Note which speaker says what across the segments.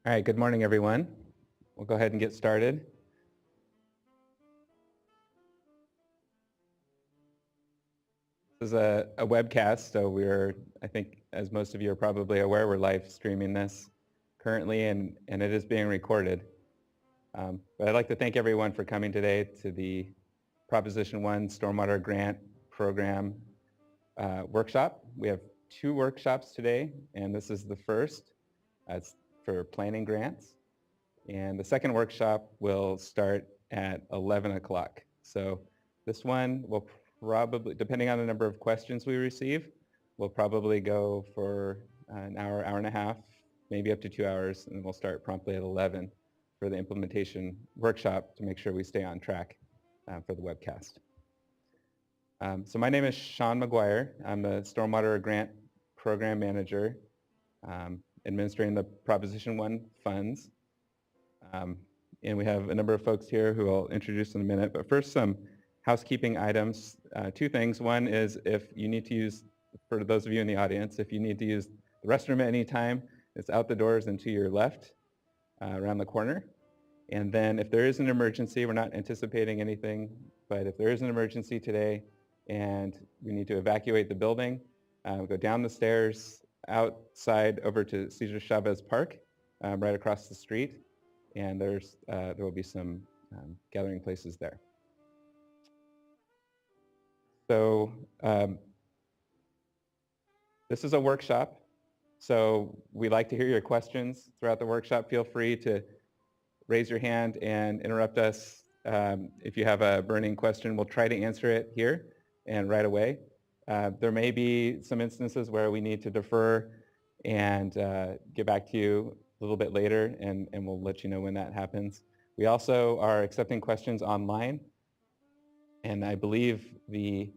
Speaker 1: All right, good morning, everyone. We'll go ahead and get started. This is a webcast, so I think, as most of you are probably aware, we're live streaming this currently, and it is being recorded. But I'd like to thank everyone for coming today to the Proposition 1 Stormwater Grant Program workshop. We have 2 workshops today, and this is the first. It's for planning grants. And the second workshop will start at 11 o'clock. So this one will probably, depending on the number of questions we receive, will probably go for an hour, hour and a half, maybe up to 2 hours, and we'll start promptly at 11 for the implementation workshop to make sure we stay on track for the webcast. So my name is Sean McGuire. I'm the Stormwater Grant Program Manager, administering the Proposition 1 funds. And we have a number of folks here who I'll introduce in a minute. But first, some housekeeping items. 2 things. One is if you need to use, for those of you in the audience, if you need to use the restroom at any time, it's out the doors and to your left around the corner. And then if there is an emergency, we're not anticipating anything, but if there is an emergency today and we need to evacuate the building, go down the stairs, outside over to Cesar Chavez Park, right across the street. And there will be some gathering places there. So this is a workshop, so we like to hear your questions throughout the workshop. Feel free to raise your hand and interrupt us if you have a burning question. We'll try to answer it here and right away. There may be some instances where we need to defer and get back to you a little bit later, and we'll let you know when that happens. We also are accepting questions online, and I believe the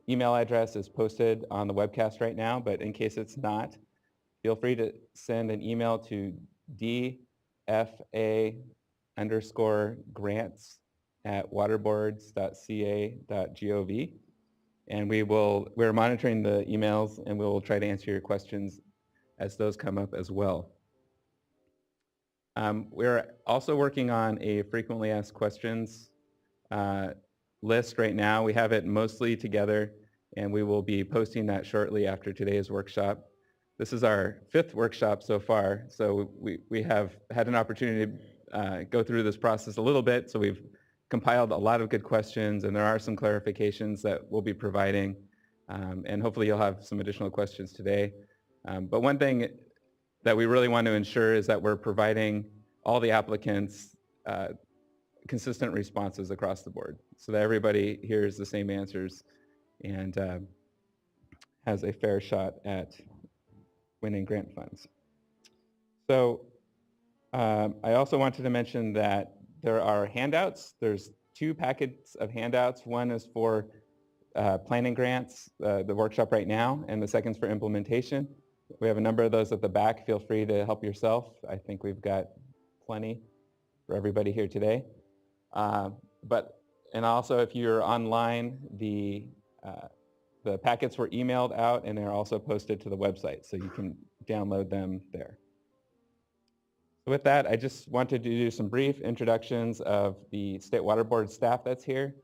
Speaker 1: email address is posted on the webcast right now, but in case it's not, feel free to send an email to dfa_grants@waterboards.ca.gov, and we're monitoring the emails, and we will try to answer your questions as those come up as well. We're also working on a frequently asked questions list right now. We have it mostly together, and we will be posting that shortly after today's workshop. This is our 5th workshop so far, so we have had an opportunity to go through this process a little bit, so we've compiled a lot of good questions, and there are some clarifications that we'll be providing, and hopefully you'll have some additional questions today. But one thing that we really want to ensure is that we're providing all the applicants consistent responses across the board so that everybody hears the same answers and has a fair shot at winning grant funds. So I also wanted to mention that there are handouts. There's 2 packets of handouts. One is for planning grants, the workshop right now, and the second's for implementation. We have a number of those at the back. Feel free to help yourself. I think we've got plenty for everybody here today. And also, if you're online, the packets were emailed out, and they're also posted to the website, so you can download them there. So with that, I just wanted to do some brief introductions of the State Water Board staff that's here.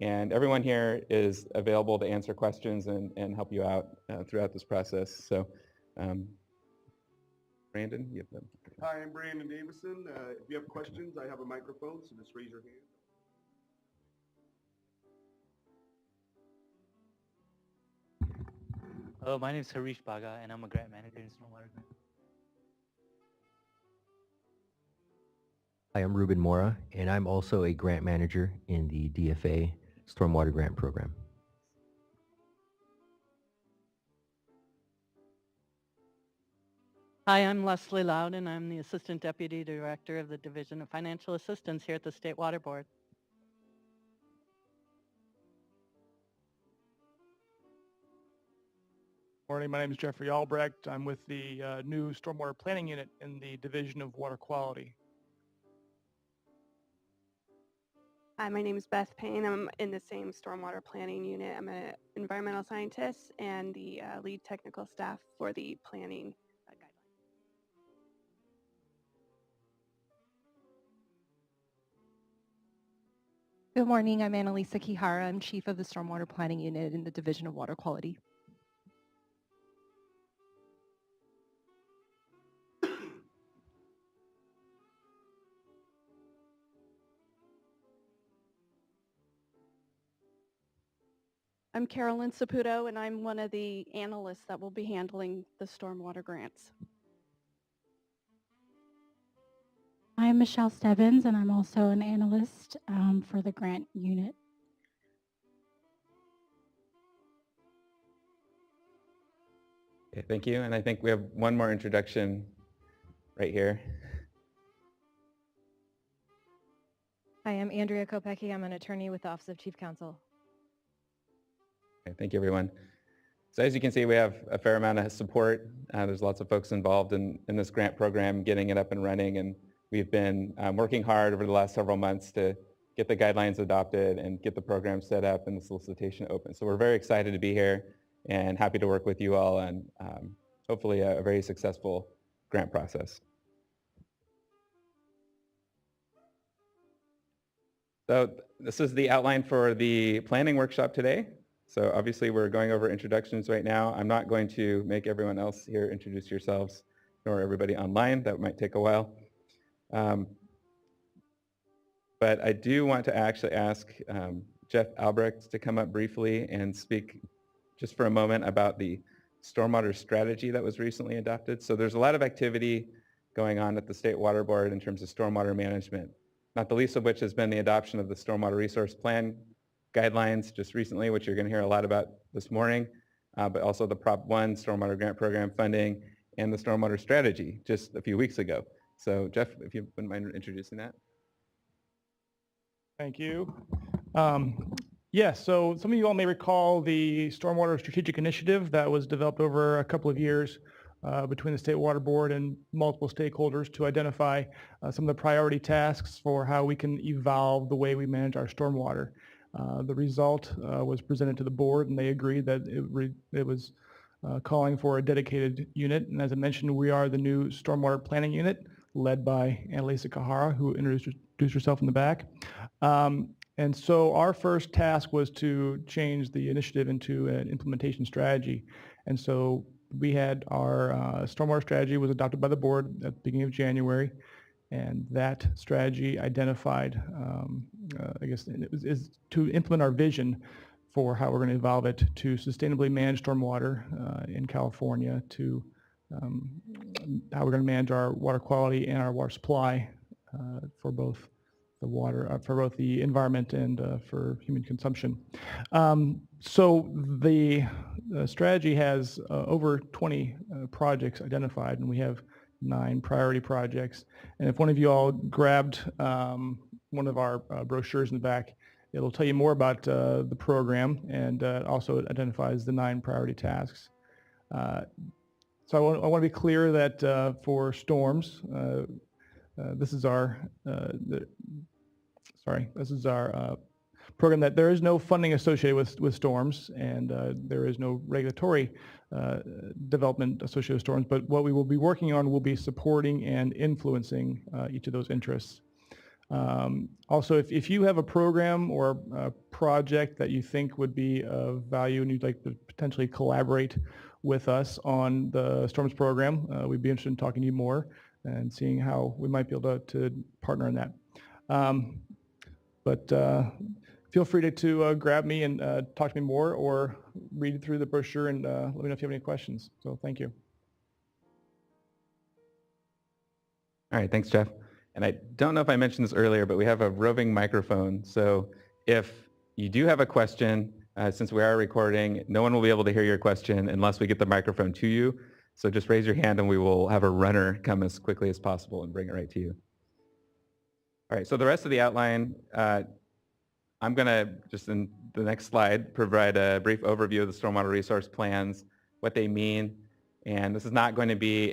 Speaker 1: And everyone here is available to answer questions and help you out throughout this process. So Brandon, you have them.
Speaker 2: Hi, I'm Brandon Davison. If you have questions, I have a microphone, so just raise your hand.
Speaker 3: Hello, my name is Harish Baga, and I'm a grant manager in Stormwater Grant.
Speaker 4: Hi, I'm Ruben Mora, and I'm also a grant manager in the DFA Stormwater Grant Program.
Speaker 5: Hi, I'm Leslie Loudon. I'm the Assistant Deputy Director of the Division of Financial Assistance here at the State Water Board.
Speaker 6: Morning, my name is Jeffrey Albrecht. I'm with the new Stormwater Planning Unit in the Division of Water Quality.
Speaker 7: Hi, my name is Beth Payne. I'm in the same Stormwater Planning Unit. I'm an environmental scientist and the lead technical staff for the planning guidelines.
Speaker 8: Good morning. I'm Annalisa Kihara. I'm Chief of the Stormwater Planning Unit in the Division of Water Quality.
Speaker 7: I'm Carolyn Saputo, and I'm one of the analysts that will be handling the stormwater grants.
Speaker 9: I'm Michelle Stebbins, and I'm also an analyst for the grant unit.
Speaker 1: Okay, thank you. And I think we have one more introduction right here.
Speaker 10: Hi, I'm Andrea Kopecki. I'm an attorney with the Office of Chief Counsel.
Speaker 1: Okay, thank you, everyone. So as you can see, we have a fair amount of support. There's lots of folks involved in this grant program, getting it up and running, and we've been working hard over the last several months to get the guidelines adopted and get the program set up and the solicitation open. So we're very excited to be here and happy to work with you all on hopefully a very successful grant process. So this is the outline for the planning workshop today. So obviously we're going over introductions right now. I'm not going to make everyone else here introduce yourselves, nor everybody online. That might take a while. But I do want to actually ask Jeff Albrecht to come up briefly and speak just for a moment about the stormwater strategy that was recently adopted. So there's a lot of activity going on at the State Water Board in terms of stormwater management, not the least of which has been the adoption of the Stormwater Resource Plan guidelines just recently, which you're going to hear a lot about this morning, but also the Prop 1 Stormwater Grant Program funding and the Stormwater Strategy just a few weeks ago. So Jeff, if you wouldn't mind introducing that.
Speaker 6: Thank you. Yes, so some of you all may recall the Stormwater Strategic Initiative that was developed over a couple of years between the State Water Board and multiple stakeholders to identify some of the priority tasks for how we can evolve the way we manage our stormwater. The result was presented to the board, and they agreed that it was calling for a dedicated unit. And as I mentioned, we are the new Stormwater Planning Unit led by Annalisa Kihara, who introduced herself in the back. And so our first task was to change the initiative into an implementation strategy. And so we had our stormwater strategy was adopted by the board at the beginning of January. And that strategy identified, I guess, is to implement our vision for how we're going to evolve it to sustainably manage stormwater in California, to how we're going to manage our water quality and our water supply for both the water, for both the environment and for human consumption. So the strategy has over 20 projects identified, and we have 9 priority projects. And if one of you all grabbed one of our brochures in the back, it'll tell you more about the program, and also it identifies the 9 priority tasks. So I want to be clear that for storms, this is our program, that there is no funding associated with storms, and there is no regulatory development associated with storms, but what we will be working on will be supporting and influencing each of those interests. Also, if you have a program or a project that you think would be of value and you'd like to potentially collaborate with us on the storms program, we'd be interested in talking to you more and seeing how we might be able to partner in that. But feel free to grab me and talk to me more, or read through the brochure and let me know if you have any questions. So thank you.
Speaker 1: All right, thanks, Jeff. And I don't know if I mentioned this earlier, but we have a roving microphone. So if you do have a question, since we are recording, no one will be able to hear your question unless we get the microphone to you. So just raise your hand and we will have a runner come as quickly as possible and bring it right to you. All right, so the rest of the outline, I'm going to, just in the next slide, provide a brief overview of the stormwater resource plans, what they mean. And this is not going to be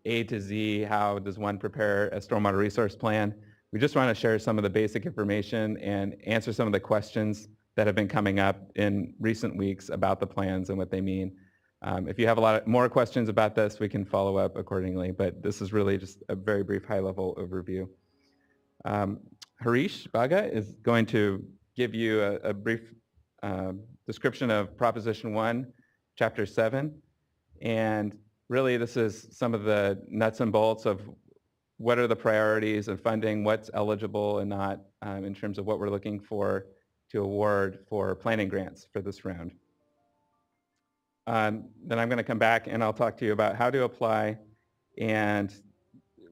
Speaker 1: A to Z, how does one prepare a stormwater resource plan. We just want to share some of the basic information and answer some of the questions that have been coming up in recent weeks about the plans and what they mean. If you have a lot more questions about this, we can follow up accordingly, but this is really just a very brief high-level overview. Harish Baga is going to give you a brief description of Proposition 1, Chapter 7. And really, this is some of the nuts and bolts of what are the priorities of funding, what's eligible and not in terms of what we're looking for to award for planning grants for this round. Then I'm going to come back and I'll talk to you about how to apply, and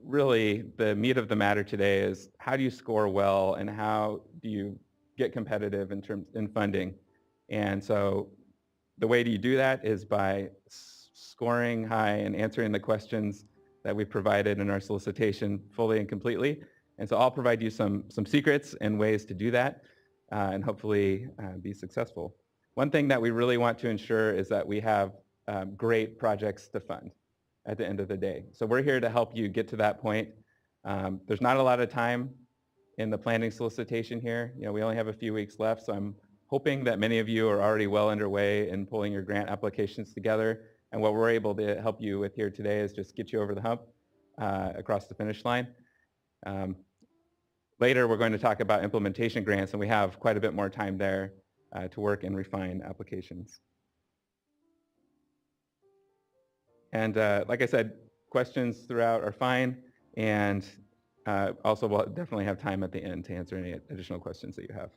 Speaker 1: really the meat of the matter today is how do you score well and how do you get competitive in funding. And so the way you do that is by scoring high and answering the questions that we provided in our solicitation fully and completely. And so I'll provide you some secrets and ways to do that and hopefully be successful. One thing that we really want to ensure is that we have great projects to fund at the end of the day. So we're here to help you get to that point. There's not a lot of time in the planning solicitation here. You know, we only have a few weeks left, so I'm hoping that many of you are already well underway in pulling your grant applications together. And what we're able to help you with here today is just get you over the hump across the finish line. Later, we're going to talk about implementation grants, and we have quite a bit more time there to work and refine applications. And like I said, questions throughout are fine, and also we'll definitely have time at the end to answer any additional questions that you have.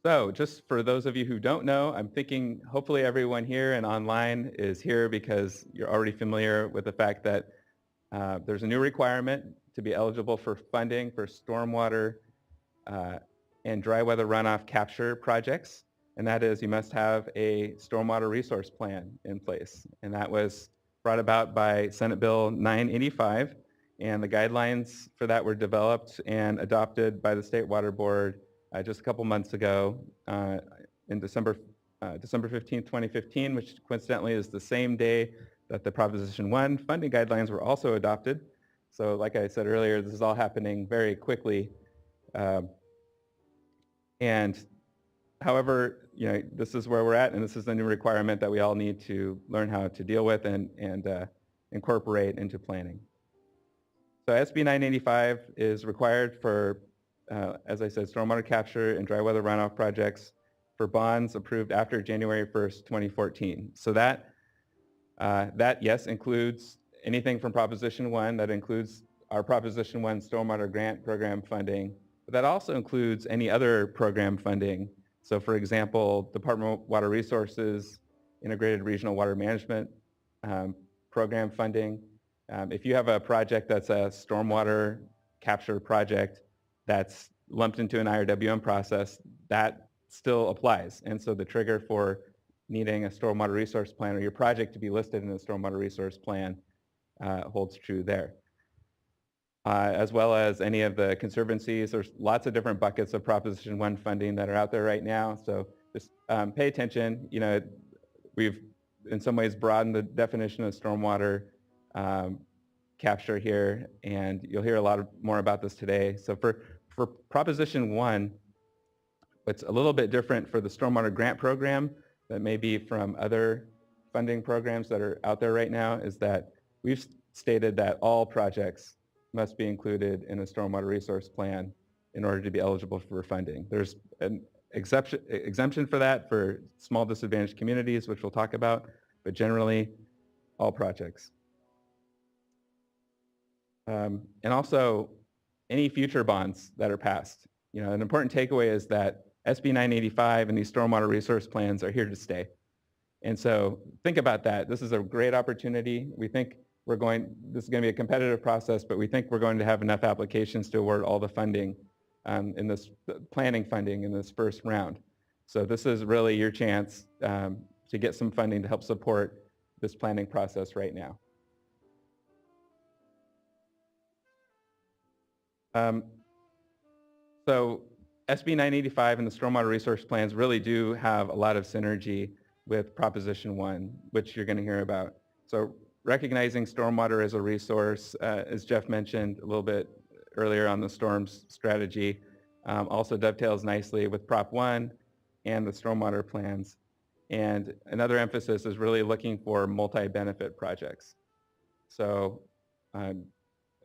Speaker 1: So just for those of you who don't know, I'm thinking hopefully everyone here and online is here because you're already familiar with the fact that there's a new requirement to be eligible for funding for stormwater and dry weather runoff capture projects. And that is you must have a stormwater resource plan in place. And that was brought about by Senate Bill 985. And the guidelines for that were developed and adopted by the State Water Board just a couple months ago in December 15, 2015, which coincidentally is the same day that the Proposition 1 funding guidelines were also adopted. So like I said earlier, this is all happening very quickly. And however, you know, this is where we're at, and this is the new requirement that we all need to learn how to deal with and incorporate into planning. So SB 985 is required for, as I said, stormwater capture and dry weather runoff projects for bonds approved after January 1st, 2014. So that, yes, includes anything from Proposition 1. That includes our Proposition 1 Stormwater Grant Program funding, but that also includes any other program funding. So for example, Department of Water Resources, Integrated Regional Water Management Program funding. If you have a project that's a stormwater capture project that's lumped into an IRWM process, that still applies. And so the trigger for needing a stormwater resource plan or your project to be listed in a stormwater resource plan holds true there. As well as any of the conservancies. There's lots of different buckets of Proposition 1 funding that are out there right now. So just pay attention. You know, we've in some ways broadened the definition of stormwater capture here, and you'll hear a lot more about this today. So for Proposition 1, what's a little bit different for the Stormwater Grant Program that may be from other funding programs that are out there right now is that we've stated that all projects must be included in a stormwater resource plan in order to be eligible for funding. There's an exemption for that for small disadvantaged communities, which we'll talk about, but generally all projects. And also any future bonds that are passed. You know, an important takeaway is that SB 985 and these stormwater resource plans are here to stay. And so think about that. This is a great opportunity. We think this is going to be a competitive process, but we think we're going to have enough applications to award all the funding in this planning funding in this first round. So this is really your chance to get some funding to help support this planning process right now. So SB 985 and the stormwater resource plans really do have a lot of synergy with Proposition 1, which you're going to hear about. So recognizing stormwater as a resource, as Jeff mentioned a little bit earlier on the storms strategy, also dovetails nicely with Prop 1 and the stormwater plans. And another emphasis is really looking for multi-benefit projects. So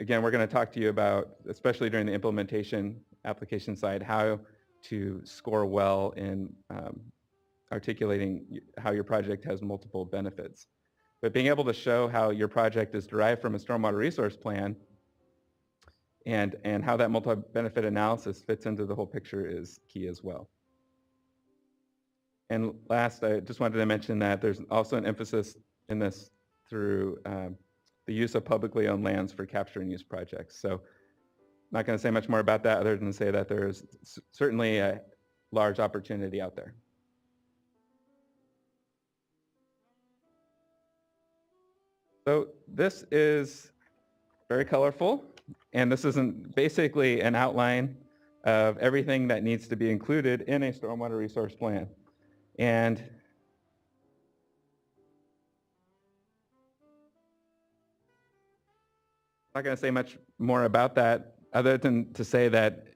Speaker 1: again, we're going to talk to you about, especially during the implementation application side, how to score well in articulating how your project has multiple benefits. But being able to show how your project is derived from a stormwater resource plan and how that multi-benefit analysis fits into the whole picture is key as well. And last, I just wanted to mention that there's also an emphasis in this through the use of publicly owned lands for capture and use projects. So I'm not going to say much more about that other than say that there's certainly a large opportunity out there. So this is very colorful, and this isn't basically an outline of everything that needs to be included in a stormwater resource plan. And I'm not going to say much more about that other than to say that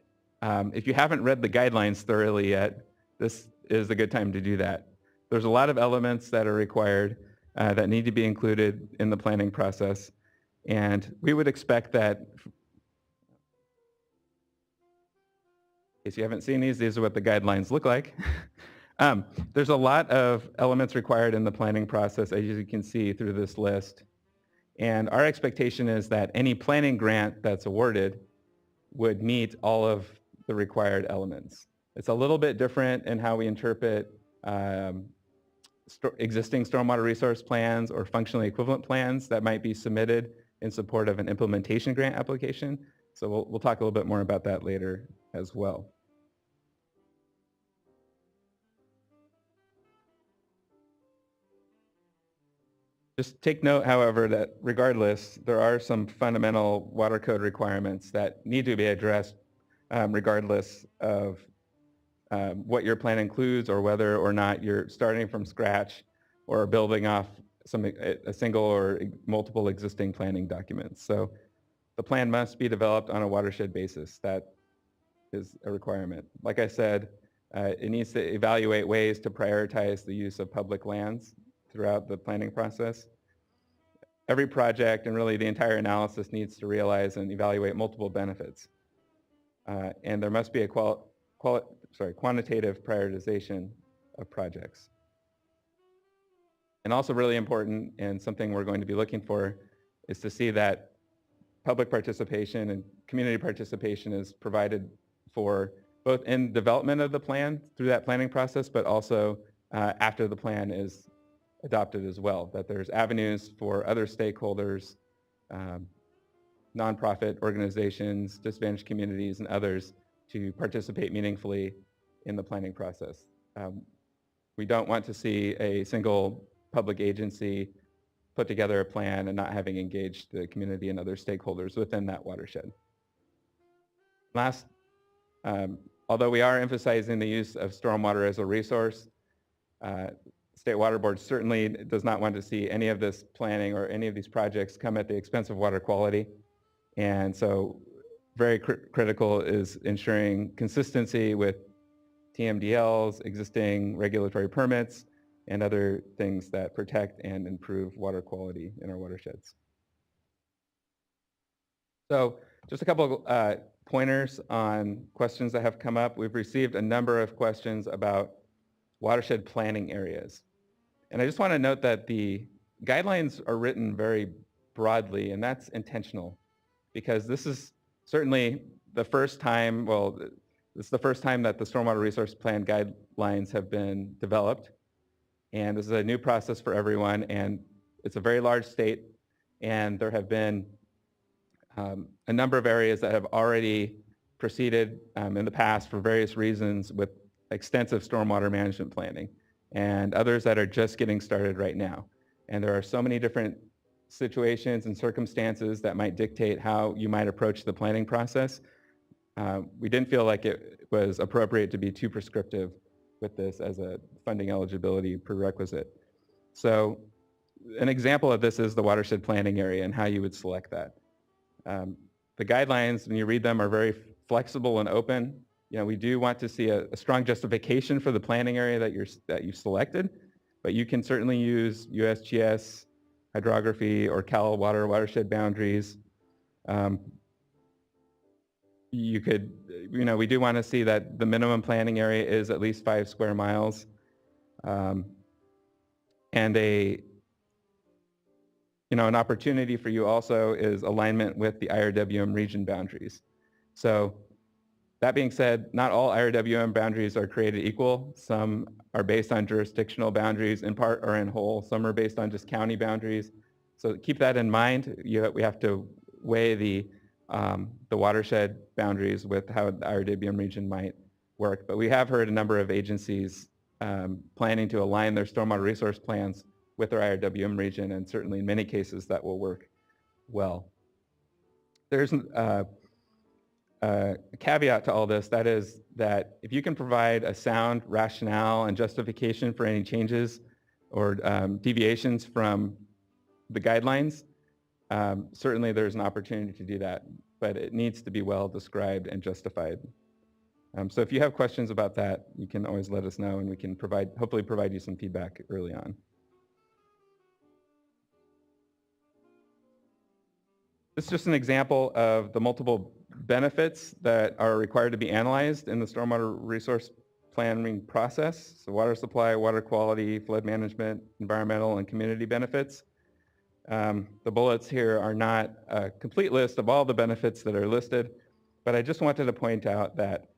Speaker 1: if you haven't read the guidelines thoroughly yet, this is a good time to do that. There's a lot of elements that are required that need to be included in the planning process. And we would expect that, in case you haven't seen these are what the guidelines look like. There's a lot of elements required in the planning process, as you can see through this list. And our expectation is that any planning grant that's awarded would meet all of the required elements. It's a little bit different in how we interpret existing stormwater resource plans or functionally equivalent plans that might be submitted in support of an implementation grant application. So we'll talk a little bit more about that later as well. Just take note, however, that regardless, there are some fundamental water code requirements that need to be addressed regardless of what your plan includes or whether or not you're starting from scratch or building off a single or multiple existing planning documents. So the plan must be developed on a watershed basis. That is a requirement. Like I said, it needs to evaluate ways to prioritize the use of public lands throughout the planning process. Every project and really the entire analysis needs to realize and evaluate multiple benefits. And there must be a quantitative prioritization of projects. And also really important, and something we're going to be looking for, is to see that public participation and community participation is provided for both in development of the plan through that planning process, but also after the plan is adopted as well, that there's avenues for other stakeholders, nonprofit organizations, disadvantaged communities, and others to participate meaningfully in the planning process. We don't want to see a single public agency put together a plan and not having engaged the community and other stakeholders within that watershed. Last, although we are emphasizing the use of stormwater as a resource, State Water Board certainly does not want to see any of this planning or any of these projects come at the expense of water quality. And so very critical is ensuring consistency with TMDLs, existing regulatory permits, and other things that protect and improve water quality in our watersheds. So just a couple of pointers on questions that have come up. We've received a number of questions about watershed planning areas. And I just want to note that the guidelines are written very broadly, and that's intentional, because this is certainly the first time, well, this is the first time that the Stormwater Resource Plan guidelines have been developed. And this is a new process for everyone, and it's a very large state, and there have been a number of areas that have already proceeded in the past for various reasons with extensive stormwater management planning, and others that are just getting started right now. And there are so many different situations and circumstances that might dictate how you might approach the planning process. We didn't feel like it was appropriate to be too prescriptive with this as a funding eligibility prerequisite. So an example of this is the watershed planning area and how you would select that. The guidelines, when you read them, are very flexible and open. You know, we do want to see a strong justification for the planning area that you've selected, but you can certainly use USGS, hydrography, or Cal Water watershed boundaries. You could, we do want to see that the minimum planning area is at least 5 square miles. And an opportunity for you also is alignment with the IRWM region boundaries. So that being said, not all IRWM boundaries are created equal. Some are based on jurisdictional boundaries in part or in whole. Some are based on just county boundaries. So keep that in mind. We have to weigh the watershed boundaries with how the IRWM region might work. But we have heard a number of agencies planning to align their stormwater resource plans with their IRWM region, and certainly in many cases that will work well. There's a caveat to all this, that is that if you can provide a sound rationale and justification for any changes or deviations from the guidelines, certainly there's an opportunity to do that, but it needs to be well described and justified. So if you have questions about that, you can always let us know and we can hopefully provide you some feedback early on. This is just an example of the multiple benefits that are required to be analyzed in the stormwater resource planning process. So water supply, water quality, flood management, environmental and community benefits. The bullets here are not a complete list of all the benefits that are listed, but I just wanted to point out that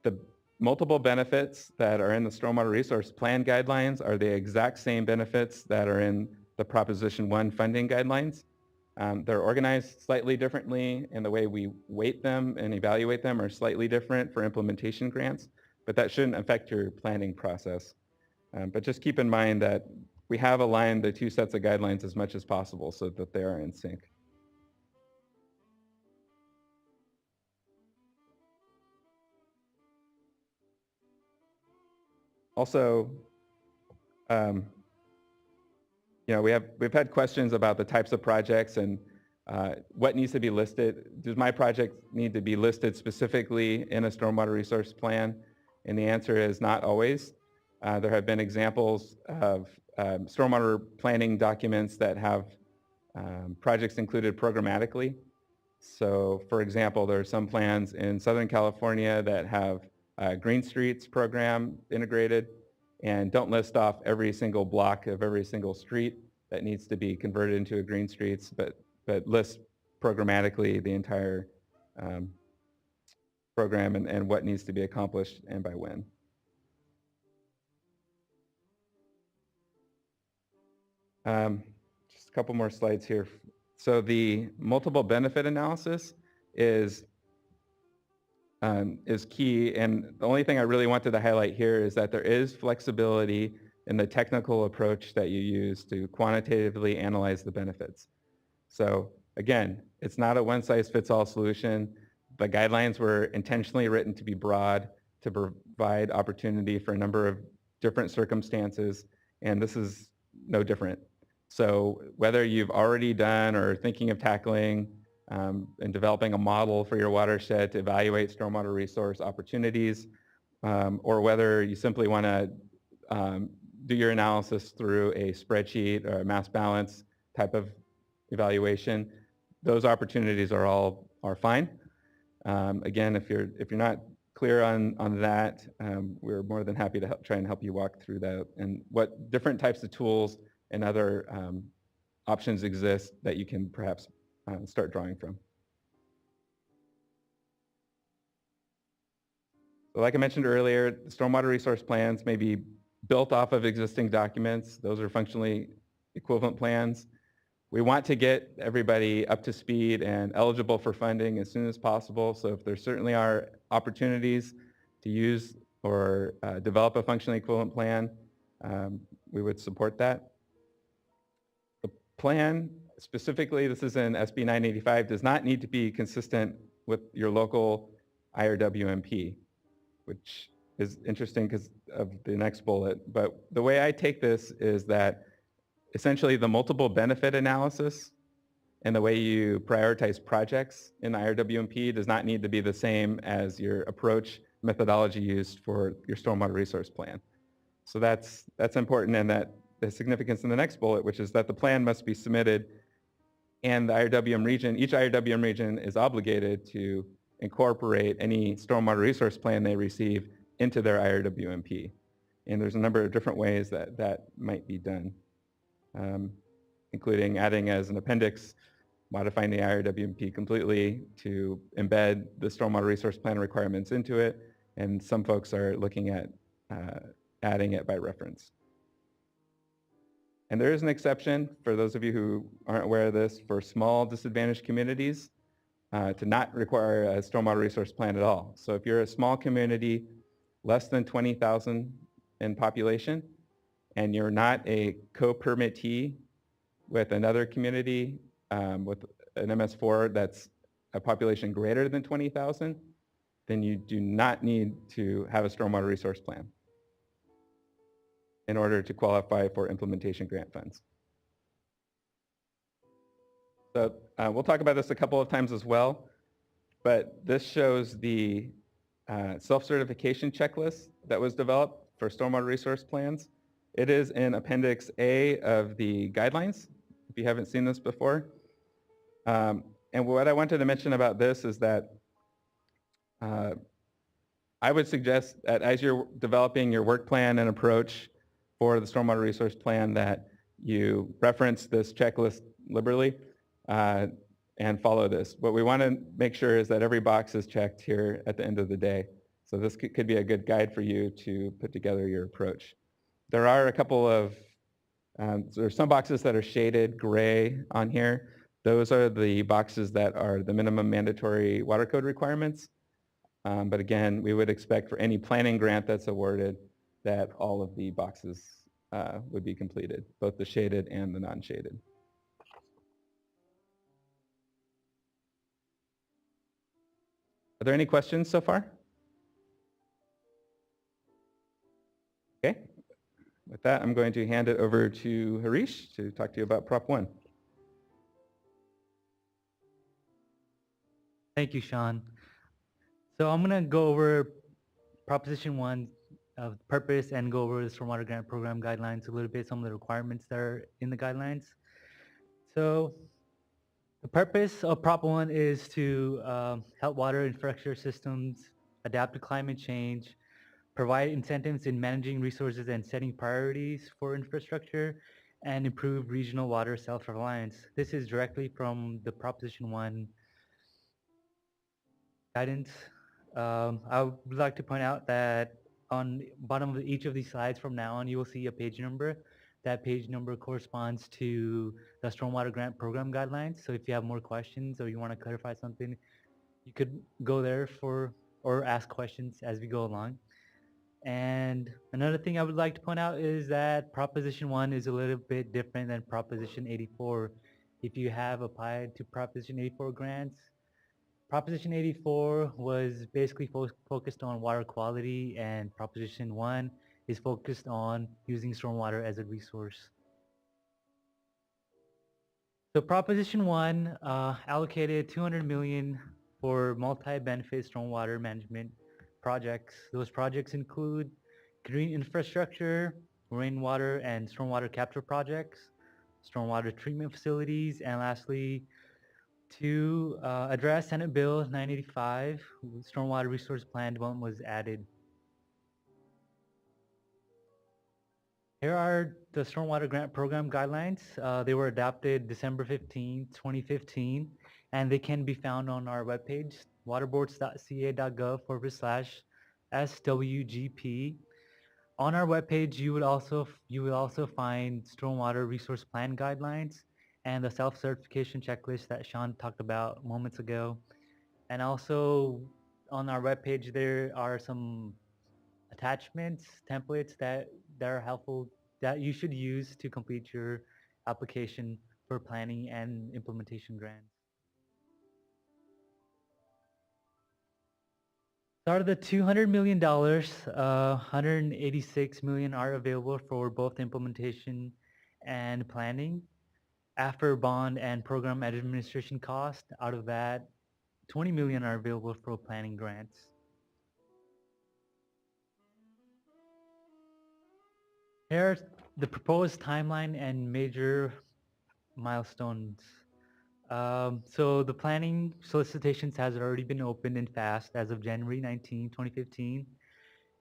Speaker 1: the multiple benefits that are in the stormwater resource plan guidelines are the exact same benefits that are in the Proposition 1 funding guidelines. They're organized slightly differently, and the way we weight them and evaluate them are slightly different for implementation grants, but that shouldn't affect your planning process. But just keep in mind that we have aligned the two sets of guidelines as much as possible so that they are in sync. Also, we've had questions about the types of projects and what needs to be listed. Does my project need to be listed specifically in a stormwater resource plan? And the answer is not always. There have been examples of stormwater planning documents that have projects included programmatically. So for example, there are some plans in Southern California that have Green Streets program integrated and don't list off every single block of every single street that needs to be converted into a Green Streets, but list programmatically the entire program and what needs to be accomplished and by when. Just a couple more slides here. So the multiple benefit analysis is key, and the only thing I really wanted to highlight here is that there is flexibility in the technical approach that you use to quantitatively analyze the benefits. So again, it's not a one-size-fits-all solution. The guidelines were intentionally written to be broad, to provide opportunity for a number of different circumstances, and this is no different. So whether you've already done or thinking of tackling and developing a model for your watershed to evaluate stormwater resource opportunities, or whether you simply want to do your analysis through a spreadsheet or a mass balance type of evaluation, those opportunities are fine. Again, if you're not clear on that, we're more than happy to try and help you walk through that and what different types of tools and other options exist that you can perhaps start drawing from. So like I mentioned earlier, the stormwater resource plans may be built off of existing documents. Those are functionally equivalent plans. We want to get everybody up to speed and eligible for funding as soon as possible. So if there certainly are opportunities to use or develop a functionally equivalent plan, we would support that. The plan, specifically, this is in SB 985, does not need to be consistent with your local IRWMP, which is interesting because of the next bullet. But the way I take this is that essentially the multiple benefit analysis and the way you prioritize projects in IRWMP does not need to be the same as your approach methodology used for your stormwater resource plan. So that's important, and that the significance in the next bullet, which is that the plan must be submitted and the IRWM region, each IRWM region is obligated to incorporate any stormwater resource plan they receive into their IRWMP. And there's a number of different ways that that might be done, including adding as an appendix, modifying the IRWMP completely to embed the stormwater resource plan requirements into it. And some folks are looking at adding it by reference. And there is an exception, for those of you who aren't aware of this, for small disadvantaged communities to not require a stormwater resource plan at all. So if you're a small community, less than 20,000 in population, and you're not a co-permittee with another community with an MS4 that's a population greater than 20,000, then you do not need to have a stormwater resource plan in order to qualify for implementation grant funds. So we'll talk about this a couple of times as well, but this shows the self-certification checklist that was developed for stormwater resource plans. It is in Appendix A of the guidelines, if you haven't seen this before. And what I wanted to mention about this is that I would suggest that as you're developing your work plan and approach for the stormwater resource plan, that you reference this checklist liberally and follow this. What we want to make sure is that every box is checked here at the end of the day. So this could be a good guide for you to put together your approach. There are a couple of, there are some boxes that are shaded gray on here. Those are the boxes that are the minimum mandatory water code requirements. But again, we would expect for any planning grant that's awarded that all of the boxes would be completed, both the shaded and the non-shaded. Are there any questions so far? Okay. With that, I'm going to hand it over to Harish to talk to you about Prop 1.
Speaker 3: Thank you, Sean. So I'm going to go over Proposition 1 of purpose and go over the Stormwater Grant Program guidelines a little bit, some of the requirements that are in the guidelines. So the purpose of Prop 1 is to help water infrastructure systems adapt to climate change, provide incentives in managing resources and setting priorities for infrastructure, and improve regional water self-reliance. This is directly from the Proposition 1 guidance. I would like to point out that on the bottom of each of these slides from now on, you will see a page number. That page number corresponds to the Stormwater Grant Program guidelines. So if you have more questions or you want to clarify something, you could go there or ask questions as we go along. And another thing I would like to point out is that Proposition 1 is a little bit different than Proposition 84. If you have applied to Proposition 84 grants, Proposition 84 was basically focused on water quality, and Proposition 1 is focused on using stormwater as a resource. So Proposition 1 allocated $200 million for multi-benefit stormwater management projects. Those projects include green infrastructure, rainwater and stormwater capture projects, stormwater treatment facilities, and lastly, to address Senate Bill 985, Stormwater Resource Plan development was added. Here are the Stormwater Grant Program guidelines. They were adopted December 15, 2015, and they can be found on our webpage, waterboards.ca.gov/SWGP. On our webpage, you would also find Stormwater Resource Plan guidelines and the self-certification checklist that Sean talked about moments ago. And also on our webpage, there are some attachments, templates that are helpful, that you should use to complete your application for planning and implementation grants. Out of the $200 million, $186 million are available for both implementation and planning. After bond and program administration cost, out of that, $20 million are available for planning grants. Here's the proposed timeline and major milestones. So the planning solicitations has already been opened and fast as of January 19, 2015,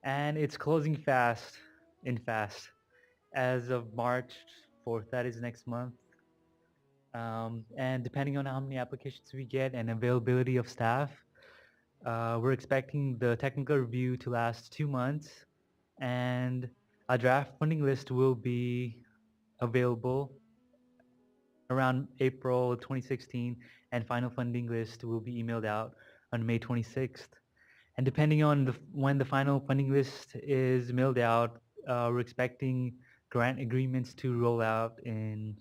Speaker 3: and it's closing fast as of March 4th, that is next month. And depending on how many applications we get and availability of staff, we're expecting the technical review to last 2 months, and a draft funding list will be available around April 2016, and final funding list will be emailed out on May 26th. And depending on when the final funding list is mailed out, we're expecting grant agreements to roll out in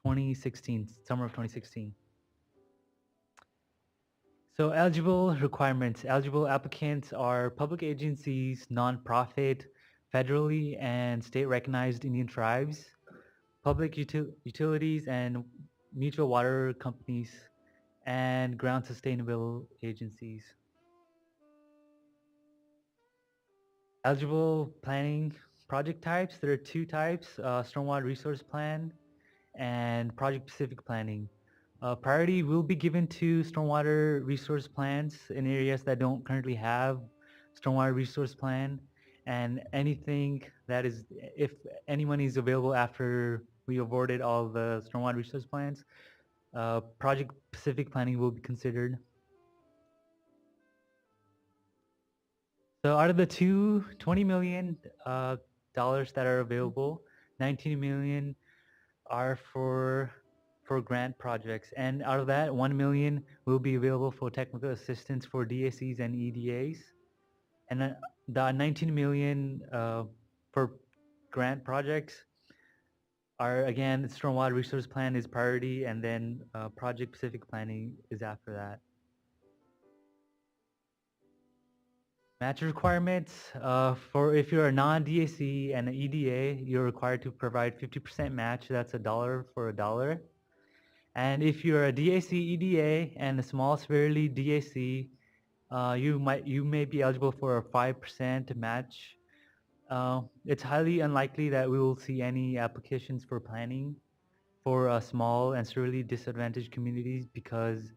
Speaker 3: 2016, summer of 2016. So eligible requirements. Eligible applicants are public agencies, nonprofit, federally and state recognized Indian tribes, public utilities and mutual water companies, and ground sustainable agencies. Eligible planning project types. There are 2 types, stormwater resource plan and project specific planning. Priority will be given to stormwater resource plans in areas that don't currently have stormwater resource plan, and anything that is, if any money is available after we awarded all the stormwater resource plans, project specific planning will be considered. So out of the $20 million dollars that are available, 19 million are for grant projects, and out of that, 1 million will be available for technical assistance for DACs and EDAs, and then the 19 million for grant projects are, again, the stormwater resource plan is priority, and then project specific planning is after that. Match requirements, for if you're a non-DAC and an EDA, you're required to provide 50% match. That's $1 for $1. And if you're a DAC EDA and a small severely DAC, you may be eligible for a 5% match. It's highly unlikely that we will see any applications for planning for small and severely disadvantaged communities, because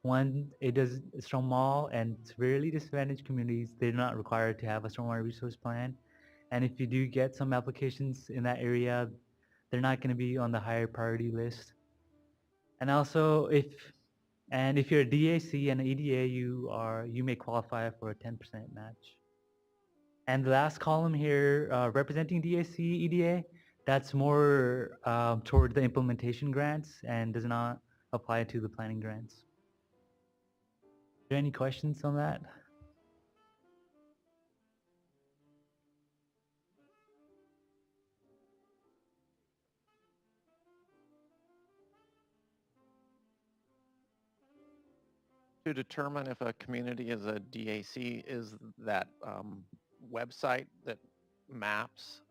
Speaker 3: one, it is small and severely disadvantaged communities, they're not required to have a stormwater resource plan. And if you do get some applications in that area, they're not going to be on the higher priority list. And also, if you're a DAC and an EDA, you may qualify for a 10% match. And the last column here, representing DAC, EDA, that's more toward the implementation grants and does not apply to the planning grants. Are there any questions on that?
Speaker 11: To determine if a community is a DAC, is that website that maps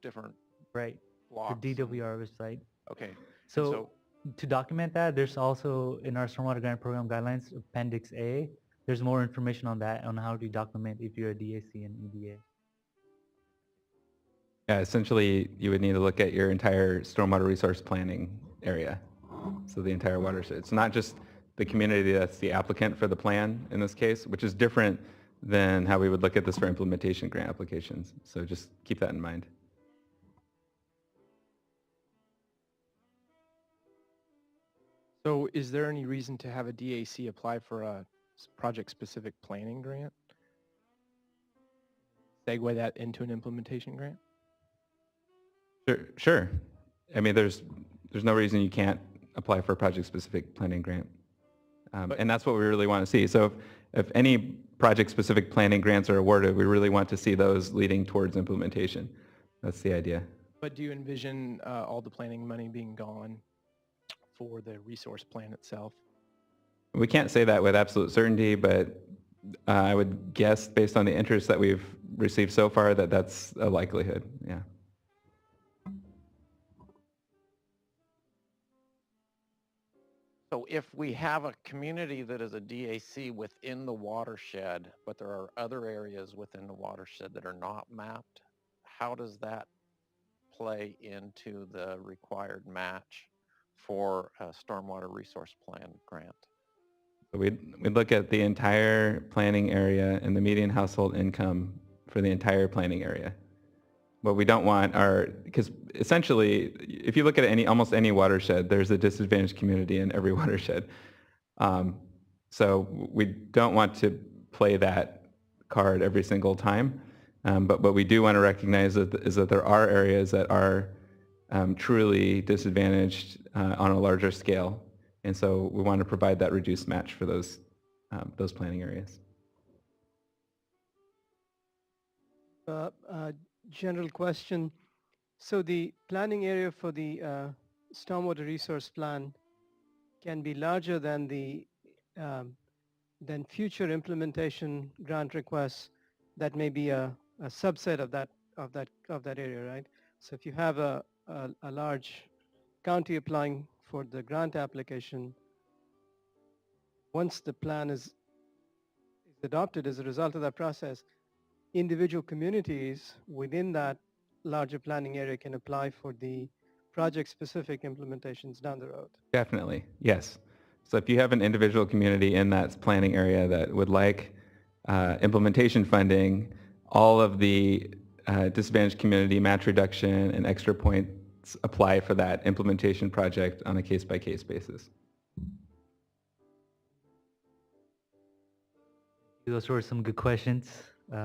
Speaker 11: different
Speaker 3: Right,
Speaker 11: blocks?
Speaker 3: the DWR website.
Speaker 11: Okay.
Speaker 3: So to document that, there's also in our Stormwater Grant Program Guidelines, Appendix A, there's more information on that, on how to document if you're a DAC and EDA.
Speaker 1: Yeah, essentially, you would need to look at your entire stormwater resource planning area. So the entire watershed. It's not just the community that's the applicant for the plan in this case, which is different than how we would look at this for implementation grant applications. So just keep that in mind.
Speaker 12: So is there any reason to have a DAC apply for a project-specific planning grant? Segue that into an implementation grant?
Speaker 1: Sure. I mean, there's no reason you can't apply for a project-specific planning grant. And that's what we really want to see. So if any project-specific planning grants are awarded, we really want to see those leading towards implementation. That's the idea.
Speaker 12: But do you envision all the planning money being gone for the resource plan itself?
Speaker 1: We can't say that with absolute certainty, but I would guess based on the interest that we've received so far that that's a likelihood, yeah.
Speaker 11: So if we have a community that is a DAC within the watershed, but there are other areas within the watershed that are not mapped, how does that play into the required match for a stormwater resource plan grant?
Speaker 1: So we'd look at the entire planning area and the median household income for the entire planning area. What we don't want are, because essentially, if you look at almost any watershed, there's a disadvantaged community in every watershed. So we don't want to play that card every single time. But what we do want to recognize is that there are areas that are truly disadvantaged on a larger scale. And so we want to provide that reduced match for those planning areas.
Speaker 13: General question. So the planning area for the stormwater resource plan can be larger than than future implementation grant requests that may be a subset of that area, right? So if you have a large county applying for the grant application, once the plan is adopted as a result of that process, individual communities within that larger planning area can apply for the project-specific implementations down the road.
Speaker 1: Definitely, yes. So if you have an individual community in that planning area that would like implementation funding, all of the disadvantaged community match reduction and extra points apply for that implementation project on a case-by-case basis.
Speaker 3: Those were some good questions. We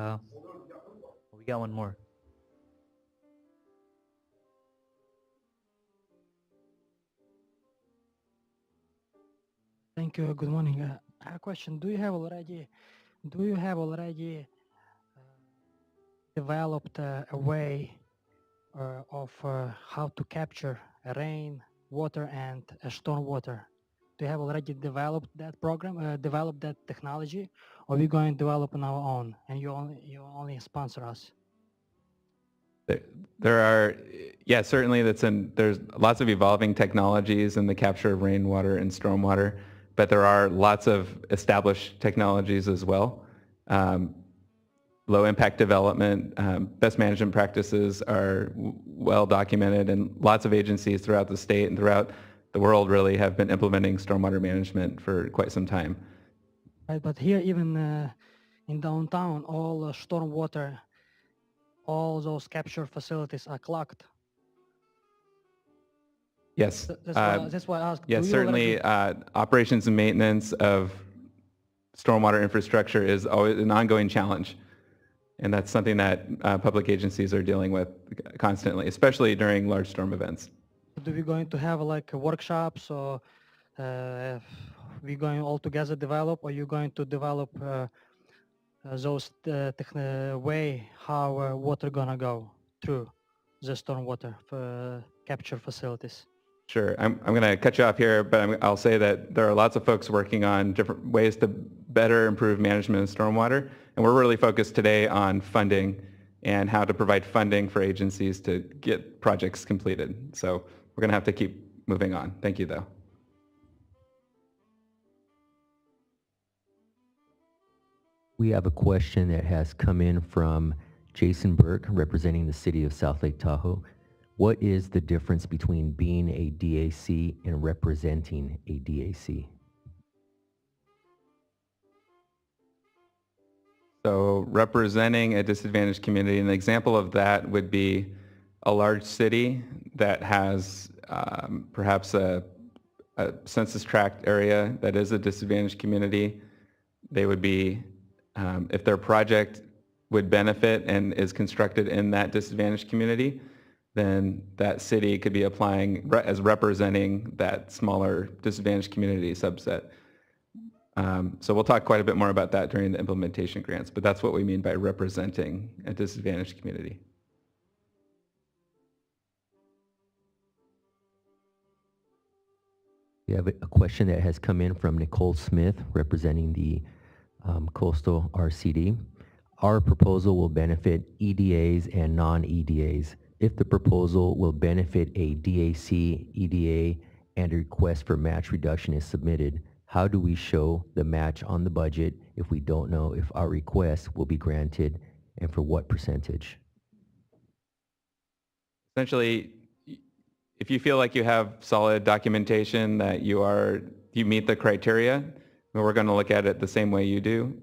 Speaker 3: got one more.
Speaker 14: Thank you. Good morning. I have a question. Do you have already developed a way of how to capture rain, water, and stormwater? Do you have already developed that program, developed that technology, or are we going to develop on our own, and you only sponsor us?
Speaker 1: There are, yeah, certainly there's lots of evolving technologies in the capture of rainwater and stormwater, but there are lots of established technologies as well. Low impact development, best management practices are well documented, and lots of agencies throughout the state and throughout the world really have been implementing stormwater management for quite some time.
Speaker 14: Right, but here even in downtown, all stormwater, all those capture facilities are clogged.
Speaker 1: Yes.
Speaker 14: That's why I asked.
Speaker 1: Yes, certainly operations and maintenance of stormwater infrastructure is always an ongoing challenge. And that's something that public agencies are dealing with constantly, especially during large storm events.
Speaker 14: Do we going to have like workshops, or we going all together develop, or you going to develop those way how water gonna go through the stormwater capture facilities?
Speaker 1: Sure. I'm going to cut you off here, but I'll say that there are lots of folks working on different ways to better improve management of stormwater, and we're really focused today on funding and how to provide funding for agencies to get projects completed. So we're going to have to keep moving on. Thank you, though.
Speaker 4: We have a question that has come in from Jason Burke, representing the city of South Lake Tahoe. What is the difference between being a DAC and representing a DAC?
Speaker 1: So representing a disadvantaged community, an example of that would be a large city that has perhaps a census tract area that is a disadvantaged community. They would be, if their project would benefit and is constructed in that disadvantaged community, then that city could be applying as representing that smaller disadvantaged community subset. So we'll talk quite a bit more about that during the implementation grants, but that's what we mean by representing a disadvantaged community.
Speaker 4: We have a question that has come in from Nicole Smith, representing the Coastal RCD. Our proposal will benefit EDAs and non-EDAs. If the proposal will benefit a DAC, EDA, and a request for match reduction is submitted, how do we show the match on the budget if we don't know if our request will be granted and for what percentage?
Speaker 1: Essentially, if you feel like you have solid documentation that you meet the criteria, we're going to look at it the same way you do.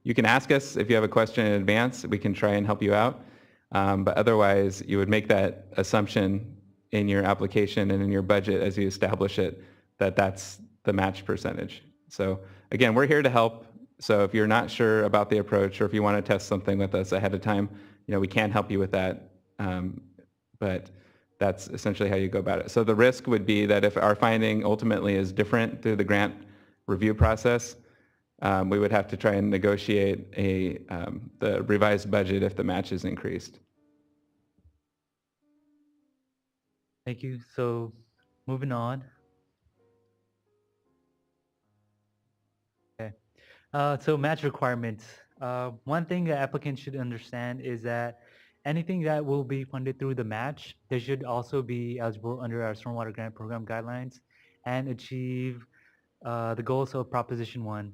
Speaker 1: You can ask us if you have a question in advance. We can try and help you out. But otherwise, you would make that assumption in your application and in your budget as you establish it, that that's the match percentage. So again, we're here to help. So if you're not sure about the approach, or if you want to test something with us ahead of time, we can help you with that. But that's essentially how you go about it. So the risk would be that if our finding ultimately is different through the grant review process, we would have to try and negotiate the revised budget if the match is increased.
Speaker 3: Thank you. So moving on. Okay. So match requirements. One thing that applicants should understand is that anything that will be funded through the match, they should also be eligible under our Stormwater Grant Program guidelines and achieve the goals of Proposition 1.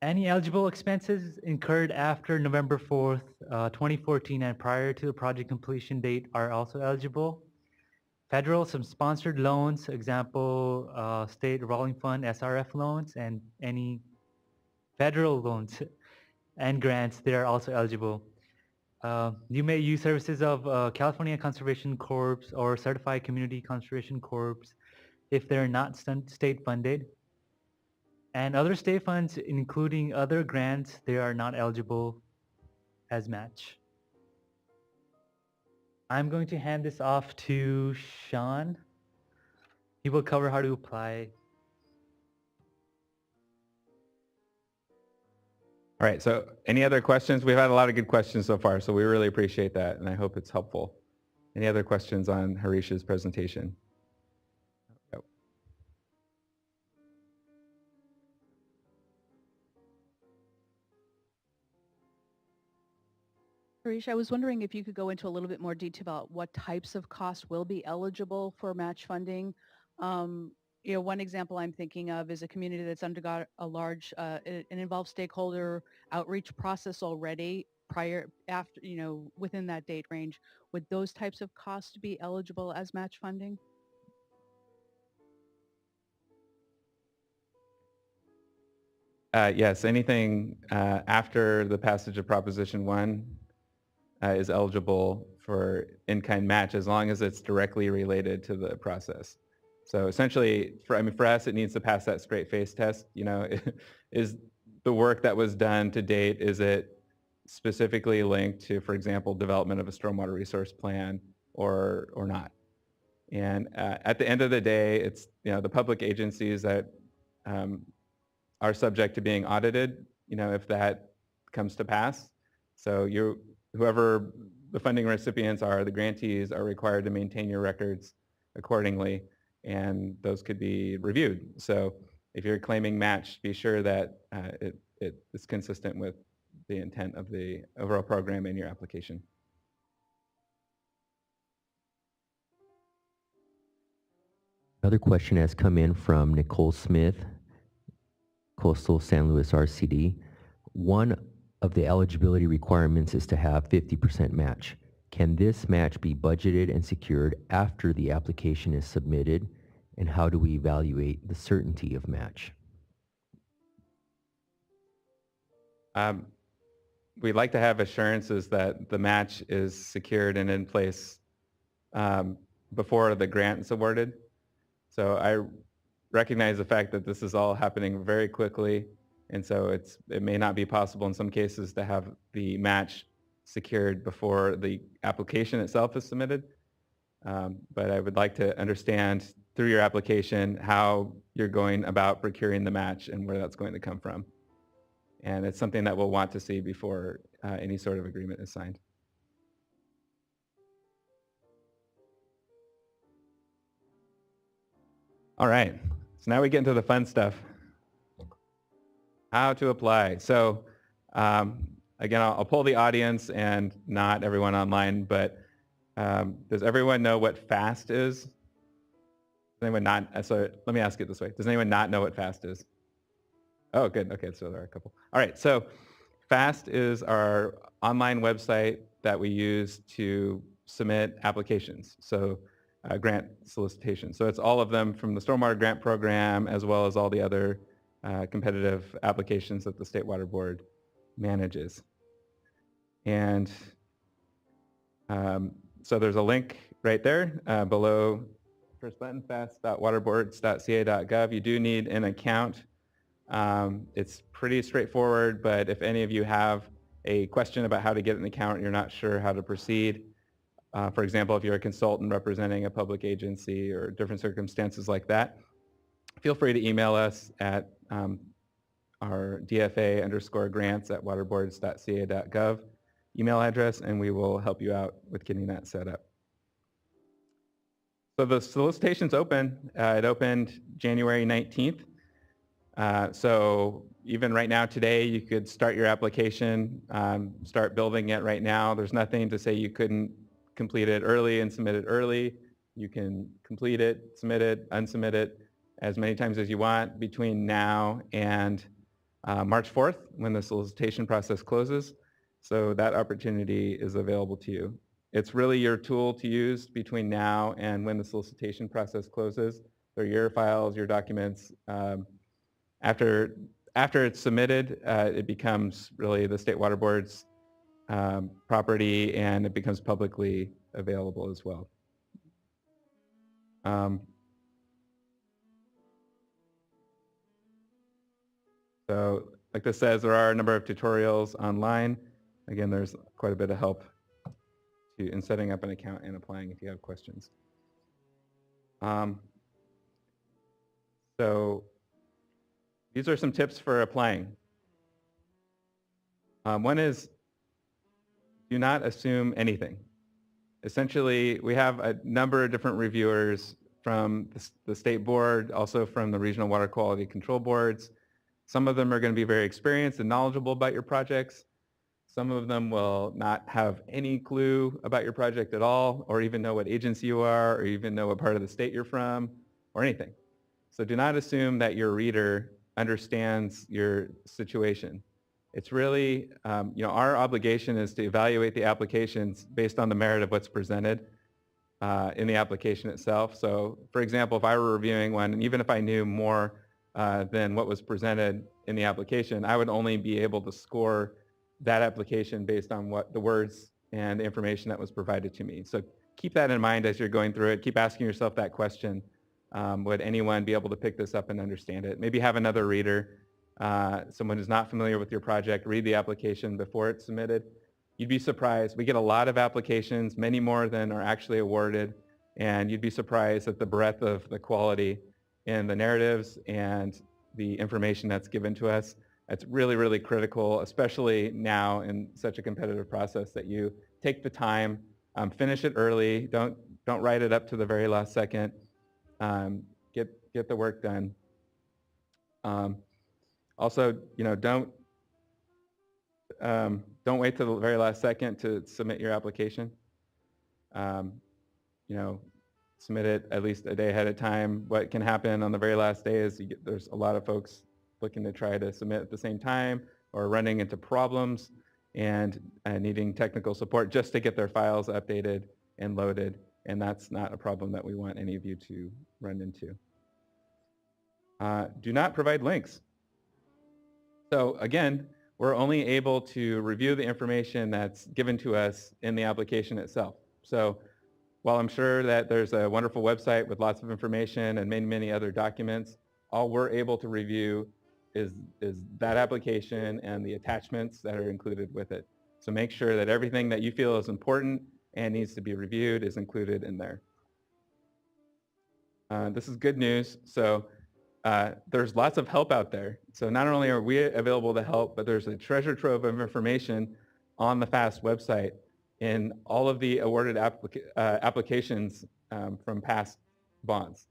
Speaker 3: Any eligible expenses incurred after November 4th, 2014 and prior to the project completion date are also eligible. Federal, some sponsored loans, example, state revolving fund, SRF loans, and any federal loans and grants, they are also eligible. You may use services of California Conservation Corps or Certified Community Conservation Corps if they're not state funded. And other state funds, including other grants, they are not eligible as match. I'm going to hand this off to Sean. He will cover how to apply.
Speaker 1: All right, so any other questions? We've had a lot of good questions so far, so we really appreciate that, and I hope it's helpful. Any other questions on Harish's presentation? Oh.
Speaker 15: Harish, I was wondering if you could go into a little bit more detail about what types of costs will be eligible for match funding. One example I'm thinking of is a community that's undergone a large and involved stakeholder outreach process already within that date range. Would those types of costs be eligible as match funding?
Speaker 1: Yes, anything after the passage of Proposition 1 is eligible for in-kind match as long as it's directly related to the process. So essentially, for us, it needs to pass that straight face test. Is the work that was done to date, is it specifically linked to, for example, development of a stormwater resource plan or not? And at the end of the day, it's the public agencies that are subject to being audited, if that comes to pass. So whoever the funding recipients are, the grantees are required to maintain your records accordingly, and those could be reviewed. So if you're claiming match, be sure that it is consistent with the intent of the overall program in your application.
Speaker 4: Another question has come in from Nicole Smith, Coastal San Luis RCD. One of the eligibility requirements is to have 50% match. Can this match be budgeted and secured after the application is submitted? And how do we evaluate the certainty of match?
Speaker 1: We'd like to have assurances that the match is secured and in place before the grant is awarded. So I recognize the fact that this is all happening very quickly, and so it may not be possible in some cases to have the match secured before the application itself is submitted. But I would like to understand through your application how you're going about procuring the match and where that's going to come from. And it's something that we'll want to see before any sort of agreement is signed. All right, so now we get into the fun stuff. How to apply. So again, I'll poll the audience and not everyone online, but does everyone know what FAST is? Does anyone not? So let me ask it this way. Does anyone not know what FAST is? Oh, good. Okay, so there are a couple. All right, so FAST is our online website that we use to submit applications, so grant solicitation. So it's all of them from the Stormwater Grant Program as well as all the other competitive applications that the State Water Board manages. And so there's a link right there below first button, fast.waterboards.ca.gov. You do need an account. It's pretty straightforward, but if any of you have a question about how to get an account and you're not sure how to proceed, for example, if you're a consultant representing a public agency or different circumstances like that, feel free to email us at our dfa_grants@waterboards.ca.gov email address, and we will help you out with getting that set up. So the solicitation's open. It opened January 19th. So even right now today, you could start your application, start building it right now. There's nothing to say you couldn't complete it early and submit it early. You can complete it, submit it, unsubmit it as many times as you want between now and March 4th when the solicitation process closes. So that opportunity is available to you. It's really your tool to use between now and when the solicitation process closes. They're your files, your documents. After it's submitted, it becomes really the State Water Board's property, and it becomes publicly available as well. So like this says, there are a number of tutorials online. Again, there's quite a bit of help in setting up an account and applying if you have questions. So these are some tips for applying. One is, do not assume anything. Essentially, we have a number of different reviewers from the state board, also from the regional water quality control boards. Some of them are going to be very experienced and knowledgeable about your projects. Some of them will not have any clue about your project at all, or even know what agency you are, or even know what part of the state you're from, or anything. So do not assume that your reader understands your situation. It's really, our obligation is to evaluate the applications based on the merit of what's presented in the application itself. So for example, if I were reviewing one, and even if I knew more than what was presented in the application, I would only be able to score that application based on what the words and the information that was provided to me. So keep that in mind as you're going through it. Keep asking yourself that question. Would anyone be able to pick this up and understand it? Maybe have another reader, someone who's not familiar with your project, read the application before it's submitted. You'd be surprised. We get a lot of applications, many more than are actually awarded, and you'd be surprised at the breadth of the quality in the narratives and the information that's given to us. It's really, really critical, especially now in such a competitive process, that you take the time, finish it early, don't write it up to the very last second. Get the work done. Also, don't wait till the very last second to submit your application. Submit it at least a day ahead of time. What can happen on the very last day is there's a lot of folks looking to try to submit at the same time, or running into problems and needing technical support just to get their files updated and loaded. And that's not a problem that we want any of you to run into. Do not provide links. So again, we're only able to review the information that's given to us in the application itself. So while I'm sure that there's a wonderful website with lots of information and many, many other documents, all we're able to review is that application and the attachments that are included with it. So make sure that everything that you feel is important and needs to be reviewed is included in there. This is good news. So there's lots of help out there. So not only are we available to help, but there's a treasure trove of information on the FAST website in all of the awarded applications from past bonds.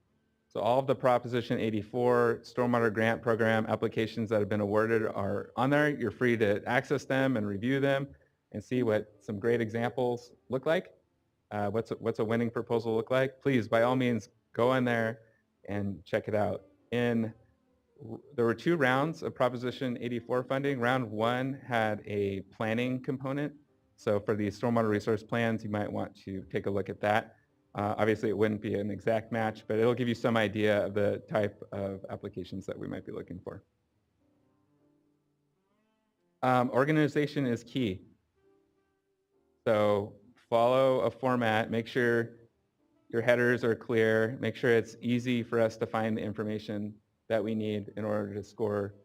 Speaker 1: So all of the Proposition 84 Stormwater Grant Program applications that have been awarded are on there. You're free to access them and review them and see what some great examples look like. What's a winning proposal look like? Please, by all means, go on there and check it out. There were 2 rounds of Proposition 84 funding. Round 1 had a planning component, So for the stormwater resource plans, you might want to take a look at that. Obviously, it wouldn't be an exact match, but it'll give you some idea of the type of applications that we might be looking for. Organization is key. So follow a format, make sure your headers are clear, make sure it's easy for us to find the information that we need in order to score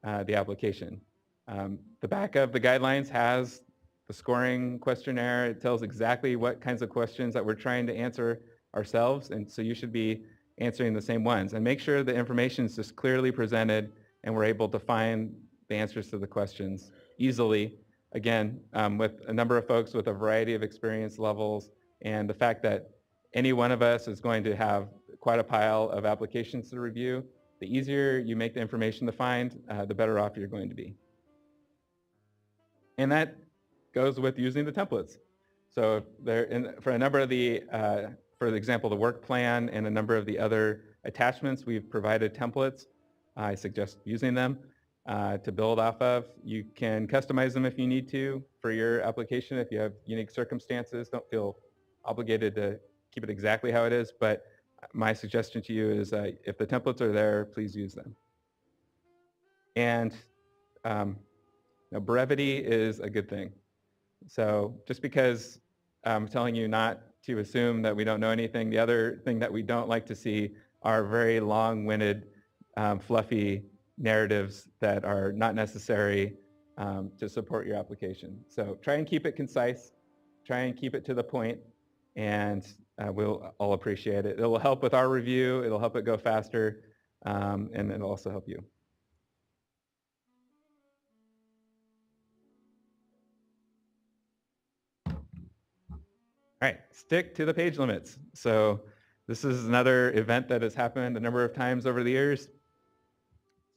Speaker 1: the application. The back of the guidelines has the scoring questionnaire. It tells exactly what kinds of questions that we're trying to answer ourselves, and so you should be answering the same ones. And make sure the information is just clearly presented and we're able to find the answers to the questions easily. Again, with a number of folks with a variety of experience levels, and the fact that any one of us is going to have quite a pile of applications to review, the easier you make the information to find, the better off you're going to be. And that goes with using the templates. So for a number of the, for example, the work plan and a number of the other attachments, we've provided templates. I suggest using them to build off of. You can customize them if you need to for your application. If you have unique circumstances, don't feel obligated to keep it exactly how it is, but my suggestion to you is if the templates are there, please use them. And brevity is a good thing. So just because I'm telling you not to assume that we don't know anything, the other thing that we don't like to see are very long-winded, fluffy narratives that are not necessary to support your application. So try and keep it concise, try and keep it to the point, and we'll all appreciate it. It will help with our review, it'll help it go faster, and it'll also help you. All right, stick to the page limits. So this is another event that has happened a number of times over the years.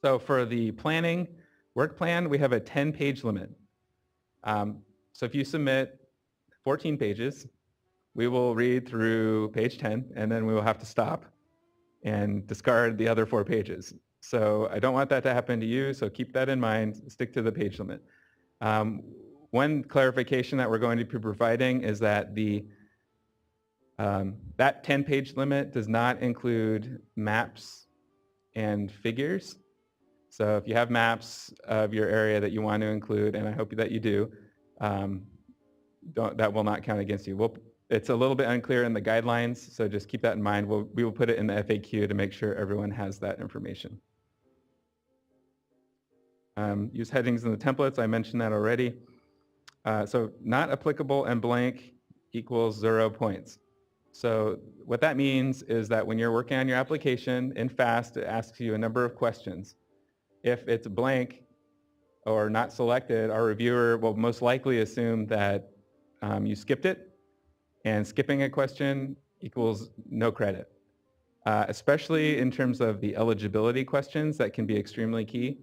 Speaker 1: So for the planning work plan, we have a 10-page limit. So if you submit 14 pages, we will read through page 10, and then we will have to stop and discard the other 4 pages. So I don't want that to happen to you, so keep that in mind, stick to the page limit. One clarification that we're going to be providing is that that 10-page limit does not include maps and figures. So if you have maps of your area that you want to include, and I hope that you do, that will not count against you. It's a little bit unclear in the guidelines, so just keep that in mind. We will put it in the FAQ to make sure everyone has that information. Use headings in the templates, I mentioned that already. So not applicable and blank equals 0 points. So what that means is that when you're working on your application in FAST, it asks you a number of questions. If it's blank or not selected, our reviewer will most likely assume that you skipped it, and skipping a question equals no credit. Especially in terms of the eligibility questions, that can be extremely key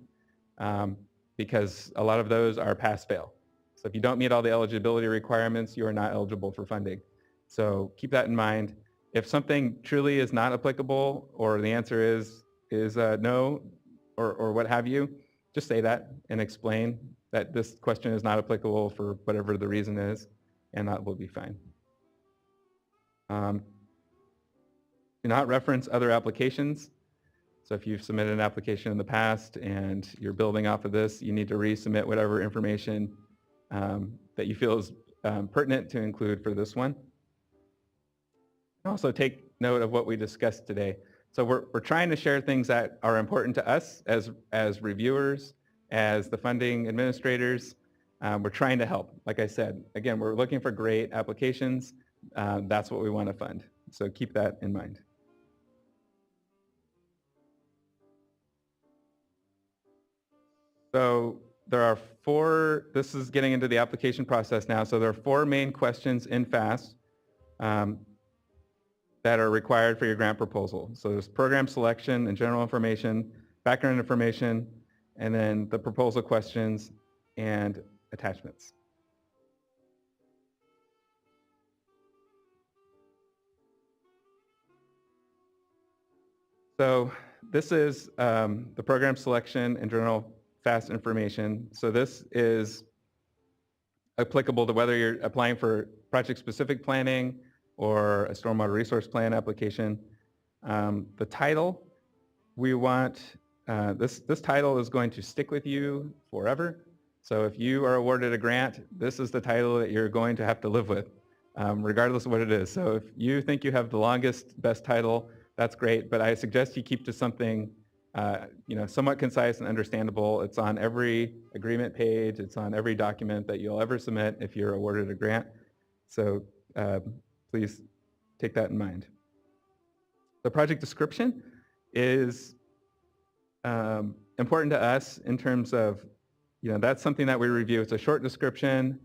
Speaker 1: because a lot of those are pass-fail. So if you don't meet all the eligibility requirements, you are not eligible for funding. So keep that in mind. If something truly is not applicable, or the answer is no, or what have you, just say that and explain that this question is not applicable for whatever the reason is, and that will be fine. Do not reference other applications. So if you've submitted an application in the past and you're building off of this, you need to resubmit whatever information that you feel is pertinent to include for this one. Also take note of what we discussed today. So we're trying to share things that are important to us as reviewers, as the funding administrators. We're trying to help. Like I said, again, we're looking for great applications. That's what we want to fund. So keep that in mind. So there are 4, this is getting into the application process now. So there are 4 main questions in FAST that are required for your grant proposal. So there's program selection and general information, background information, and then the proposal questions and attachments. So this is the program selection and general FAST information. So this is applicable to whether you're applying for project-specific planning or a stormwater resource plan application. The title, we want, this title is going to stick with you forever. So if you are awarded a grant, this is the title that you're going to have to live with, regardless of what it is. So if you think you have the longest, best title, that's great, but I suggest you keep to something somewhat concise and understandable. It's on every agreement page. It's on every document that you'll ever submit if you're awarded a grant. So please take that in mind. The project description is important to us in terms of, that's something that we review. It's a short description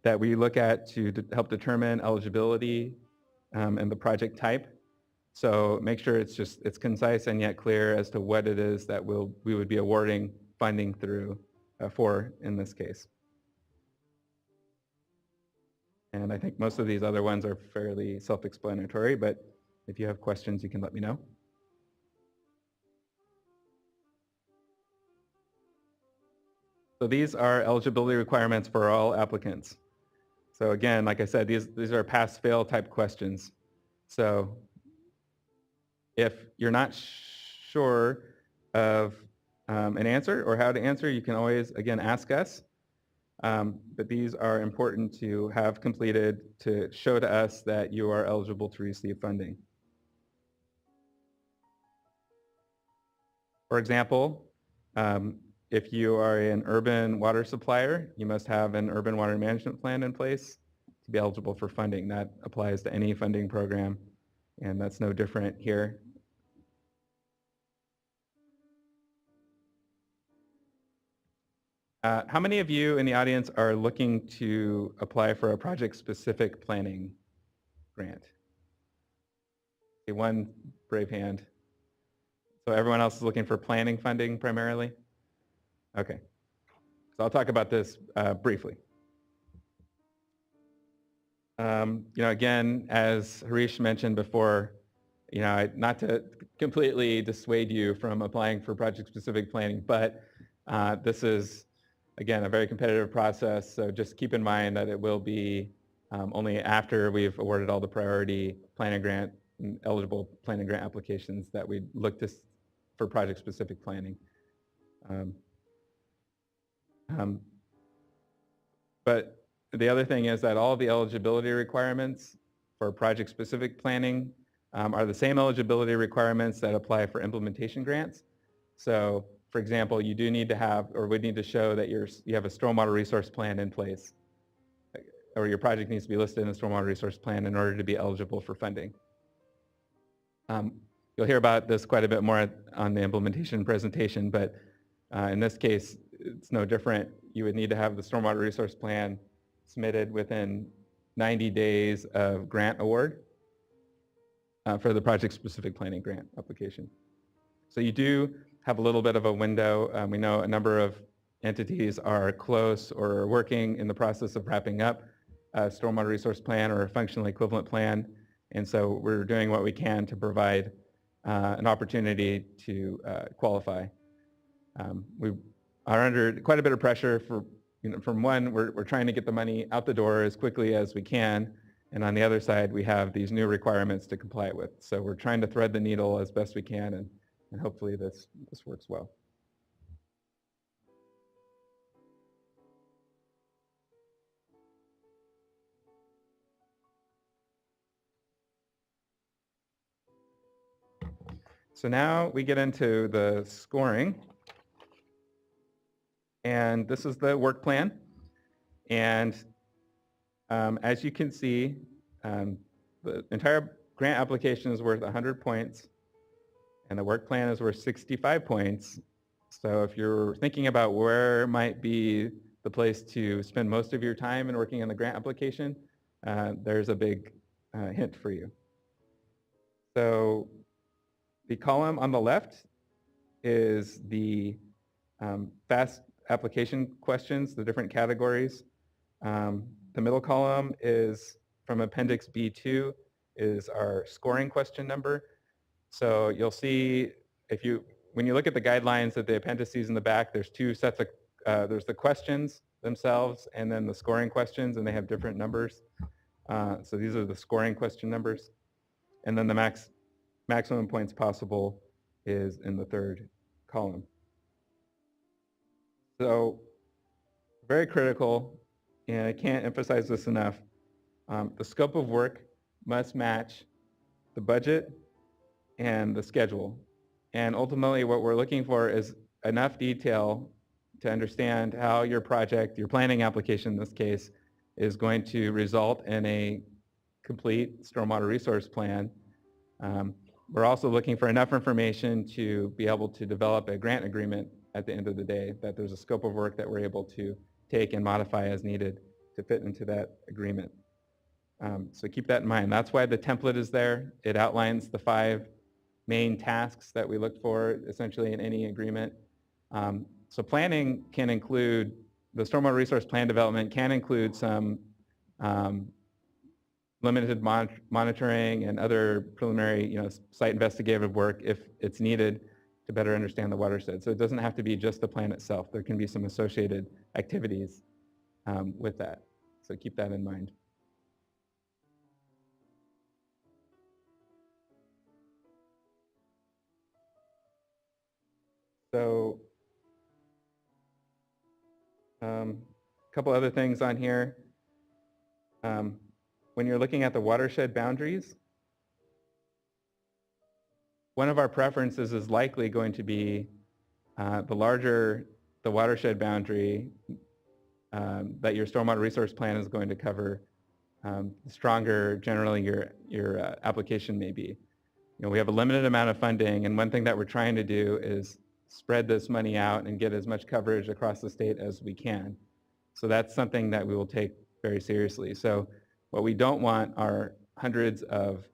Speaker 1: that we look at to help determine eligibility and the project type. So make sure it's concise and yet clear as to what it is that we would be awarding funding through for in this case. And I think most of these other ones are fairly self-explanatory, but if you have questions, you can let me know. So these are eligibility requirements for all applicants. So again, like I said, these are pass-fail type questions. So if you're not sure of an answer or how to answer, you can always, again, ask us. But these are important to have completed to show to us that you are eligible to receive funding. For example, if you are an urban water supplier, you must have an urban water management plan in place to be eligible for funding. That applies to any funding program, and that's no different here. How many of you in the audience are looking to apply for a project-specific planning grant? Okay, one brave hand. So everyone else is looking for planning funding primarily? Okay. So I'll talk about this briefly. Again, as Harish mentioned before, not to completely dissuade you from applying for project-specific planning, but this is, again, a very competitive process, so just keep in mind that it will be only after we've awarded all the priority planning grant and eligible planning grant applications that we look for project-specific planning. But the other thing is that all of the eligibility requirements for project-specific planning are the same eligibility requirements that apply for implementation grants. So, for example, you do need to have, or would need to show that you have a stormwater resource plan in place, or your project needs to be listed in a stormwater resource plan in order to be eligible for funding. You'll hear about this quite a bit more on the implementation presentation, but in this case, it's no different. You would need to have the stormwater resource plan submitted within 90 days of grant award for the project-specific planning grant application. So you do have a little bit of a window. We know a number of entities are close or working in the process of wrapping up a stormwater resource plan or a functionally equivalent plan. And so we're doing what we can to provide an opportunity to qualify. We are under quite a bit of pressure for, from one, we're trying to get the money out the door as quickly as we can. And on the other side, we have these new requirements to comply with. So we're trying to thread the needle as best we can, and hopefully this works well. So now we get into the scoring. And this is the work plan. And as you can see, the entire grant application is worth 100 points, and the work plan is worth 65 points. So if you're thinking about where might be the place to spend most of your time in working on the grant application, there's a big hint for you. So the column on the left is the fast application questions, the different categories. The middle column is from Appendix B2 is our scoring question number. So you'll see when you look at the guidelines at the appendices in the back, there's two sets of, there's the questions themselves and then the scoring questions, and they have different numbers. So these are the scoring question numbers. And then the maximum points possible is in the third column. So very critical, and I can't emphasize this enough. The scope of work must match the budget and the schedule. And ultimately what we're looking for is enough detail to understand how your project, your planning application in this case, is going to result in a complete stormwater resource plan. We're also looking for enough information to be able to develop a grant agreement at the end of the day, that there's a scope of work that we're able to take and modify as needed to fit into that agreement. So keep that in mind. That's why the template is there. It outlines the 5 main tasks that we look for essentially in any agreement. So planning can include, the stormwater resource plan development can include some limited monitoring and other preliminary, site investigative work if it's needed to better understand the watershed. So it doesn't have to be just the plan itself. There can be some associated activities with that. So keep that in mind. So a couple other things on here. When you're looking at the watershed boundaries, one of our preferences is likely going to be the larger the watershed boundary that your stormwater resource plan is going to cover, the stronger generally your application may be. We have a limited amount of funding, and one thing that we're trying to do is spread this money out and get as much coverage across the state as we can. So that's something that we will take very seriously. So what we don't want are hundreds of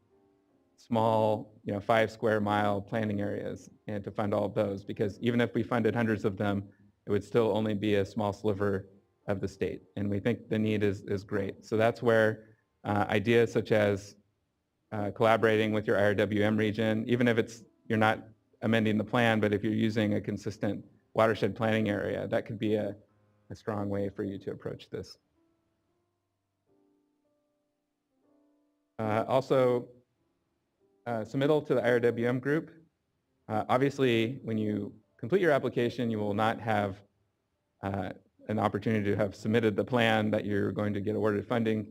Speaker 1: small, 5 square mile planning areas, and to fund all of those, because even if we funded hundreds of them, it would still only be a small sliver of the state. And we think the need is great. So that's where ideas such as collaborating with your IRWM region, even if you're not amending the plan, but if you're using a consistent watershed planning area, that could be a strong way for you to approach this. Also, submittal to the IRWM group. Obviously, when you complete your application, you will not have an opportunity to have submitted the plan that you're going to get awarded funding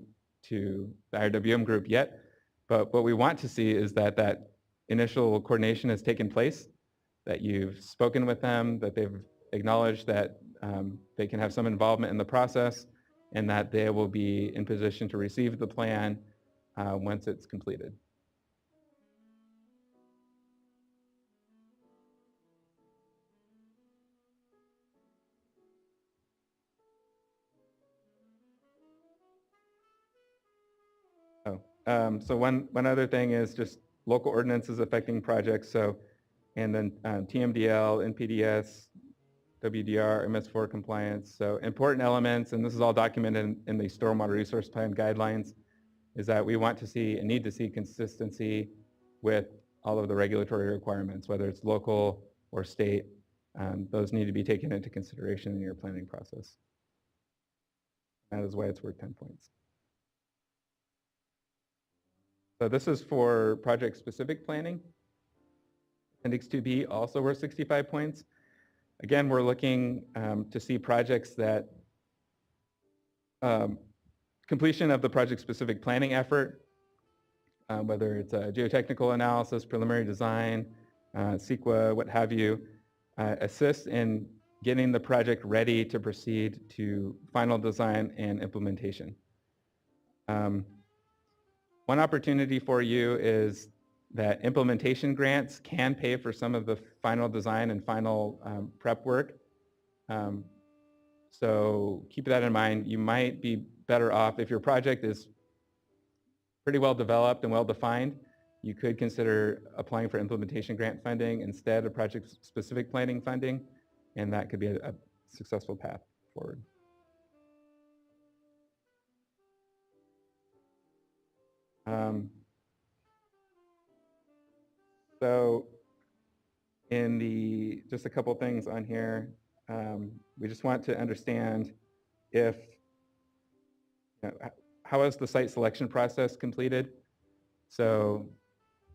Speaker 1: to the IRWM group yet. But what we want to see is that initial coordination has taken place, that you've spoken with them, that they've acknowledged that they can have some involvement in the process, and that they will be in position to receive the plan once it's completed. So one other thing is just local ordinances affecting projects. So, and then TMDL, NPDS, WDR, MS4 compliance. So important elements, and this is all documented in the Stormwater Resource Plan guidelines, is that we want to see and need to see consistency with all of the regulatory requirements, whether it's local or state. Those need to be taken into consideration in your planning process. That is why it's worth 10 points. So this is for project-specific planning. Appendix 2B also worth 65 points. Again, we're looking to see projects that completion of the project-specific planning effort, whether it's a geotechnical analysis, preliminary design, CEQA, what have you, assist in getting the project ready to proceed to final design and implementation. One opportunity for you is that implementation grants can pay for some of the final design and final prep work. So keep that in mind. You might be better off if your project is pretty well developed and well defined. You could consider applying for implementation grant funding instead of project-specific planning funding, and that could be a successful path forward. So just a couple things on here. We just want to understand if, how is the site selection process completed? So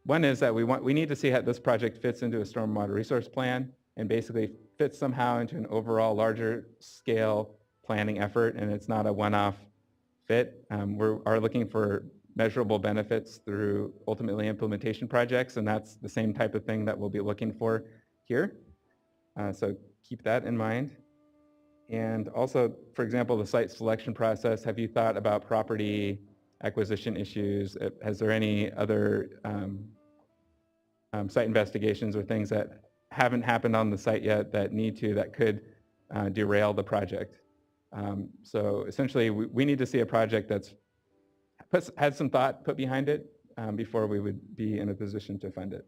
Speaker 1: one is that we need to see how this project fits into a stormwater resource plan and basically fits somehow into an overall larger scale planning effort, and it's not a one-off fit. We are looking for measurable benefits through ultimately implementation projects, and that's the same type of thing that we'll be looking for here. So keep that in mind. And also, for example, the site selection process, have you thought about property acquisition issues? Has there any other site investigations or things that haven't happened on the site yet that could derail the project? So essentially, we need to see a project that's had some thought put behind it before we would be in a position to fund it.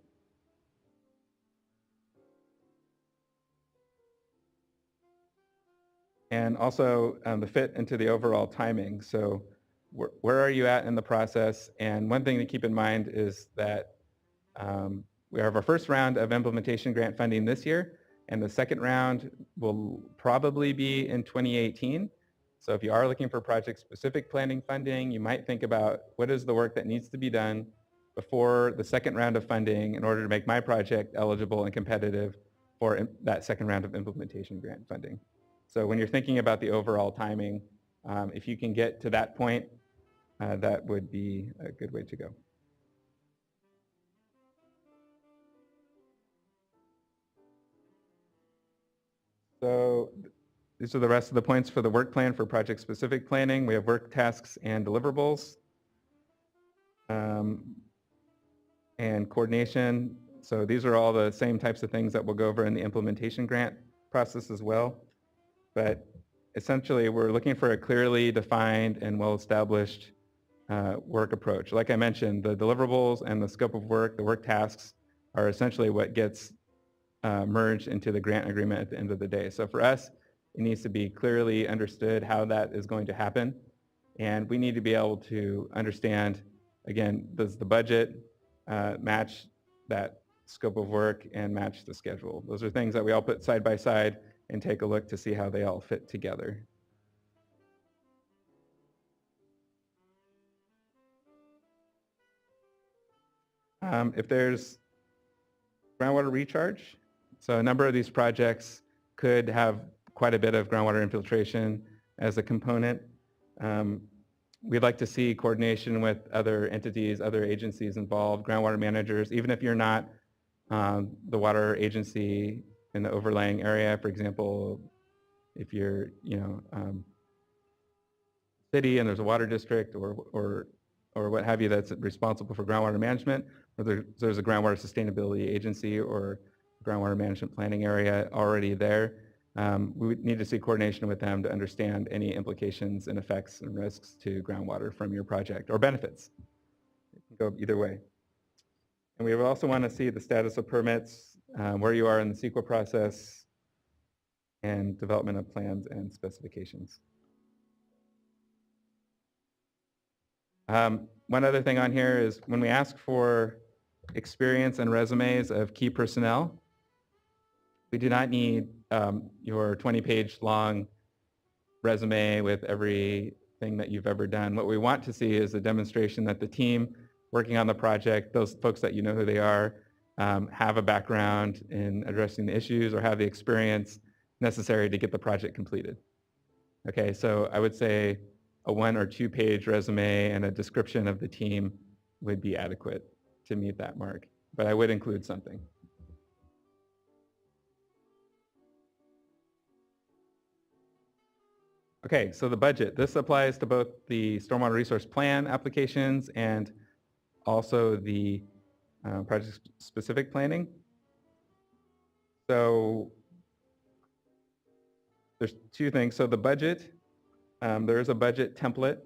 Speaker 1: And also the fit into the overall timing. So where are you at in the process? And one thing to keep in mind is that we have our first round of implementation grant funding this year, and the second round will probably be in 2018. So if you are looking for project-specific planning funding, you might think about what is the work that needs to be done before the second round of funding in order to make my project eligible and competitive for that second round of implementation grant funding. So when you're thinking about the overall timing, if you can get to that point, that would be a good way to go. So these are the rest of the points for the work plan for project-specific planning. We have work tasks and deliverables and coordination. So these are all the same types of things that we'll go over in the implementation grant process as well. But essentially, we're looking for a clearly defined and well-established work approach. Like I mentioned, the deliverables and the scope of work, the work tasks, are essentially what gets merged into the grant agreement at the end of the day. So for us, it needs to be clearly understood how that is going to happen. And we need to be able to understand, again, does the budget match that scope of work and match the schedule? Those are things that we all put side by side and take a look to see how they all fit together. If there's groundwater recharge, so a number of these projects could have quite a bit of groundwater infiltration as a component. We'd like to see coordination with other entities, other agencies involved, groundwater managers, even if you're not the water agency in the overlaying area. For example, if you're, city and there's a water district or what have you that's responsible for groundwater management, or there's a groundwater sustainability agency or groundwater management planning area already there, we would need to see coordination with them to understand any implications and effects and risks to groundwater from your project, or benefits. It can go either way. And we would also want to see the status of permits, where you are in the CEQA process, and development of plans and specifications. One other thing on here is when we ask for experience and resumes of key personnel, we do not need your 20-page long resume with everything that you've ever done. What we want to see is a demonstration that the team working on the project, those folks that you know who they are, have a background in addressing the issues or have the experience necessary to get the project completed. Okay, so I would say a 1 or 2 page resume and a description of the team would be adequate to meet that mark, but I would include something. Okay, so the budget. This applies to both the Stormwater Resource Plan applications and also the project-specific planning. So there's 2 things. So the budget, there is a budget template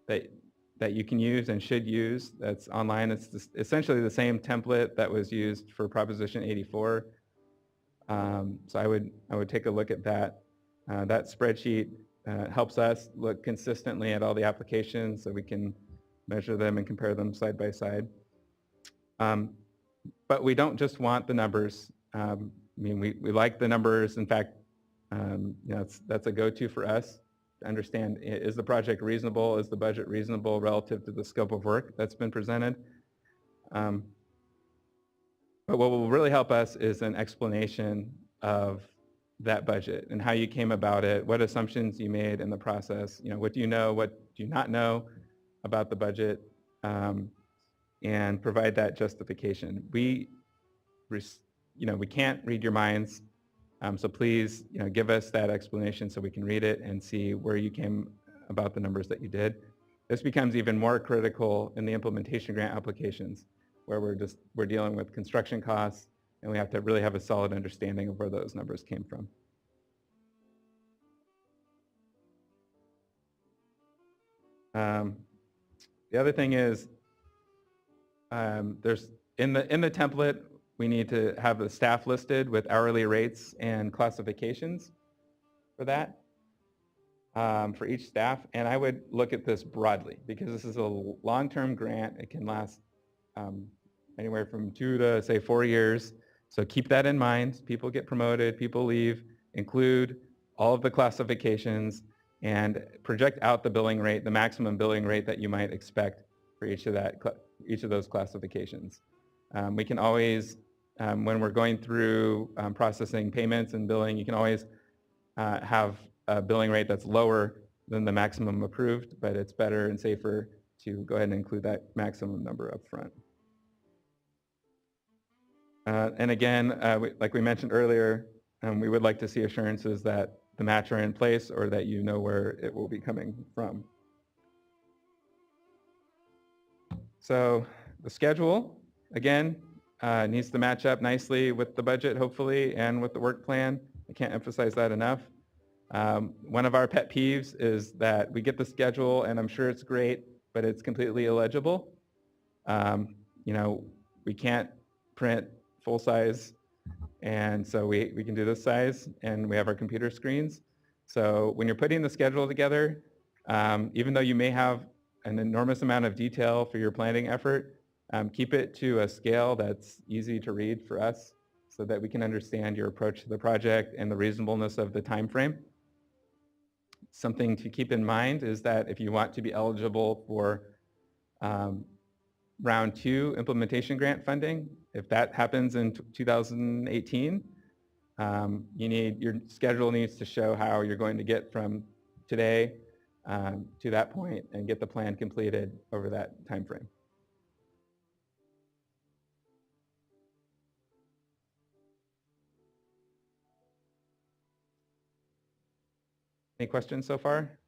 Speaker 1: that you can use and should use that's online. It's essentially the same template that was used for Proposition 84. So I would take a look at that. That spreadsheet helps us look consistently at all the applications so we can measure them and compare them side by side. But we don't just want the numbers. I mean, we like the numbers. In fact, that's a go-to for us. understand, is the project reasonable? Is the budget reasonable relative to the scope of work that's been presented? But what will really help us is an explanation of that budget and how you came about it, what assumptions you made in the process, what do you know, what do you not know about the budget, and provide that justification. We can't read your minds, so please, give us that explanation so we can read it and see where you came about the numbers that you did. This becomes even more critical in the implementation grant applications, where we're dealing with construction costs, and we have to really have a solid understanding of where those numbers came from. The other thing is, there's in the template, we need to have the staff listed with hourly rates and classifications for that, for each staff. And I would look at this broadly, because this is a long-term grant. It can last anywhere from 2 to, say, 4 years. So keep that in mind. People get promoted, people leave. Include all of the classifications and project out the billing rate, the maximum billing rate that you might expect for each of those classifications. We can always, when we're going through processing payments and billing, you can always have a billing rate that's lower than the maximum approved, but it's better and safer to go ahead and include that maximum number up front. And again, like we mentioned earlier, we would like to see assurances that the match are in place or that you know where it will be coming from. So the schedule, again, needs to match up nicely with the budget, hopefully, and with the work plan. I can't emphasize that enough. One of our pet peeves is that we get the schedule, and I'm sure it's great, but it's completely illegible. We can't print full size, and so we can do this size, and we have our computer screens. So when you're putting the schedule together, even though you may have an enormous amount of detail for your planning effort, keep it to a scale that's easy to read for us so that we can understand your approach to the project and the reasonableness of the time frame. Something to keep in mind is that if you want to be eligible for round 2 implementation grant funding, if that happens in 2018, your schedule needs to show how you're going to get from today to that point and get the plan completed over that time frame. Any questions so far?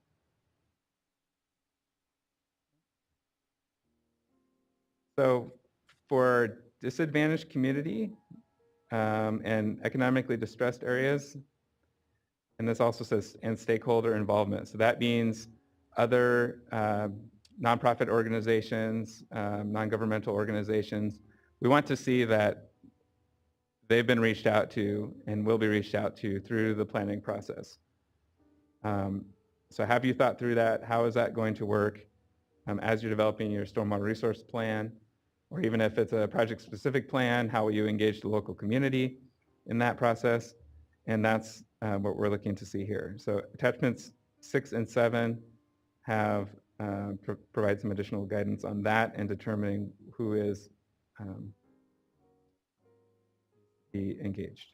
Speaker 1: So for disadvantaged community and economically distressed areas, and this also says, and stakeholder involvement. So that means other nonprofit organizations, non-governmental organizations. We want to see that they've been reached out to and will be reached out to through the planning process. So have you thought through that? How is that going to work as you're developing your stormwater resource plan? Or even if it's a project-specific plan, how will you engage the local community in that process? And that's what we're looking to see here. So attachments 6 and 7 have provide some additional guidance on that and determining who is be engaged.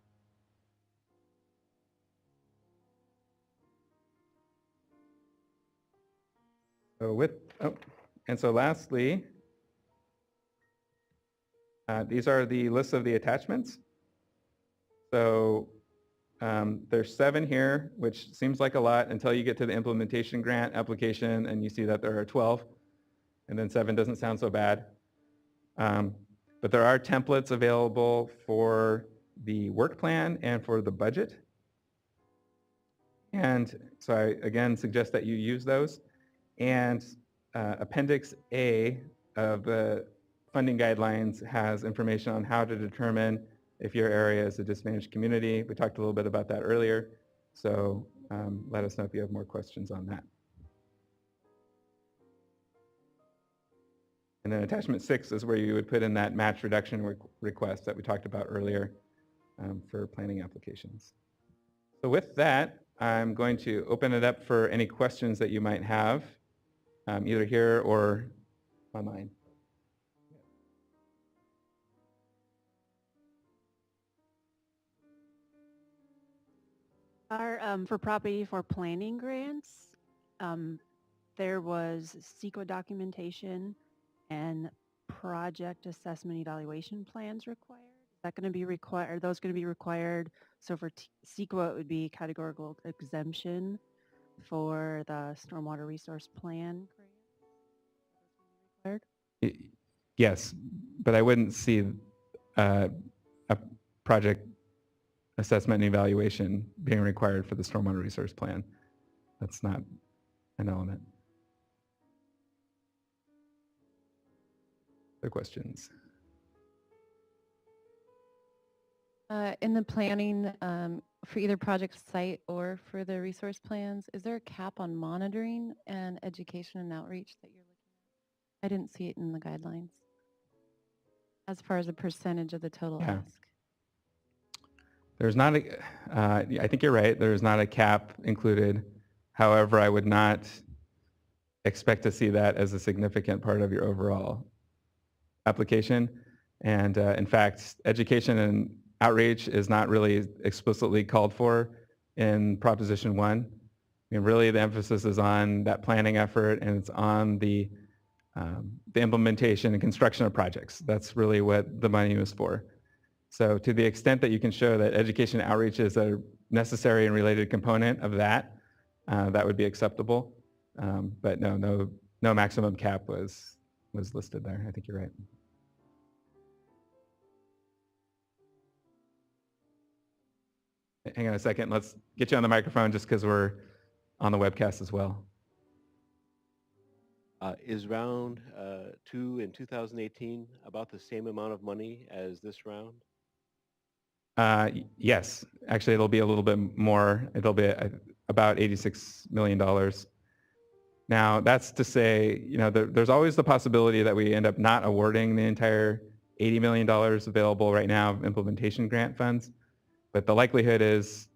Speaker 1: So lastly, these are the lists of the attachments. So there's 7 here, which seems like a lot until you get to the implementation grant application and you see that there are 12, and then 7 doesn't sound so bad. But there are templates available for the work plan and for the budget. And so I again suggest that you use those. And Appendix A of the funding guidelines has information on how to determine if your area is a disadvantaged community. We talked a little bit about that earlier, so let us know if you have more questions on that. And then attachment 6 is where you would put in that match reduction request that we talked about earlier for planning applications. So with that, I'm going to open it up for any questions that you might have, either here or online.
Speaker 16: For property for planning grants, there was CEQA documentation and project assessment evaluation plans required. Is that going to be required? Are those going to be required? So for CEQA, it would be categorical exemption. For the stormwater resource plan grant?
Speaker 1: Yes, but I wouldn't see a project assessment and evaluation being required for the stormwater resource plan. That's not an element. Other questions?
Speaker 10: In the planning, for either project site or for the resource plans, is there a cap on monitoring and education and outreach that you're looking at? I didn't see it in the guidelines as far as a percentage of the total ask.
Speaker 1: There's not a, I think you're right, there's not a cap included. However, I would not expect to see that as a significant part of your overall application. And in fact, education and outreach is not really explicitly called for in Proposition 1. I mean, really the emphasis is on that planning effort, and it's on the implementation and construction of projects. That's really what the money was for. So to the extent that you can show that education and outreach is a necessary and related component of that, that would be acceptable. But no maximum cap was listed there. I think you're right. Hang on a second. Let's get you on the microphone just because we're on the webcast as well.
Speaker 17: Is round 2 in 2018 about the same amount of money as this round?
Speaker 1: Yes, actually it'll be a little bit more. It'll be about $86 million. Now that's to say, there's always the possibility that we end up not awarding the entire $80 million available right now of implementation grant funds. But the likelihood is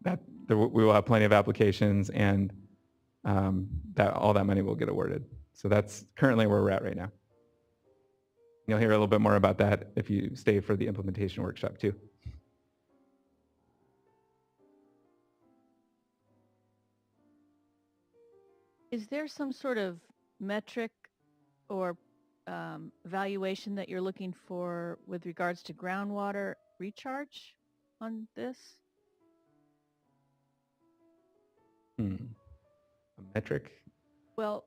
Speaker 1: that we will have plenty of applications and that all that money will get awarded. So that's currently where we're at right now. You'll hear a little bit more about that if you stay for the implementation workshop too.
Speaker 15: Is there some sort of metric or evaluation that you're looking for with regards to groundwater recharge on this?
Speaker 1: A metric?
Speaker 15: Well,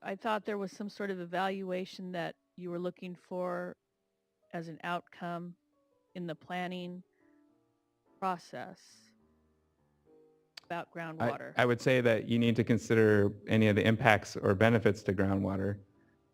Speaker 15: I thought there was some sort of evaluation that you were looking for as an outcome in the planning process about groundwater.
Speaker 1: I would say that you need to consider any of the impacts or benefits to groundwater.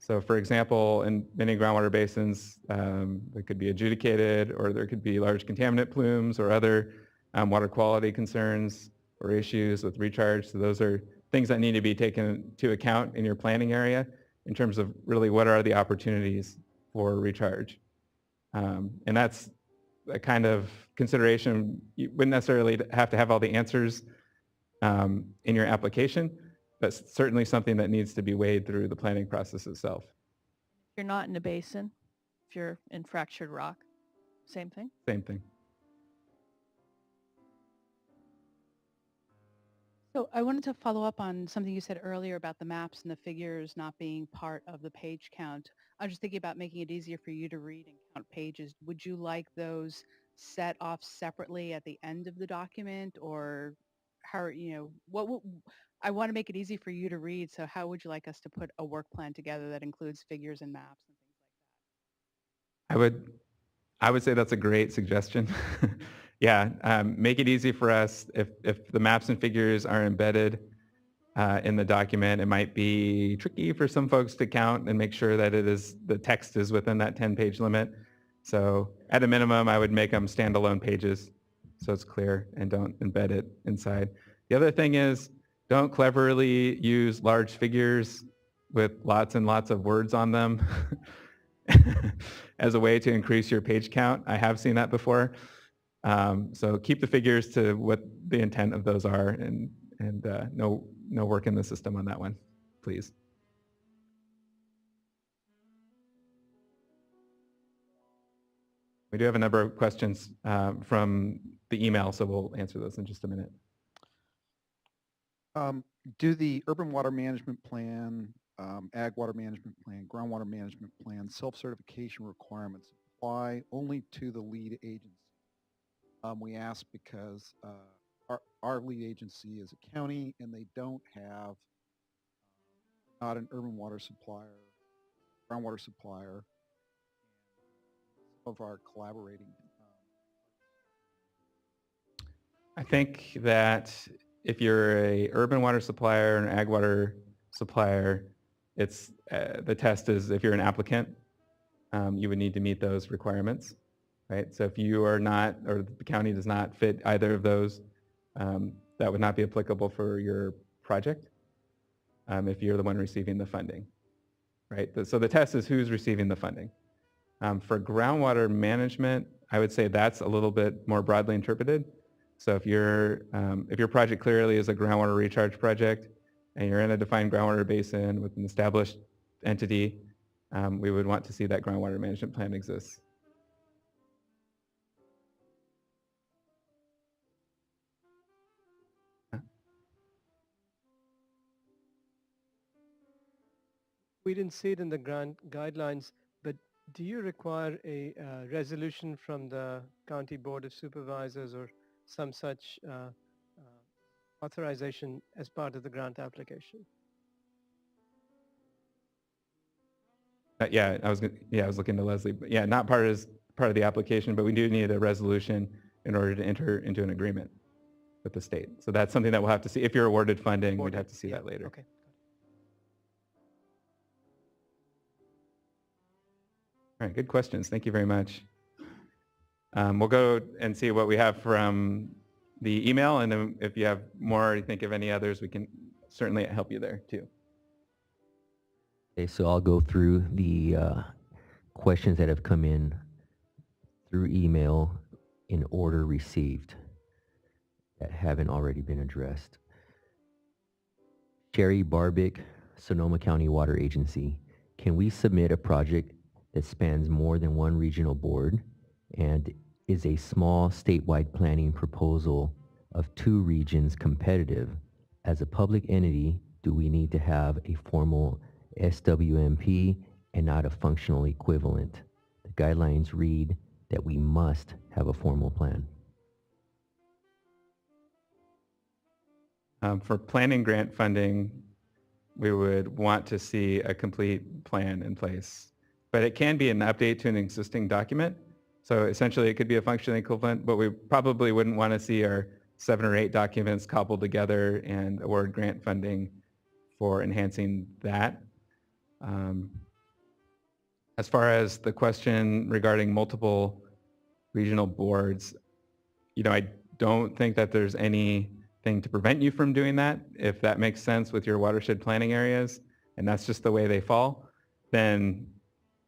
Speaker 1: So for example, in many groundwater basins, there could be adjudicated, or there could be large contaminant plumes or other water quality concerns or issues with recharge. So those are things that need to be taken into account in your planning area in terms of really what are the opportunities for recharge. And that's a kind of consideration. You wouldn't necessarily have to have all the answers in your application, but certainly something that needs to be weighed through the planning process itself.
Speaker 15: If you're not in a basin, if you're in fractured rock, same thing?
Speaker 1: Same thing.
Speaker 15: So I wanted to follow up on something you said earlier about the maps and the figures not being part of the page count. I'm just thinking about making it easier for you to read and count pages. Would you like those set off separately at the end of the document, or how, I want to make it easy for you to read, so how would you like us to put a work plan together that includes figures and maps and things like that?
Speaker 1: I would say that's a great suggestion. Yeah, make it easy for us. If the maps and figures are embedded in the document, it might be tricky for some folks to count and make sure that the text is within that 10-page limit. So at a minimum, I would make them standalone pages so it's clear, and don't embed it inside. The other thing is, don't cleverly use large figures with lots and lots of words on them as a way to increase your page count. I have seen that before. So keep the figures to what the intent of those are, and no work in the system on that one, please. We do have a number of questions from the email, so we'll answer those in just a minute.
Speaker 18: Do the urban water management plan, ag water management plan, groundwater management plan, self-certification requirements apply only to the lead agency? We ask because our lead agency is a county, and they don't have, not an urban water supplier, groundwater supplier, of our collaborating.
Speaker 1: I think that if you're a urban water supplier and ag water supplier, it's the test is if you're an applicant, you would need to meet those requirements, right? So if you are not, or the county does not fit either of those, that would not be applicable for your project if you're the one receiving the funding, right? So the test is who's receiving the funding. For groundwater management, I would say that's a little bit more broadly interpreted. So if your project clearly is a groundwater recharge project and you're in a defined groundwater basin with an established entity, we would want to see that groundwater management plan exists.
Speaker 13: We didn't see it in the grant guidelines, but do you require a resolution from the County Board of Supervisors or some such authorization as part of the grant application?
Speaker 1: Yeah, I was looking to Leslie, but yeah, not part of the application, but we do need a resolution in order to enter into an agreement with the state. So that's something that we'll have to see. If you're awarded funding, we'd have to see that later.
Speaker 13: Okay.
Speaker 1: All right, good questions. Thank you very much. We'll go and see what we have from the email, and then if you have more or you think of any others, we can certainly help you there too.
Speaker 4: Okay, so I'll go through the questions that have come in through email in order received that haven't already been addressed. Sherry Barbic, Sonoma County Water Agency. Can we submit a project that spans more than one regional board and is a small statewide planning proposal of 2 regions competitive? As a public entity, do we need to have a formal SWMP and not a functional equivalent? The guidelines read that we must have a formal plan.
Speaker 1: For planning grant funding, we would want to see a complete plan in place. But it can be an update to an existing document. So essentially it could be a functional equivalent, but we probably wouldn't want to see our 7 or 8 documents cobbled together and award grant funding for enhancing that. As far as the question regarding multiple regional boards, I don't think that there's anything to prevent you from doing that. If that makes sense with your watershed planning areas, and that's just the way they fall, then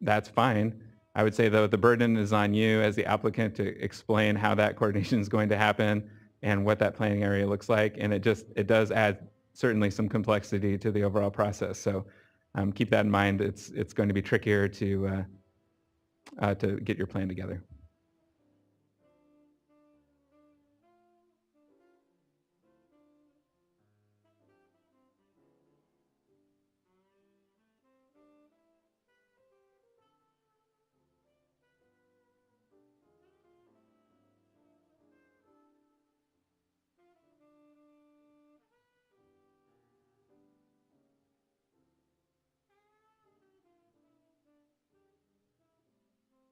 Speaker 1: that's fine. I would say, though, the burden is on you as the applicant to explain how that coordination is going to happen and what that planning area looks like. And it does add certainly some complexity to the overall process. So keep that in mind. It's going to be trickier to get your plan together.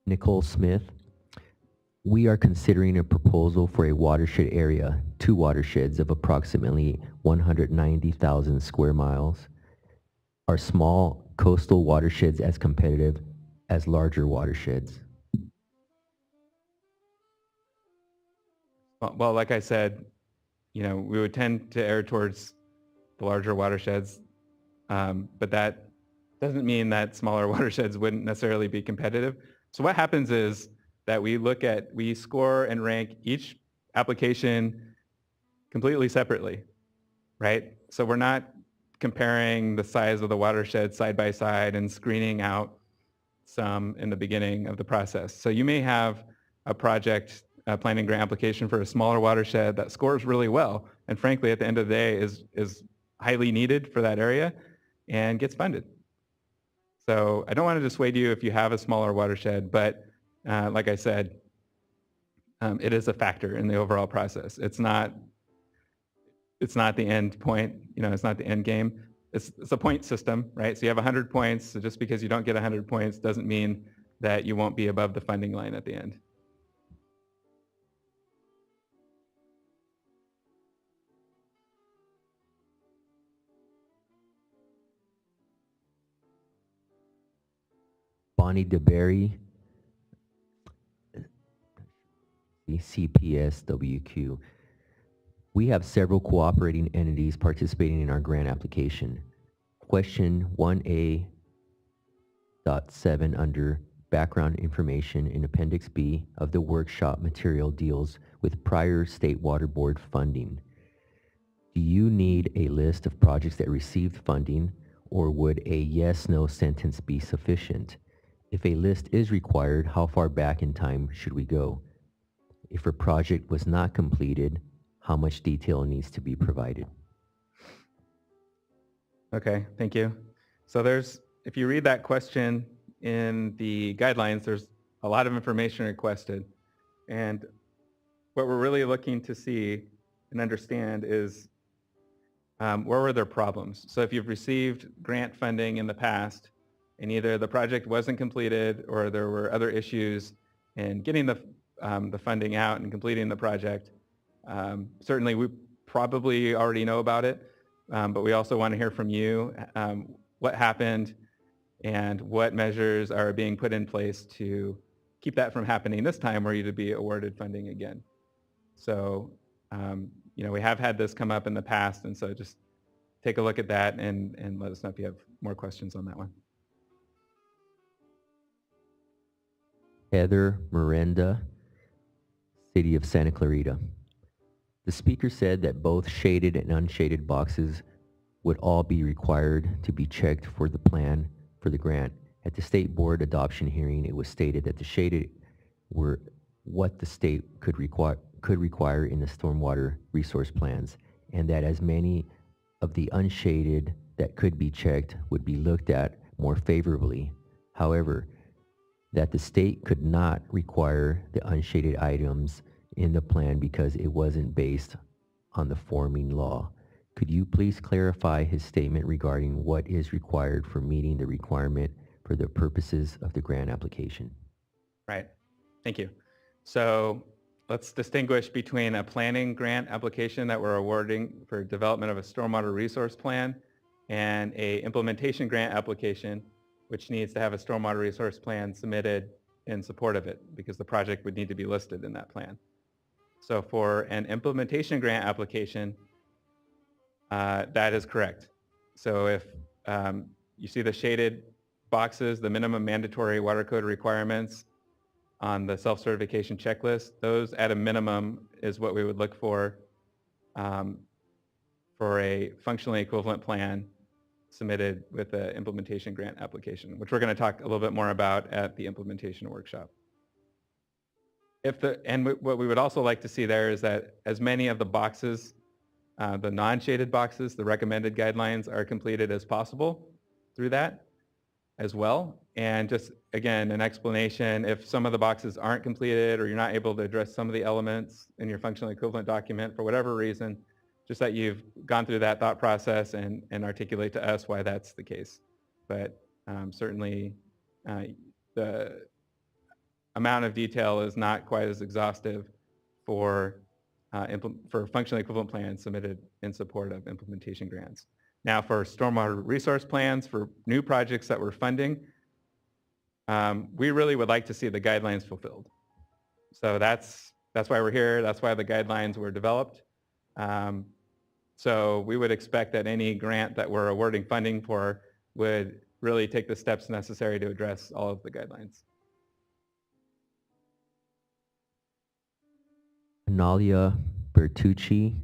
Speaker 4: Nicole Smith, we are considering a proposal for a watershed area, 2 watersheds of approximately 190,000 square miles. Are small coastal watersheds as competitive as larger watersheds?
Speaker 1: Well, like I said, we would tend to err towards the larger watersheds, but that doesn't mean that smaller watersheds wouldn't necessarily be competitive. So what happens is that we score and rank each application completely separately, right? So we're not comparing the size of the watershed side by side and screening out some in the beginning of the process. So you may have a project planning grant application for a smaller watershed that scores really well, and frankly, at the end of the day, is highly needed for that area and gets funded. So I don't want to dissuade you if you have a smaller watershed, but like I said, it is a factor in the overall process. It's not the end point, it's not the end game. It's a point system, right? So you have 100 points, so just because you don't get 100 points doesn't mean that you won't be above the funding line at the end.
Speaker 4: Bonnie DeBerry, CPSWQ. We have several cooperating entities participating in our grant application. Question 1A.7 under background information in Appendix B of the workshop material deals with prior state water board funding. Do you need a list of projects that received funding, or would a yes/no sentence be sufficient? If a list is required, how far back in time should we go? If a project was not completed, how much detail needs to be provided?
Speaker 1: Okay, thank you. So if you read that question in the guidelines, there's a lot of information requested. And what we're really looking to see and understand is where were there problems? So if you've received grant funding in the past and either the project wasn't completed or there were other issues in getting the funding out and completing the project, certainly we probably already know about it, but we also want to hear from you what happened and what measures are being put in place to keep that from happening this time were you to be awarded funding again. So, we have had this come up in the past, and so just take a look at that and let us know if you have more questions on that one.
Speaker 4: Heather Miranda, City of Santa Clarita. The speaker said that both shaded and unshaded boxes would all be required to be checked for the plan for the grant. At the state board adoption hearing, it was stated that the shaded were what the state could require in the stormwater resource plans, and that as many of the unshaded that could be checked would be looked at more favorably. However, that the state could not require the unshaded items in the plan because it wasn't based on the forming law. Could you please clarify his statement regarding what is required for meeting the requirement for the purposes of the grant application?
Speaker 1: Right. Thank you. So let's distinguish between a planning grant application that we're awarding for development of a stormwater resource plan and a implementation grant application, which needs to have a stormwater resource plan submitted in support of it because the project would need to be listed in that plan. So for an implementation grant application, that is correct. So if you see the shaded boxes, the minimum mandatory water code requirements on the self-certification checklist, those at a minimum is what we would look for a functionally equivalent plan submitted with the implementation grant application, which we're going to talk a little bit more about at the implementation workshop. What we would also like to see there is that as many of the boxes, the non-shaded boxes, the recommended guidelines are completed as possible through that as well. And just, again, an explanation, if some of the boxes aren't completed or you're not able to address some of the elements in your functionally equivalent document for whatever reason, just that you've gone through that thought process and articulate to us why that's the case. But certainly the amount of detail is not quite as exhaustive for functionally equivalent plans submitted in support of implementation grants. Now for stormwater resource plans for new projects that we're funding, we really would like to see the guidelines fulfilled. So that's why we're here. That's why the guidelines were developed. So we would expect that any grant that we're awarding funding for would really take the steps necessary to address all of the guidelines.
Speaker 4: Nalia Bertucci,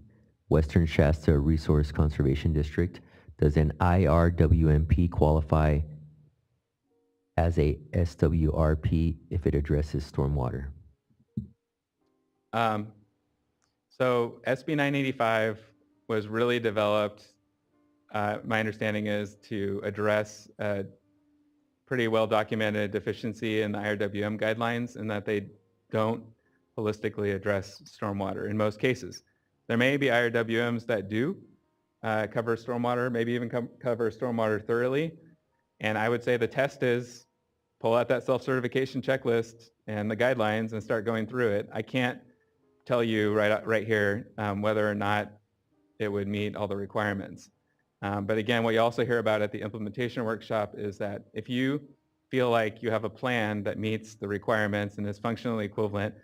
Speaker 4: Western Shasta Resource Conservation District. Does an IRWMP qualify as a SWRP if it addresses stormwater?
Speaker 1: So SB 985 was really developed, my understanding is, to address a pretty well-documented deficiency in the IRWM guidelines, in that they don't holistically address stormwater in most cases. There may be IRWMs that do cover stormwater, maybe even cover stormwater thoroughly. And I would say the test is pull out that self-certification checklist and the guidelines and start going through it. I can't tell you right here whether or not it would meet all the requirements. But again, what you also hear about at the implementation workshop is that if you feel like you have a plan that meets the requirements and is functionally equivalent,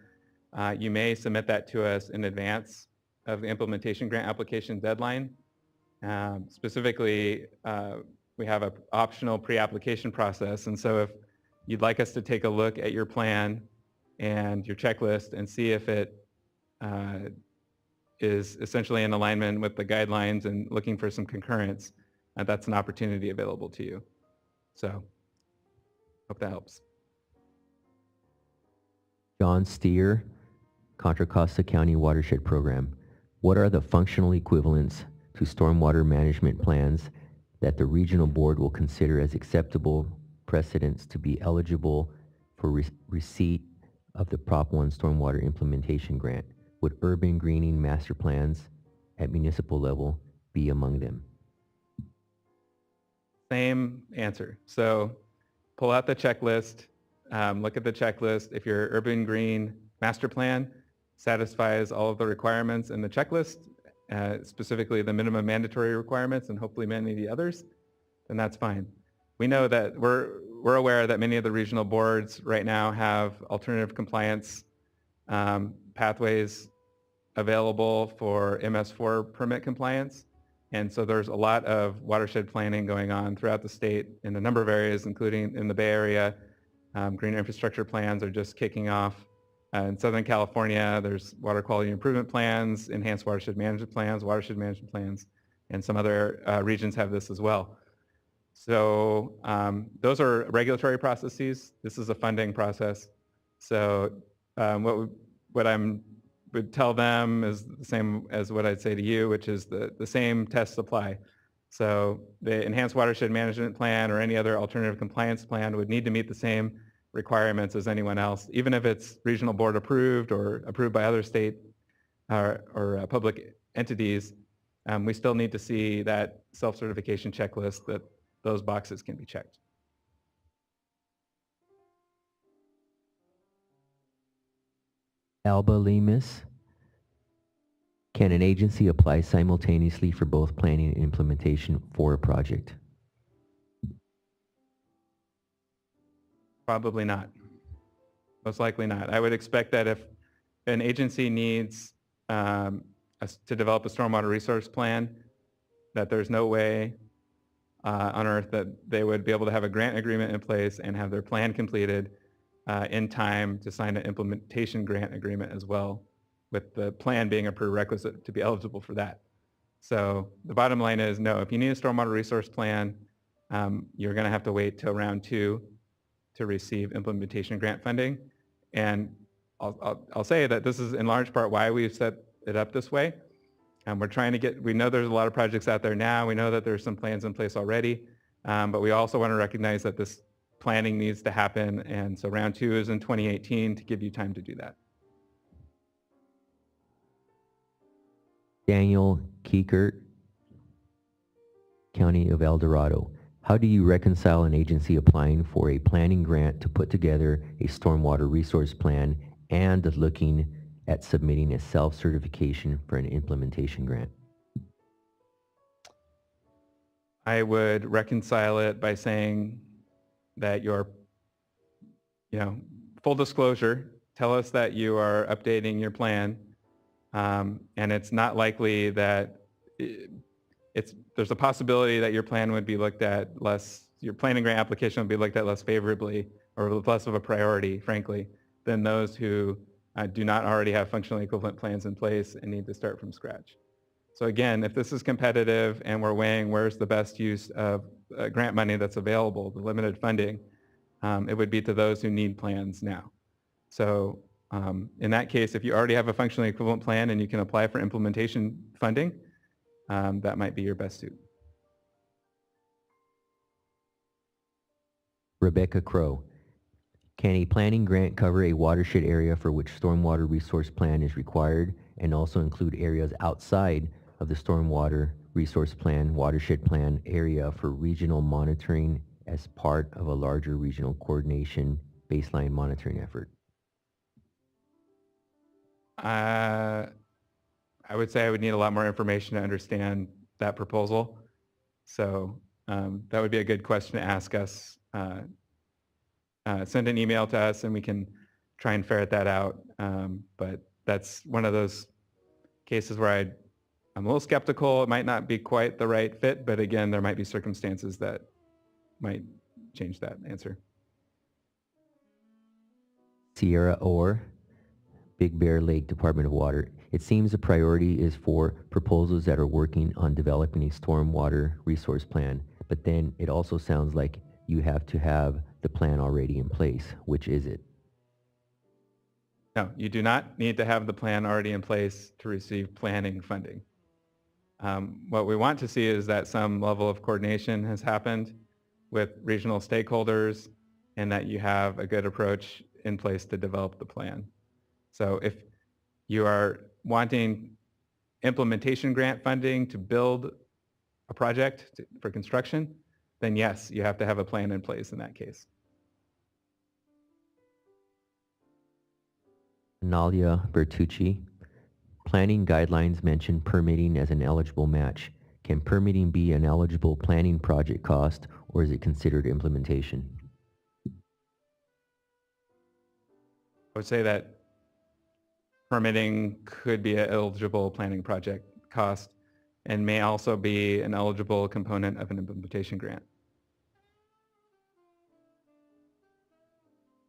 Speaker 1: you may submit that to us in advance of the implementation grant application deadline. Specifically, we have an optional pre-application process. And so if you'd like us to take a look at your plan and your checklist and see if it is essentially in alignment with the guidelines and looking for some concurrence, that's an opportunity available to you. So hope that helps.
Speaker 4: John Steer, Contra Costa County Watershed Program. What are the functional equivalents to stormwater management plans that the regional board will consider as acceptable precedents to be eligible for receipt of the Prop 1 Stormwater Implementation Grant? Would urban greening master plans at municipal level be among them?
Speaker 1: Same answer. So pull out the checklist, look at the checklist. If your urban green master plan satisfies all of the requirements in the checklist, specifically the minimum mandatory requirements and hopefully many of the others, then that's fine. We know that we're aware that many of the regional boards right now have alternative compliance pathways available for MS4 permit compliance. And so there's a lot of watershed planning going on throughout the state in a number of areas, including in the Bay Area. Green infrastructure plans are just kicking off. In Southern California, there's water quality improvement plans, enhanced watershed management plans, and some other regions have this as well. So those are regulatory processes. This is a funding process. So what I would tell them is the same as what I'd say to you, which is the same tests apply. So the enhanced watershed management plan or any other alternative compliance plan would need to meet the same requirements as anyone else, even if it's regional board approved or approved by other state or public entities. We still need to see that self-certification checklist that those boxes can be checked.
Speaker 4: Alba Lemus, can an agency apply simultaneously for both planning and implementation for a project?
Speaker 1: Probably not. Most likely not. I would expect that if an agency needs to develop a stormwater resource plan, that there's no way on earth that they would be able to have a grant agreement in place and have their plan completed in time to sign an implementation grant agreement as well, with the plan being a prerequisite to be eligible for that. So the bottom line is no, if you need a stormwater resource plan, you're going to have to wait till round 2 to receive implementation grant funding. And I'll say that this is in large part why we've set it up this way. We're trying to we know there's a lot of projects out there now. We know that there's some plans in place already, but we also want to recognize that this planning needs to happen. And so round 2 is in 2018 to give you time to do that.
Speaker 4: Daniel Kiekert, County of El Dorado. How do you reconcile an agency applying for a planning grant to put together a stormwater resource plan and looking at submitting a self-certification for an implementation grant?
Speaker 1: I would reconcile it by saying that full disclosure, tell us that you are updating your plan, and it's not likely that there's a possibility that your plan would be looked at your planning grant application would be looked at less favorably or with less of a priority, frankly, than those who do not already have functionally equivalent plans in place and need to start from scratch. So again, if this is competitive and we're weighing where's the best use of grant money that's available, the limited funding, it would be to those who need plans now. So in that case, if you already have a functionally equivalent plan and you can apply for implementation funding, that might be your best suit.
Speaker 4: Rebecca Crow. Can a planning grant cover a watershed area for which stormwater resource plan is required and also include areas outside of the stormwater resource plan, watershed plan area for regional monitoring as part of a larger regional coordination baseline monitoring effort?
Speaker 1: I would say I would need a lot more information to understand that proposal. So that would be a good question to ask us. Send an email to us and we can try and ferret that out. But that's one of those cases where I'm a little skeptical. It might not be quite the right fit, but again, there might be circumstances that might change that answer.
Speaker 4: Sierra Orr, Big Bear Lake Department of Water. It seems the priority is for proposals that are working on developing a stormwater resource plan, but then it also sounds like you have to have the plan already in place. Which is it?
Speaker 1: No, you do not need to have the plan already in place to receive planning funding. What we want to see is that some level of coordination has happened with regional stakeholders and that you have a good approach in place to develop the plan. So if you are wanting implementation grant funding to build a project for construction, then yes, you have to have a plan in place in that case.
Speaker 4: Nalia Bertucci. Planning guidelines mention permitting as an eligible match. Can permitting be an eligible planning project cost, or is it considered implementation?
Speaker 1: I would say that permitting could be an eligible planning project cost and may also be an eligible component of an implementation grant.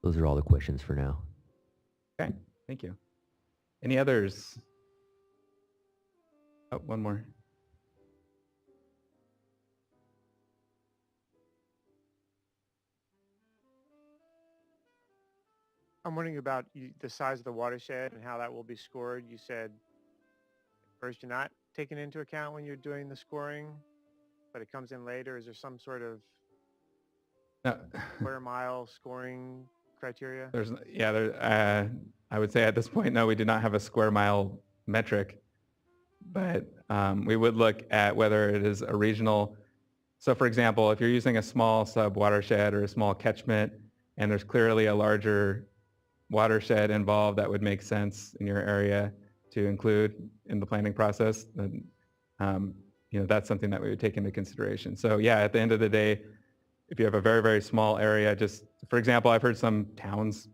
Speaker 4: Those are all the questions for now.
Speaker 1: Okay, thank you. Any others? Oh, one more.
Speaker 19: I'm wondering about the size of the watershed and how that will be scored. You said first you're not taking into account when you're doing the scoring, but it comes in later. Is there some sort of square mile scoring criteria?
Speaker 1: I would say at this point, no, we do not have a square mile metric, but we would look at whether it is a regional. So for example, if you're using a small sub watershed or a small catchment and there's clearly a larger watershed involved that would make sense in your area to include in the planning process, then that's something that we would take into consideration. So yeah, at the end of the day, if you have a very, very small area, just for example, I've heard some towns,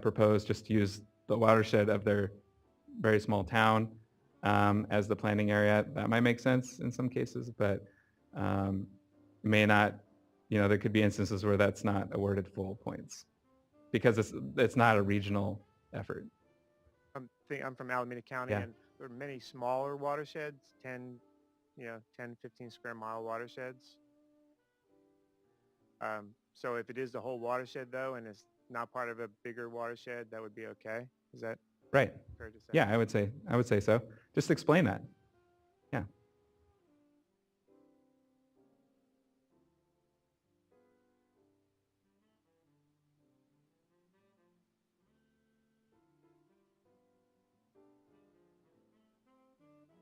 Speaker 1: propose just to use the watershed of their very small town as the planning area. That might make sense in some cases, but may not. There could be instances where that's not awarded full points because it's not a regional effort.
Speaker 19: I'm from Alameda County,
Speaker 1: Yeah.
Speaker 19: and there are many smaller watersheds, 10, 15 square mile watersheds. So if it is the whole watershed though, and it's not part of a bigger watershed, that would be okay. Is that
Speaker 1: Right?
Speaker 19: fair to say?
Speaker 1: Yeah, I would say so. Just explain that. Yeah.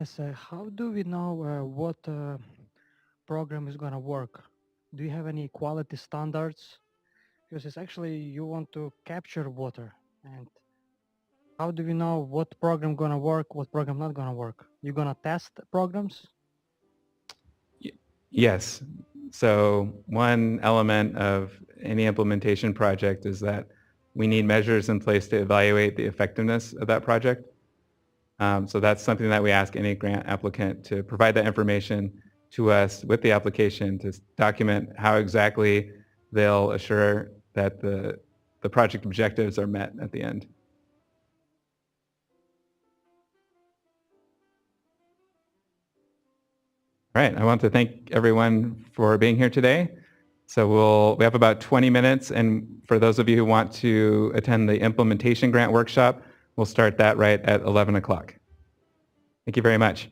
Speaker 14: Yes, how do we know what program is going to work? Do you have any quality standards? Because it's actually you want to capture water, and how do we know what program going to work, what program not going to work? You're going to test programs?
Speaker 1: Yes. So one element of any implementation project is that we need measures in place to evaluate the effectiveness of that project. So that's something that we ask any grant applicant to provide that information to us with the application to document how exactly they'll assure that the project objectives are met at the end. All right, I want to thank everyone for being here today. So we have about 20 minutes, and for those of you who want to attend the implementation grant workshop, we'll start that right at 11 o'clock. Thank you very much.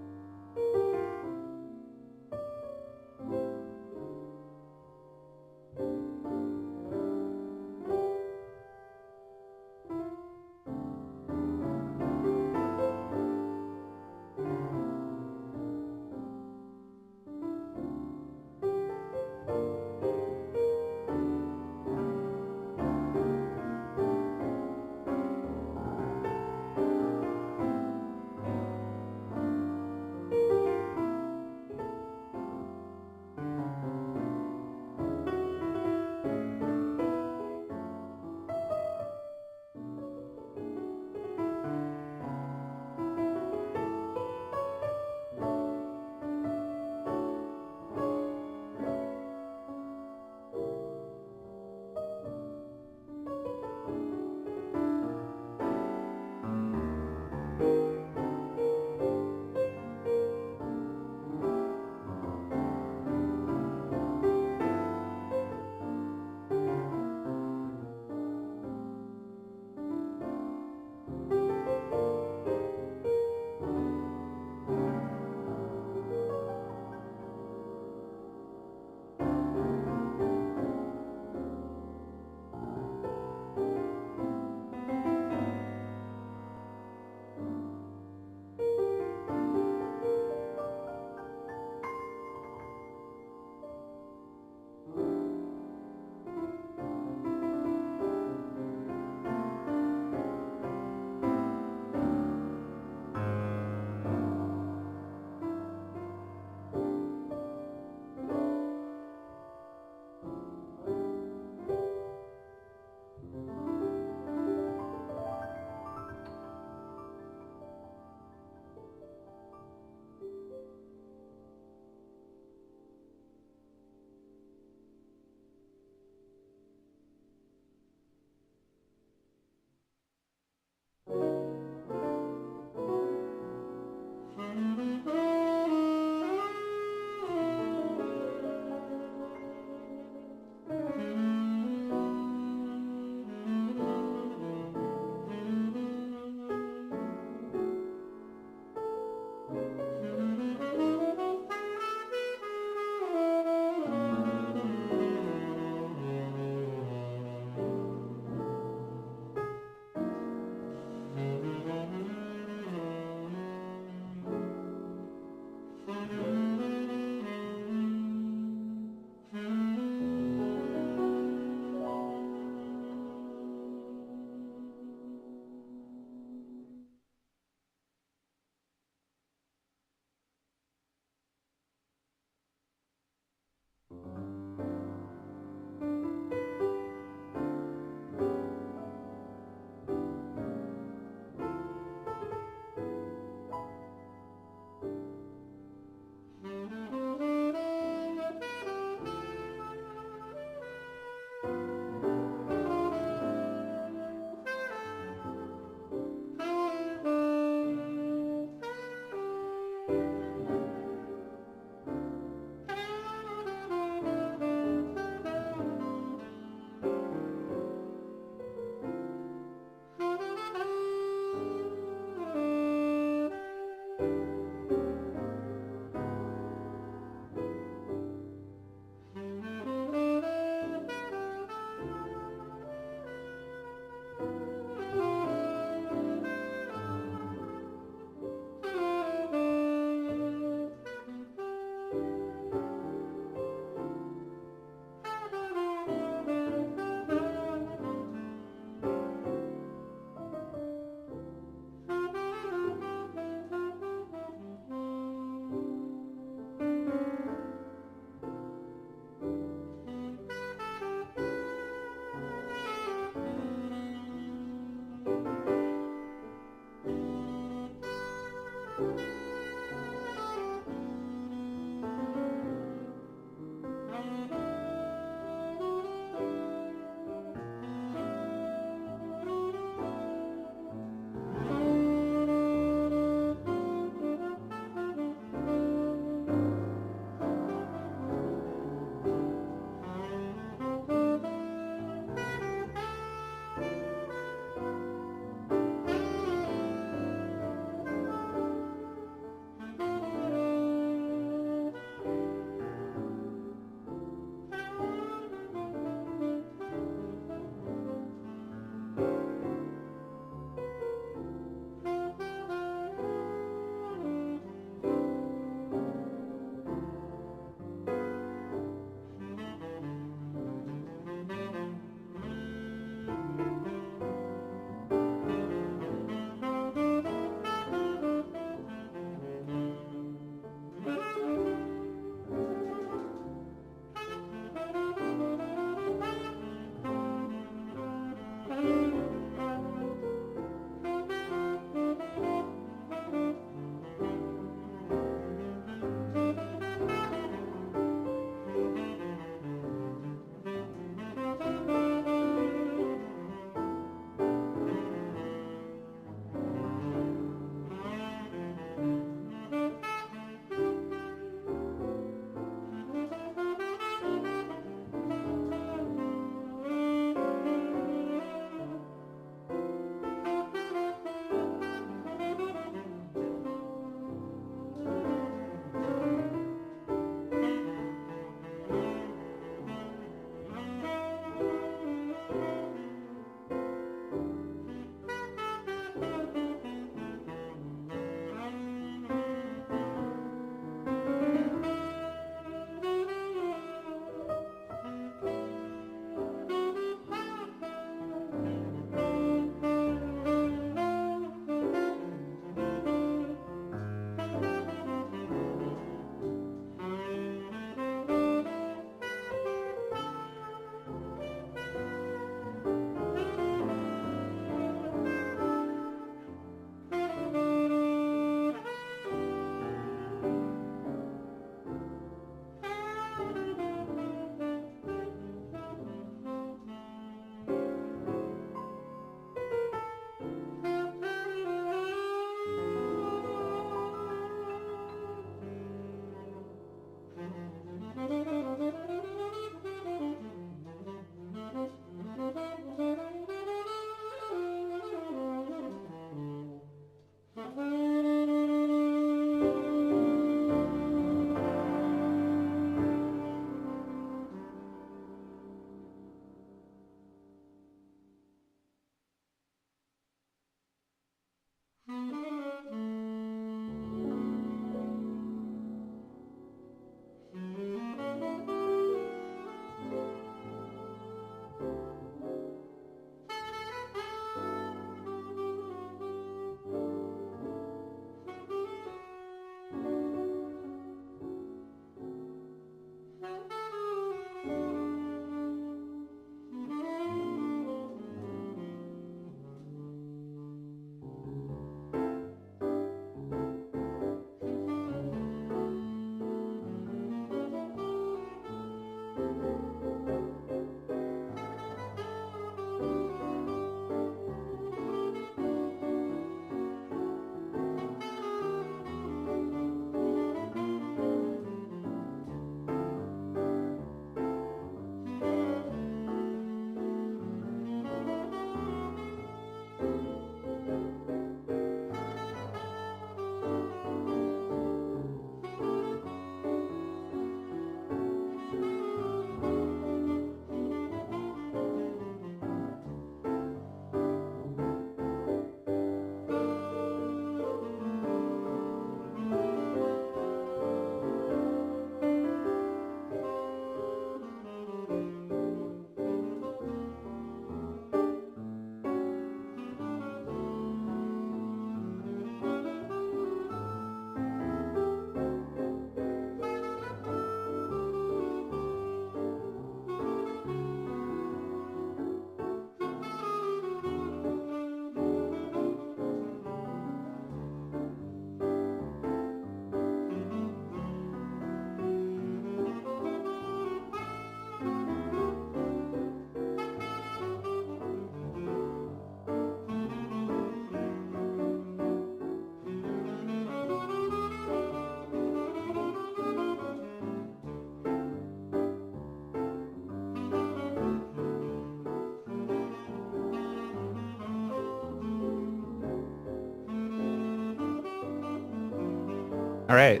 Speaker 1: All right.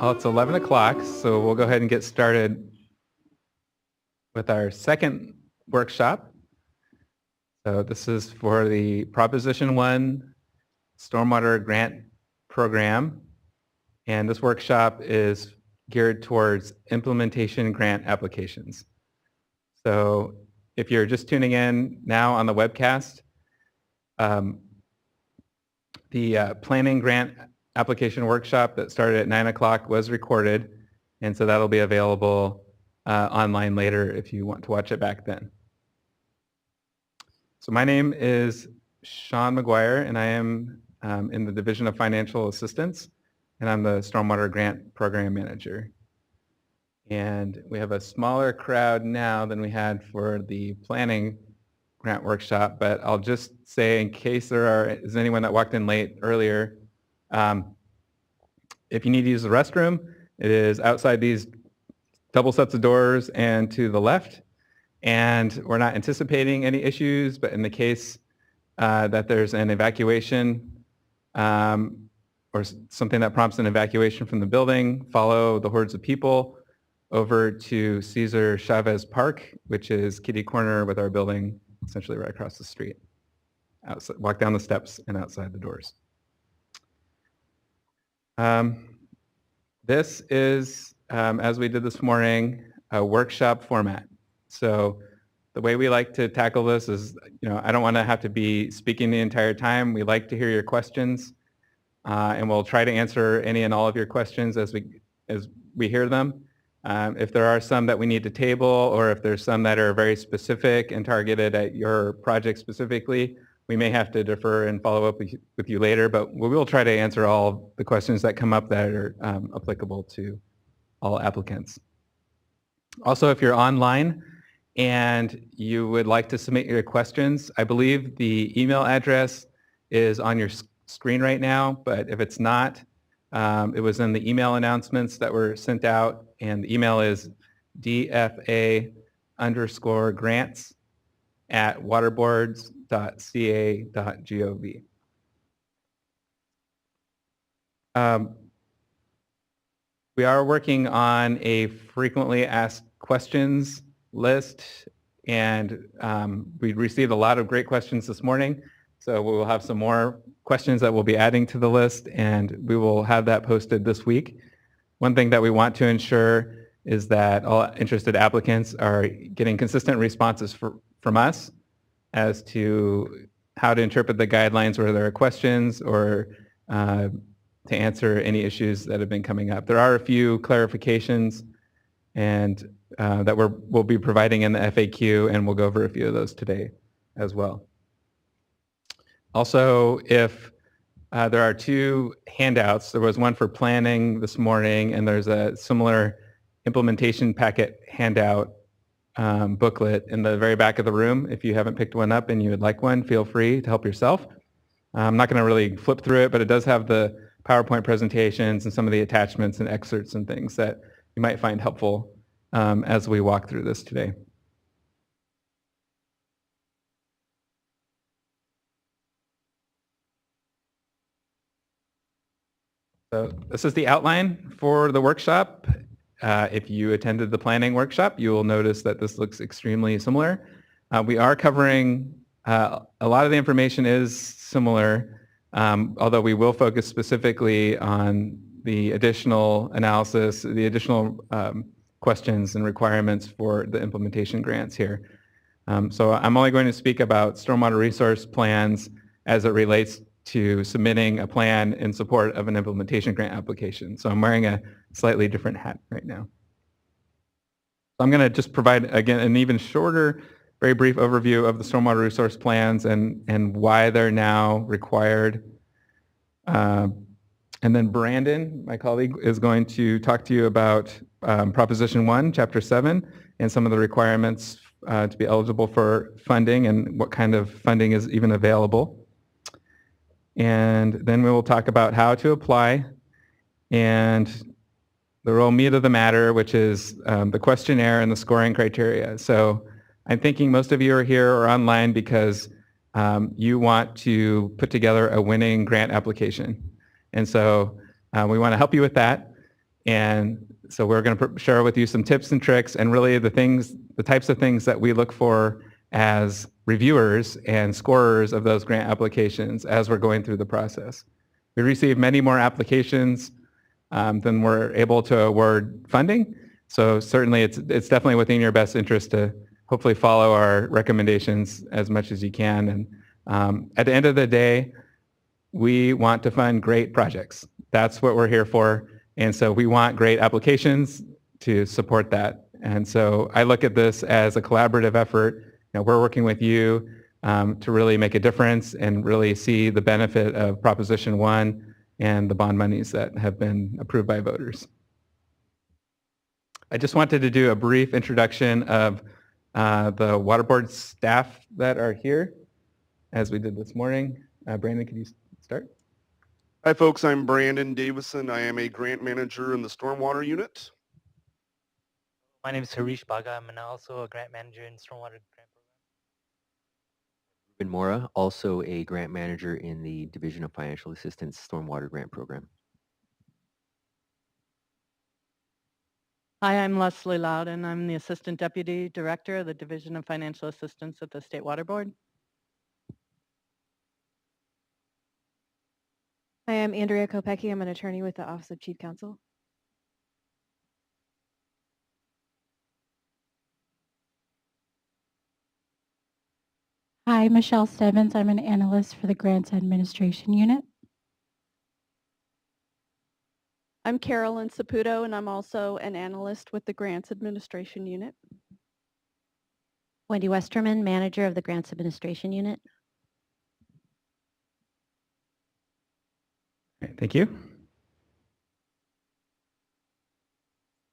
Speaker 1: Well, it's 11 o'clock, so we'll go ahead and get started with our second workshop. So this is for the Proposition 1 Stormwater Grant Program. And this workshop is geared towards implementation grant applications. So if you're just tuning in now on the webcast, the planning grant application workshop that started at 9 o'clock was recorded, and so that'll be available online later if you want to watch it back then. So my name is Sean McGuire, and I am in the Division of Financial Assistance, and I'm the Stormwater Grant Program Manager. And we have a smaller crowd now than we had for the planning grant workshop, but I'll just say in case there is anyone that walked in late earlier, if you need to use the restroom, it is outside these double sets of doors and to the left. And we're not anticipating any issues, but in the case that there's an evacuation or something that prompts an evacuation from the building, follow the hordes of people over to Cesar Chavez Park, which is kitty corner with our building, essentially right across the street. Outside, walk down the steps and outside the doors. This is, as we did this morning, a workshop format. So the way we like to tackle this is, I don't want to have to be speaking the entire time. We like to hear your questions, and we'll try to answer any and all of your questions as we hear them. If there are some that we need to table, or if there's some that are very specific and targeted at your project specifically, we may have to defer and follow up with you later, but we will try to answer all the questions that come up that are applicable to all applicants. Also, if you're online and you would like to submit your questions, I believe the email address is on your screen right now, but if it's not, it was in the email announcements that were sent out, and the email is dfa_grants@waterboards.ca.gov. We are working on a frequently asked questions list, and we received a lot of great questions this morning, so we will have some more questions that we'll be adding to the list, and we will have that posted this week. One thing that we want to ensure is that all interested applicants are getting consistent responses from us as to how to interpret the guidelines where there are questions or to answer any issues that have been coming up. There are a few clarifications and that we'll be providing in the FAQ, and we'll go over a few of those today as well. Also, if there are two handouts, there was one for planning this morning, and there's a similar implementation packet handout booklet in the very back of the room. If you haven't picked one up and you would like one, feel free to help yourself. I'm not going to really flip through it, but it does have the PowerPoint presentations and some of the attachments and excerpts and things that you might find helpful as we walk through this today. So this is the outline for the workshop. If you attended the planning workshop, you will notice that this looks extremely similar. We are covering, a lot of the information is similar, although we will focus specifically on the additional analysis, the additional questions and requirements for the implementation grants here. So I'm only going to speak about stormwater resource plans as it relates to submitting a plan in support of an implementation grant application. So I'm wearing a slightly different hat right now. So I'm going to just provide, again, an even shorter, very brief overview of the stormwater resource plans and why they're now required. And then Brandon, my colleague, is going to talk to you about Proposition 1, Chapter 7, and some of the requirements to be eligible for funding and what kind of funding is even available. And then we will talk about how to apply and the real meat of the matter, which is the questionnaire and the scoring criteria. So I'm thinking most of you are here or online because you want to put together a winning grant application. And so we want to help you with that. And so we're going to share with you some tips and tricks and really the types of things that we look for as reviewers and scorers of those grant applications as we're going through the process. We receive many more applications than we're able to award funding. So certainly it's definitely within your best interest to hopefully follow our recommendations as much as you can. And at the end of the day, we want to fund great projects. That's what we're here for. And so we want great applications to support that. And so I look at this as a collaborative effort. You know, we're working with you to really make a difference and really see the benefit of Proposition 1 and the bond monies that have been approved by voters. I just wanted to do a brief introduction of the Waterboard staff that are here, as we did this morning. Brandon, could you start?
Speaker 2: Hi, folks. I'm Brandon Davison. I am a grant manager in the Stormwater unit.
Speaker 3: My name is Harish Baga. I'm also a grant manager in Stormwater Grant Program.
Speaker 4: Ruben Mora, also a grant manager in the Division of Financial Assistance Stormwater Grant Program.
Speaker 5: Hi, I'm Leslie Loudon. I'm the Assistant Deputy Director of the Division of Financial Assistance at the State Water Board.
Speaker 10: Hi, I'm Andrea Kopecki. I'm an attorney with the Office of Chief Counsel.
Speaker 9: Hi, Michelle Stebbins. I'm an analyst for the Grants Administration Unit.
Speaker 7: I'm Carolyn Saputo, and I'm also an analyst with the Grants Administration Unit.
Speaker 20: Wendy Westerman, manager of the Grants Administration Unit.
Speaker 1: Thank you.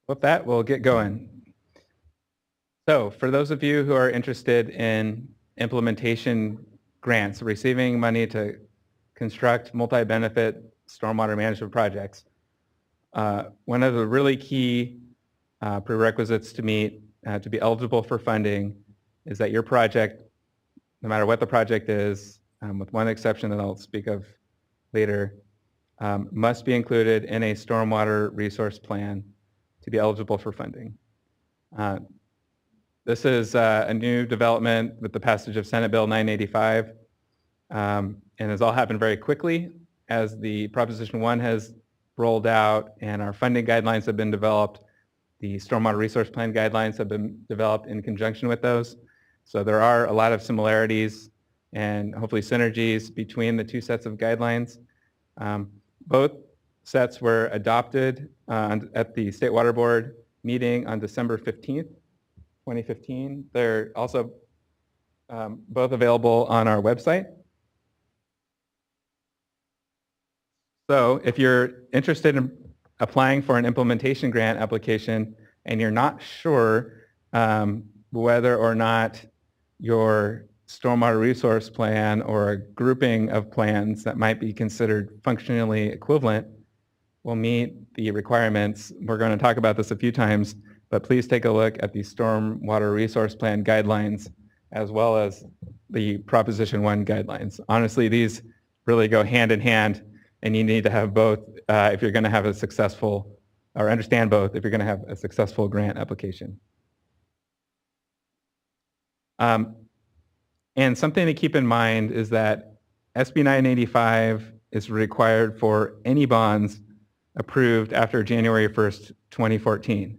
Speaker 1: With that, we'll get going. So for those of you who are interested in implementation grants, receiving money to construct multi-benefit stormwater management projects, one of the really key prerequisites to meet to be eligible for funding is that your project, no matter what the project is, with one exception that I'll speak of later, must be included in a stormwater resource plan to be eligible for funding. This is a new development with the passage of Senate Bill 985. and it's all happened very quickly as the Proposition 1 has rolled out and our funding guidelines have been developed. The Stormwater Resource Plan guidelines have been developed in conjunction with those. So there are a lot of similarities and hopefully synergies between the two sets of guidelines. Both sets were adopted at the State Water Board meeting on December 15th, 2015. They're also both available on our website. So if you're interested in applying for an implementation grant application and you're not sure whether or not your stormwater resource plan or a grouping of plans that might be considered functionally equivalent will meet the requirements. We're going to talk about this a few times, but please take a look at the Stormwater Resource Plan guidelines as well as the Proposition 1 guidelines. Honestly, these really go hand in hand, and you need to have both if you're going to have a successful, or understand both if you're going to have a successful grant application. And something to keep in mind is that SB 985 is required for any bonds approved after January 1st, 2014.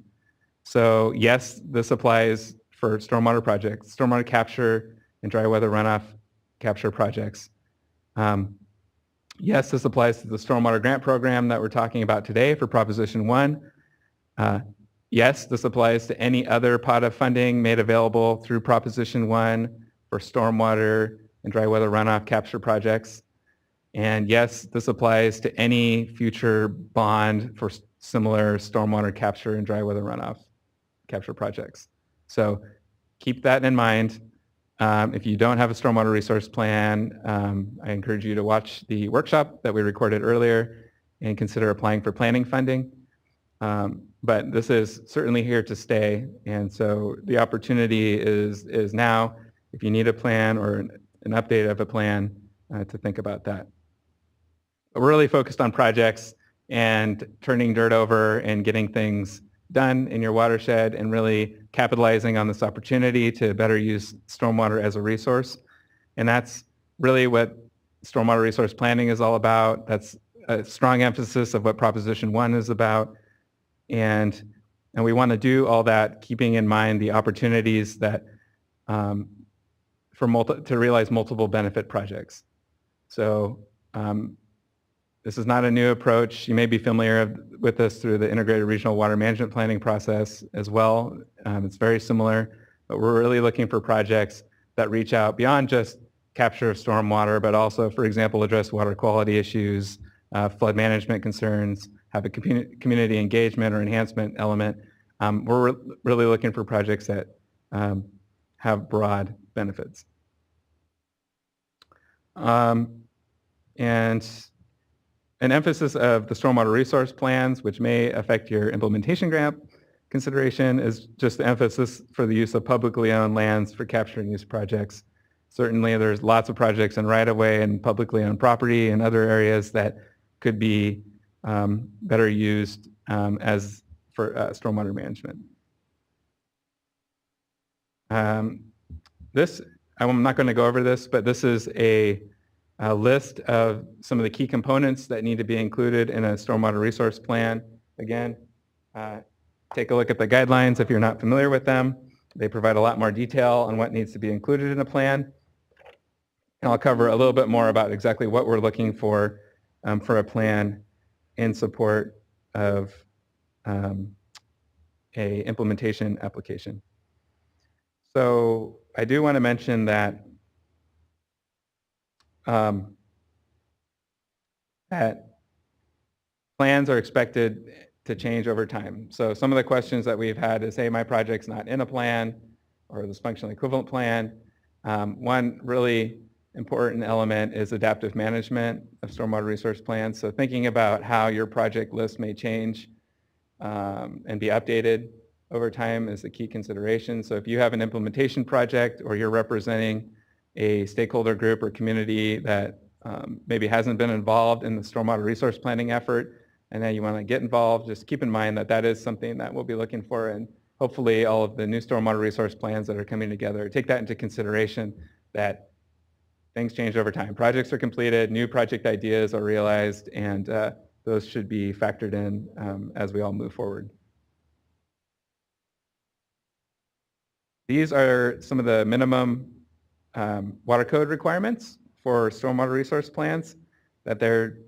Speaker 1: So yes, this applies for stormwater projects, stormwater capture and dry weather runoff capture projects. Yes, this applies to the stormwater grant program that we're talking about today for Proposition 1. Yes, this applies to any other pot of funding made available through Proposition 1 for stormwater and dry weather runoff capture projects. And yes, this applies to any future bond for similar stormwater capture and dry weather runoff capture projects. So keep that in mind. If you don't have a stormwater resource plan, I encourage you to watch the workshop that we recorded earlier and consider applying for planning funding. But this is certainly here to stay. And so the opportunity is now, if you need a plan or an update of a plan, to think about that. We're really focused on projects and turning dirt over and getting things done in your watershed and really capitalizing on this opportunity to better use stormwater as a resource. And that's really what stormwater resource planning is all about. That's a strong emphasis of what Proposition 1 is about. And we want to do all that keeping in mind the opportunities that to realize multiple benefit projects. So this is not a new approach. You may be familiar with this through the integrated regional water management planning process as well. It's very similar, but we're really looking for projects that reach out beyond just capture of stormwater, but also, for example, address water quality issues, flood management concerns, have a community engagement or enhancement element. We're really looking for projects that have broad benefits. And an emphasis of the stormwater resource plans, which may affect your implementation grant consideration, is just the emphasis for the use of publicly owned lands for capture and use projects. Certainly there's lots of projects in right-of-way and publicly owned property and other areas that could be better used as for stormwater management. I'm not going to go over this, but this is a list of some of the key components that need to be included in a stormwater resource plan. Again, take a look at the guidelines if you're not familiar with them. They provide a lot more detail on what needs to be included in a plan. And I'll cover a little bit more about exactly what we're looking for a plan in support of a implementation application. So I do want to mention that that plans are expected to change over time. So some of the questions that we've had is, hey, my project's not in a plan or this functionally equivalent plan. One really important element is adaptive management of stormwater resource plans. So thinking about how your project list may change and be updated over time is a key consideration. So if you have an implementation project or you're representing a stakeholder group or community that maybe hasn't been involved in the stormwater resource planning effort, and then you want to get involved, just keep in mind that that is something that we'll be looking for, and hopefully all of the new stormwater resource plans that are coming together take that into consideration, that things change over time. Projects are completed, new project ideas are realized, and those should be factored in as we all move forward. These are some of the minimum water code requirements for stormwater resource plans that they're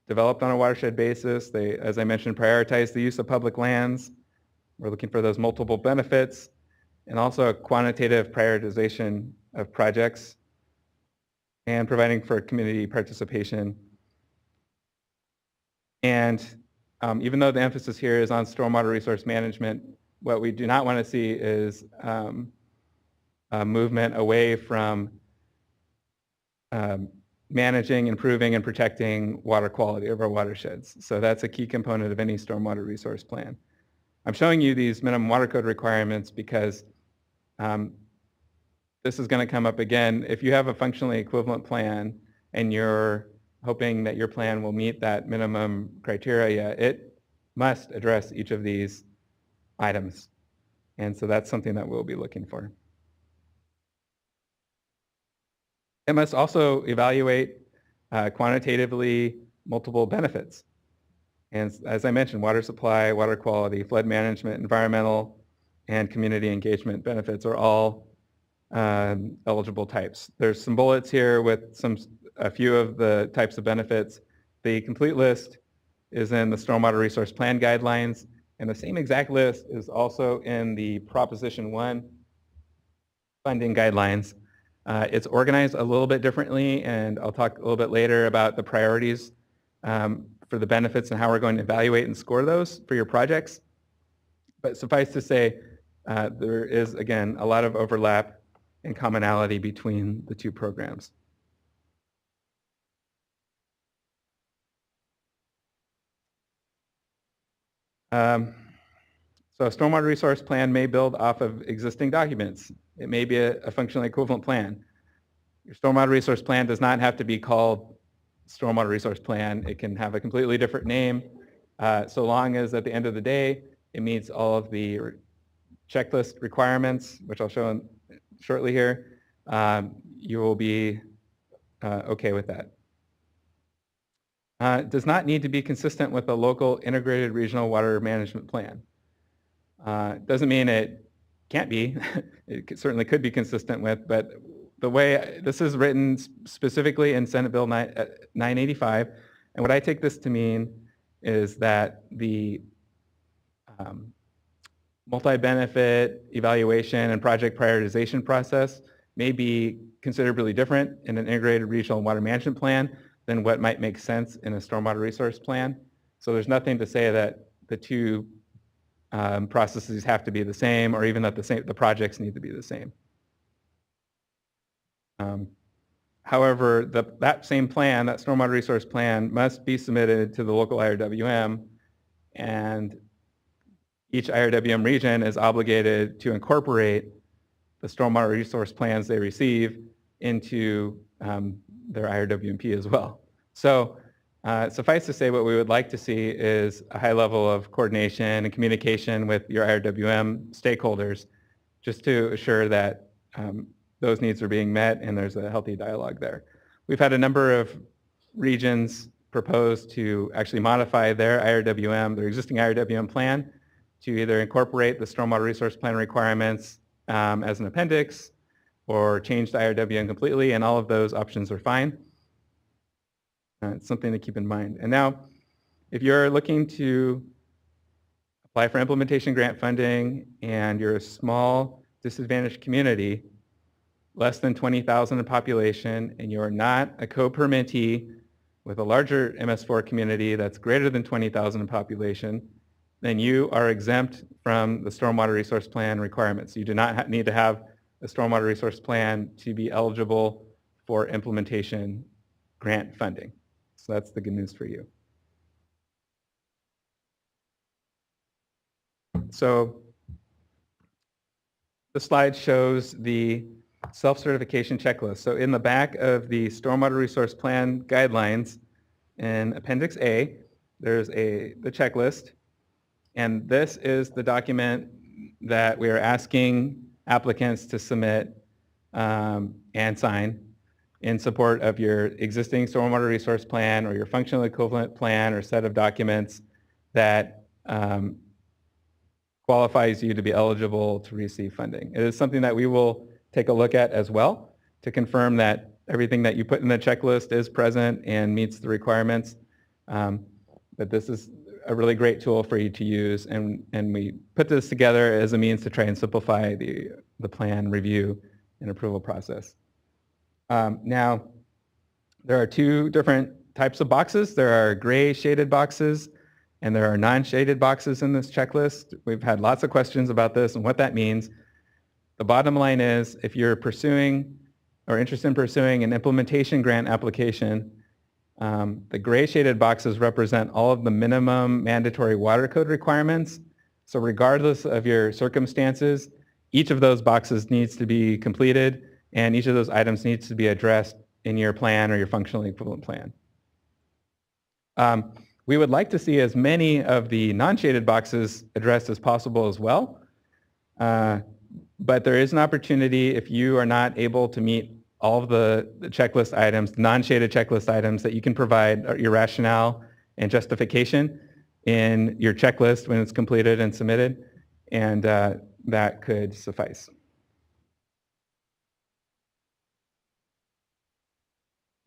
Speaker 1: developed on a watershed basis. They, as I mentioned, prioritize the use of public lands. We're looking for those multiple benefits and also a quantitative prioritization of projects and providing for community participation. And even though the emphasis here is on stormwater resource management, what we do not want to see is a movement away from managing, improving, and protecting water quality of our watersheds. So that's a key component of any stormwater resource plan. I'm showing you these minimum water code requirements because this is going to come up again. If you have a functionally equivalent plan and you're hoping that your plan will meet that minimum criteria, it must address each of these items. And so that's something that we'll be looking for. It must also evaluate quantitatively multiple benefits. And as I mentioned, water supply, water quality, flood management, environmental, and community engagement benefits are all eligible types. There's some bullets here with a few of the types of benefits. The complete list is in the Stormwater Resource Plan guidelines, and the same exact list is also in the Proposition 1 funding guidelines. It's organized a little bit differently, and I'll talk a little bit later about the priorities for the benefits and how we're going to evaluate and score those for your projects. But suffice to say, there is, again, a lot of overlap and commonality between the two programs. So a stormwater resource plan may build off of existing documents. It may be a functionally equivalent plan. Your stormwater resource plan does not have to be called stormwater resource plan. It can have a completely different name, so long as at the end of the day, it meets all of the checklist requirements, which I'll show shortly here. You will be okay with that. It does not need to be consistent with a local integrated regional water management plan. Doesn't mean it can't be. It certainly could be consistent with, but the way this is written specifically in Senate Bill 985, and what I take this to mean is that the multi-benefit evaluation and project prioritization process may be considerably different in an integrated regional water management plan than what might make sense in a stormwater resource plan. So there's nothing to say that the two processes have to be the same, or even that the projects need to be the same. However, that same plan, that stormwater resource plan, must be submitted to the local IRWM, and each IRWM region is obligated to incorporate the stormwater resource plans they receive into their IRWMP as well. So suffice to say, what we would like to see is a high level of coordination and communication with your IRWM stakeholders, just to assure that those needs are being met and there's a healthy dialogue there. We've had a number of regions propose to actually modify their IRWM, their existing IRWM plan, to either incorporate the stormwater resource plan requirements as an appendix or change the IRWM completely, and all of those options are fine. It's something to keep in mind. And now, if you're looking to apply for implementation grant funding and you're a small disadvantaged community, less than 20,000 in population, and you're not a co-permittee with a larger MS4 community that's greater than 20,000 in population, then you are exempt from the stormwater resource plan requirements. You do not need to have a stormwater resource plan to be eligible for implementation grant funding. So that's the good news for you. So the slide shows the self-certification checklist. So in the back of the stormwater resource plan guidelines in Appendix A, there's the checklist. And this is the document that we are asking applicants to submit and sign in support of your existing stormwater resource plan or your functional equivalent plan or set of documents that qualifies you to be eligible to receive funding. It is something that we will take a look at as well to confirm that everything that you put in the checklist is present and meets the requirements. But this is a really great tool for you to use, and we put this together as a means to try and simplify the plan review and approval process. Now, there are two different types of boxes. There are gray shaded boxes and there are non-shaded boxes in this checklist. We've had lots of questions about this and what that means. The bottom line is, if you're pursuing or interested in pursuing an implementation grant application, the gray shaded boxes represent all of the minimum mandatory water code requirements. So regardless of your circumstances, each of those boxes needs to be completed and each of those items needs to be addressed in your plan or your functional equivalent plan. We would like to see as many of the non-shaded boxes addressed as possible as well. But there is an opportunity if you are not able to meet all of the checklist items, non-shaded checklist items, that you can provide your rationale and justification in your checklist when it's completed and submitted, and that could suffice.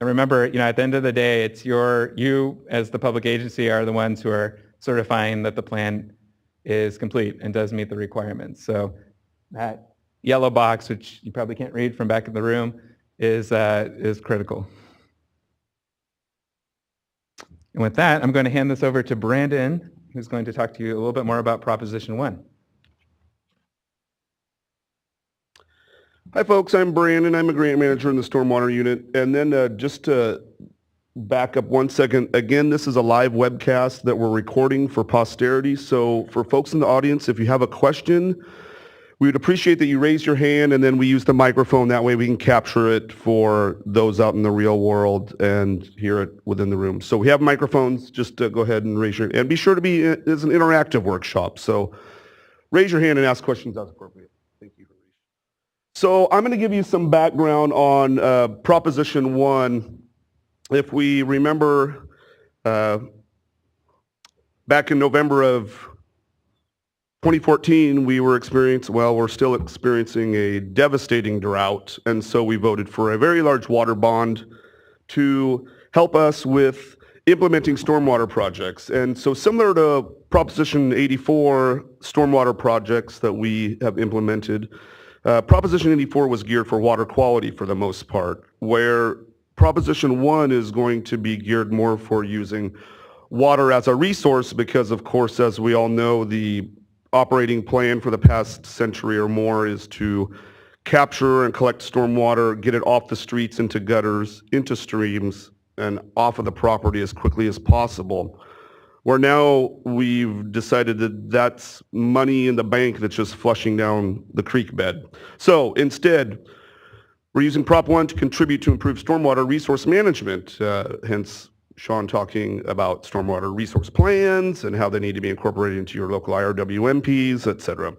Speaker 1: And remember, at the end of the day, it's you as the public agency are the ones who are certifying that the plan is complete and does meet the requirements. So that yellow box, which you probably can't read from back in the room, is critical. And with that, I'm going to hand this over to Brandon, who's going to talk to you a little bit more about Proposition 1.
Speaker 2: Hi folks, I'm Brandon. I'm a grant manager in the Stormwater unit. And then just to back up 1 second, again, this is a live webcast that we're recording for posterity. So for folks in the audience, if you have a question, we would appreciate that you raise your hand and then we use the microphone. That way we can capture it for those out in the real world and hear it within the room. So we have microphones. Just go ahead and raise your hand. And be sure to be, it's an interactive workshop. So raise your hand and ask questions as appropriate. Thank you. So I'm going to give you some background on Proposition 1. If we remember back in November of 2014, we're still experiencing a devastating drought, and so we voted for a very large water bond to help us with implementing stormwater projects. And so similar to Proposition 84 stormwater projects that we have implemented, Proposition 84 was geared for water quality for the most part, where Proposition 1 is going to be geared more for using water as a resource because, of course, as we all know, the operating plan for the past century or more is to capture and collect stormwater, get it off the streets into gutters, into streams, and off of the property as quickly as possible. Where now we've decided that that's money in the bank that's just flushing down the creek bed. So instead, we're using Prop 1 to contribute to improve stormwater resource management, hence Sean talking about stormwater resource plans and how they need to be incorporated into your local IRWMPs, et cetera.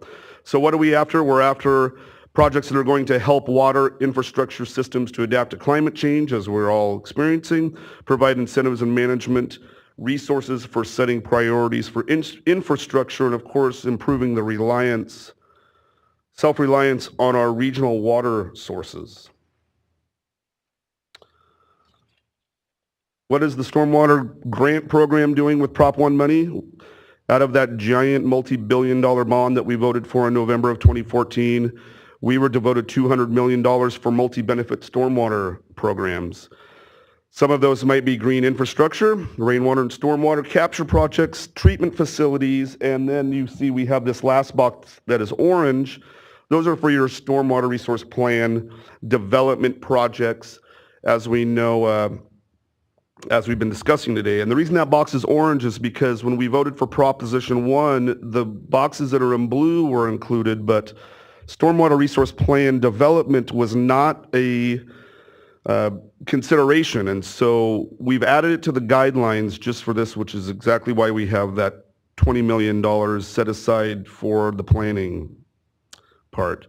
Speaker 2: So what are we after? We're after projects that are going to help water infrastructure systems to adapt to climate change, as we're all experiencing, provide incentives and management resources for setting priorities for infrastructure, and of course, improving the self-reliance on our regional water sources. What is the Stormwater Grant Program doing with Prop 1 money? Out of that giant multi-billion-dollar bond that we voted for in November of 2014, we were devoted $200 million for multi-benefit stormwater programs. Some of those might be green infrastructure, rainwater and stormwater capture projects, treatment facilities, and then you see we have this last box that is orange. Those are for your stormwater resource plan development projects, as we know, as we've been discussing today. And the reason that box is orange is because when we voted for Proposition 1, the boxes that are in blue were included, but stormwater resource plan development was not a consideration. And so we've added it to the guidelines just for this, which is exactly why we have that $20 million set aside for the planning part.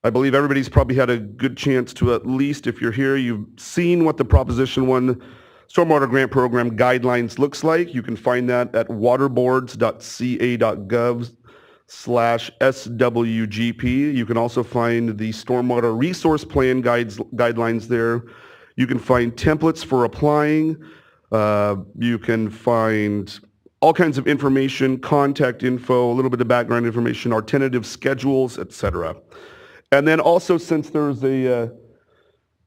Speaker 2: I believe everybody's probably had a good chance to, at least if you're here, you've seen what the Proposition 1 Stormwater Grant Program guidelines looks like. You can find that at waterboards.ca.gov/SWGP. You can also find the Stormwater Resource Plan guidelines there. You can find templates for applying. You can find all kinds of information, contact info, a little bit of background information, our tentative schedules, etc. And then also, since there's a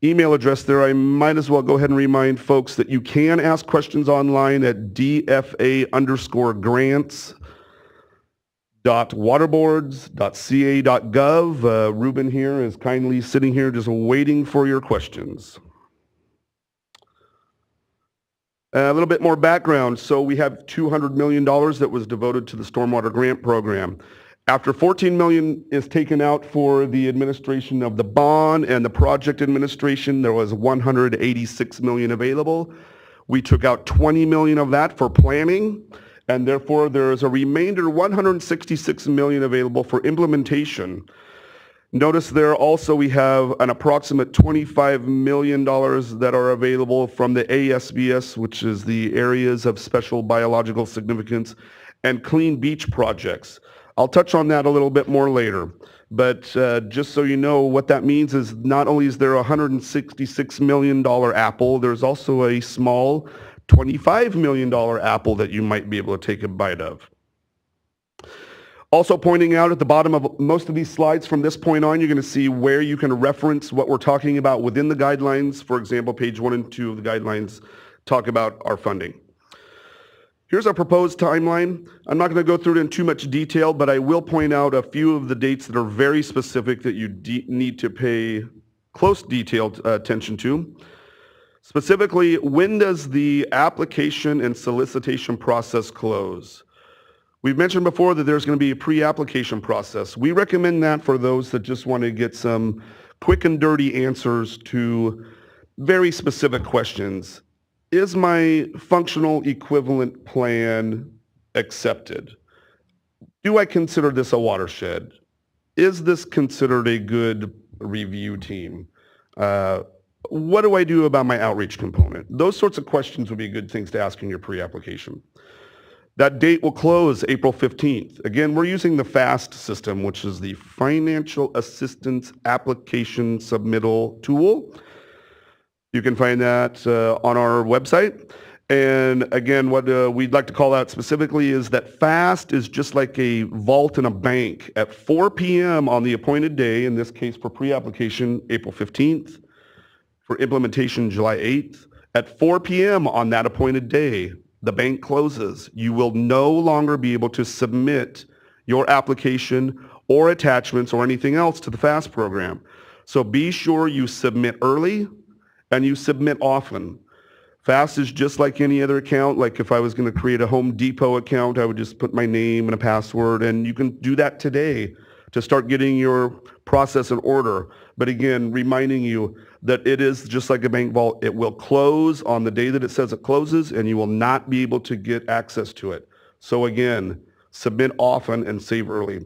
Speaker 2: email address there, I might as well go ahead and remind folks that you can ask questions online at dfa_grants.waterboards.ca.gov. Ruben here is kindly sitting here just waiting for your questions. A little bit more background. So we have $200 million that was devoted to the Stormwater Grant Program. After $14 million is taken out for the administration of the bond and the project administration, there was $186 million available. We took out $20 million of that for planning, and therefore there is a remainder $166 million available for implementation. Notice there also we have an approximate $25 million that are available from the ASBS, which is the Areas of Special Biological Significance, and Clean Beach projects. I'll touch on that a little bit more later, but just so you know, what that means is not only is there a $166 million apple, there's also a small $25 million apple that you might be able to take a bite of. Also pointing out at the bottom of most of these slides from this point on, you're going to see where you can reference what we're talking about within the guidelines. For example, page 1 and 2 of the guidelines talk about our funding. Here's our proposed timeline. I'm not going to go through it in too much detail, but I will point out a few of the dates that are very specific that you need to pay close detailed attention to. Specifically, when does the application and solicitation process close? We've mentioned before that there's going to be a pre-application process. We recommend that for those that just want to get some quick and dirty answers to very specific questions. Is my functional equivalent plan accepted? Do I consider this a watershed? Is this considered a good review team? What do I do about my outreach component? Those sorts of questions would be good things to ask in your pre-application. That date will close April 15th. Again, we're using the FAST system, which is the Financial Assistance Application Submittal Tool. You can find that on our website. And again, what we'd like to call out specifically is that FAST is just like a vault in a bank. At 4 p.m. on the appointed day, in this case for pre-application, April 15th, for implementation, July 8th, at 4 p.m. on that appointed day, the bank closes. You will no longer be able to submit your application or attachments or anything else to the FAST program. So be sure you submit early and you submit often. FAST is just like any other account. Like if I was going to create a Home Depot account, I would just put my name and a password, and you can do that today to start getting your process in order. But again, reminding you that it is just like a bank vault. It will close on the day that it says it closes, and you will not be able to get access to it. So again, submit often and save early.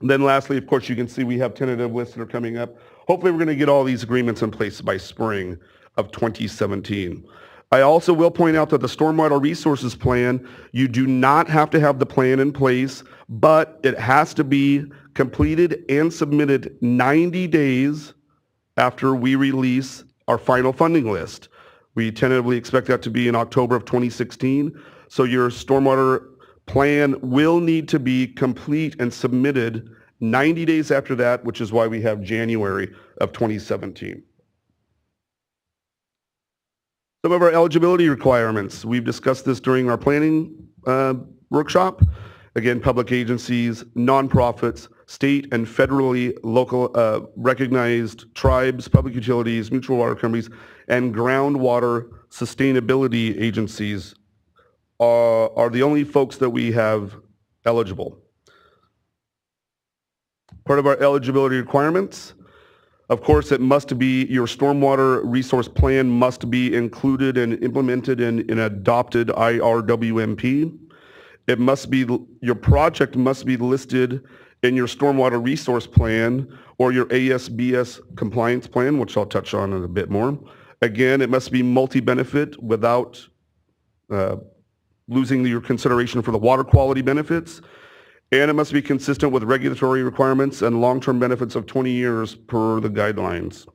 Speaker 2: And then lastly, of course, you can see we have tentative lists that are coming up. Hopefully we're going to get all these agreements in place by spring of 2017. I also will point out that the Stormwater Resources Plan, you do not have to have the plan in place, but it has to be completed and submitted 90 days after we release our final funding list. We tentatively expect that to be in October of 2016. So your stormwater plan will need to be complete and submitted 90 days after that, which is why we have January of 2017. Some of our eligibility requirements. We've discussed this during our planning workshop. Again, public agencies, nonprofits, state and federally local recognized tribes, public utilities, mutual water companies, and groundwater sustainability agencies are the only folks that we have eligible. Part of our eligibility requirements, of course, it must be, your stormwater resource plan must be included and implemented in an adopted IRWMP. It must be, your project must be listed in your stormwater resource plan or your ASBS compliance plan, which I'll touch on in a bit more. Again, it must be multi-benefit without losing your consideration for the water quality benefits, and it must be consistent with regulatory requirements and long-term benefits of 20 years per the guidelines.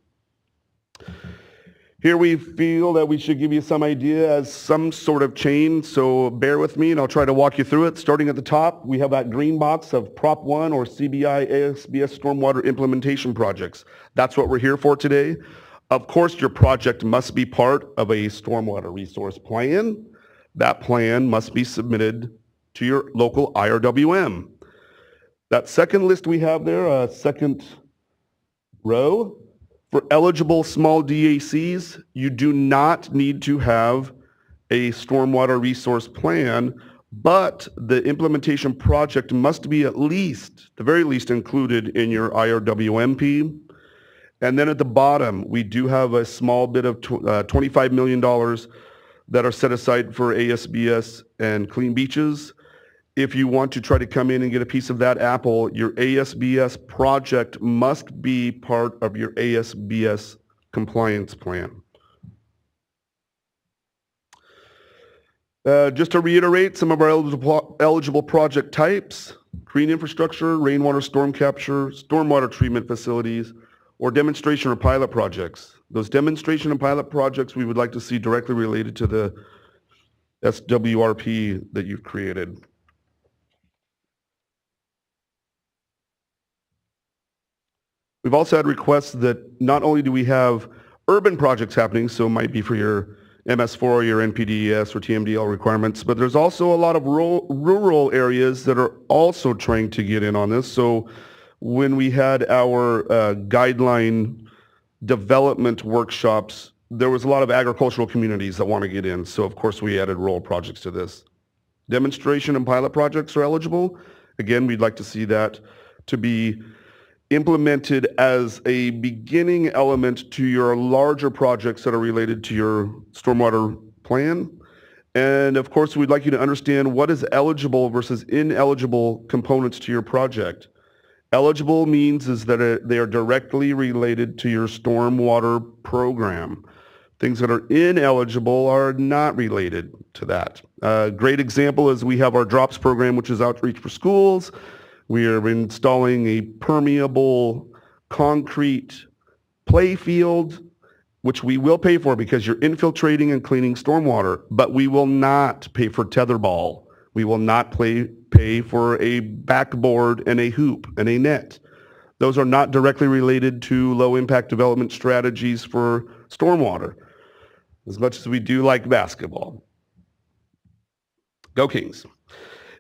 Speaker 2: Here we feel that we should give you some idea as some sort of chain, so bear with me and I'll try to walk you through it. Starting at the top, we have that green box of Prop 1 or CBI ASBS stormwater implementation projects. That's what we're here for today. Of course, your project must be part of a stormwater resource plan. That plan must be submitted to your local IRWM. That second list we have there, second row, for eligible small DACs, you do not need to have a stormwater resource plan, but the implementation project must be at least, the very least, included in your IRWMP. And then at the bottom, we do have a small bit of $25 million that are set aside for ASBS and clean beaches. If you want to try to come in and get a piece of that apple, your ASBS project must be part of your ASBS compliance plan. Just to reiterate some of our eligible project types: green infrastructure, rainwater storm capture, stormwater treatment facilities, or demonstration or pilot projects. Those demonstration and pilot projects we would like to see directly related to the SWRP that you've created. We've also had requests that not only do we have urban projects happening, so it might be for your MS4, your NPDES or TMDL requirements, but there's also a lot of rural areas that are also trying to get in on this. So when we had our guideline development workshops, there was a lot of agricultural communities that want to get in. So of course we added rural projects to this. Demonstration and pilot projects are eligible. Again, we'd like to see that to be implemented as a beginning element to your larger projects that are related to your stormwater plan. And of course, we'd like you to understand what is eligible versus ineligible components to your project. Eligible means is that they are directly related to your stormwater program. Things that are ineligible are not related to that. A great example is we have our DROPS program, which is outreach for schools. We are installing a permeable concrete play field, which we will pay for because you're infiltrating and cleaning stormwater, but we will not pay for tetherball. We will not pay for a backboard and a hoop and a net. Those are not directly related to low impact development strategies for stormwater, as much as we do like basketball. Go Kings.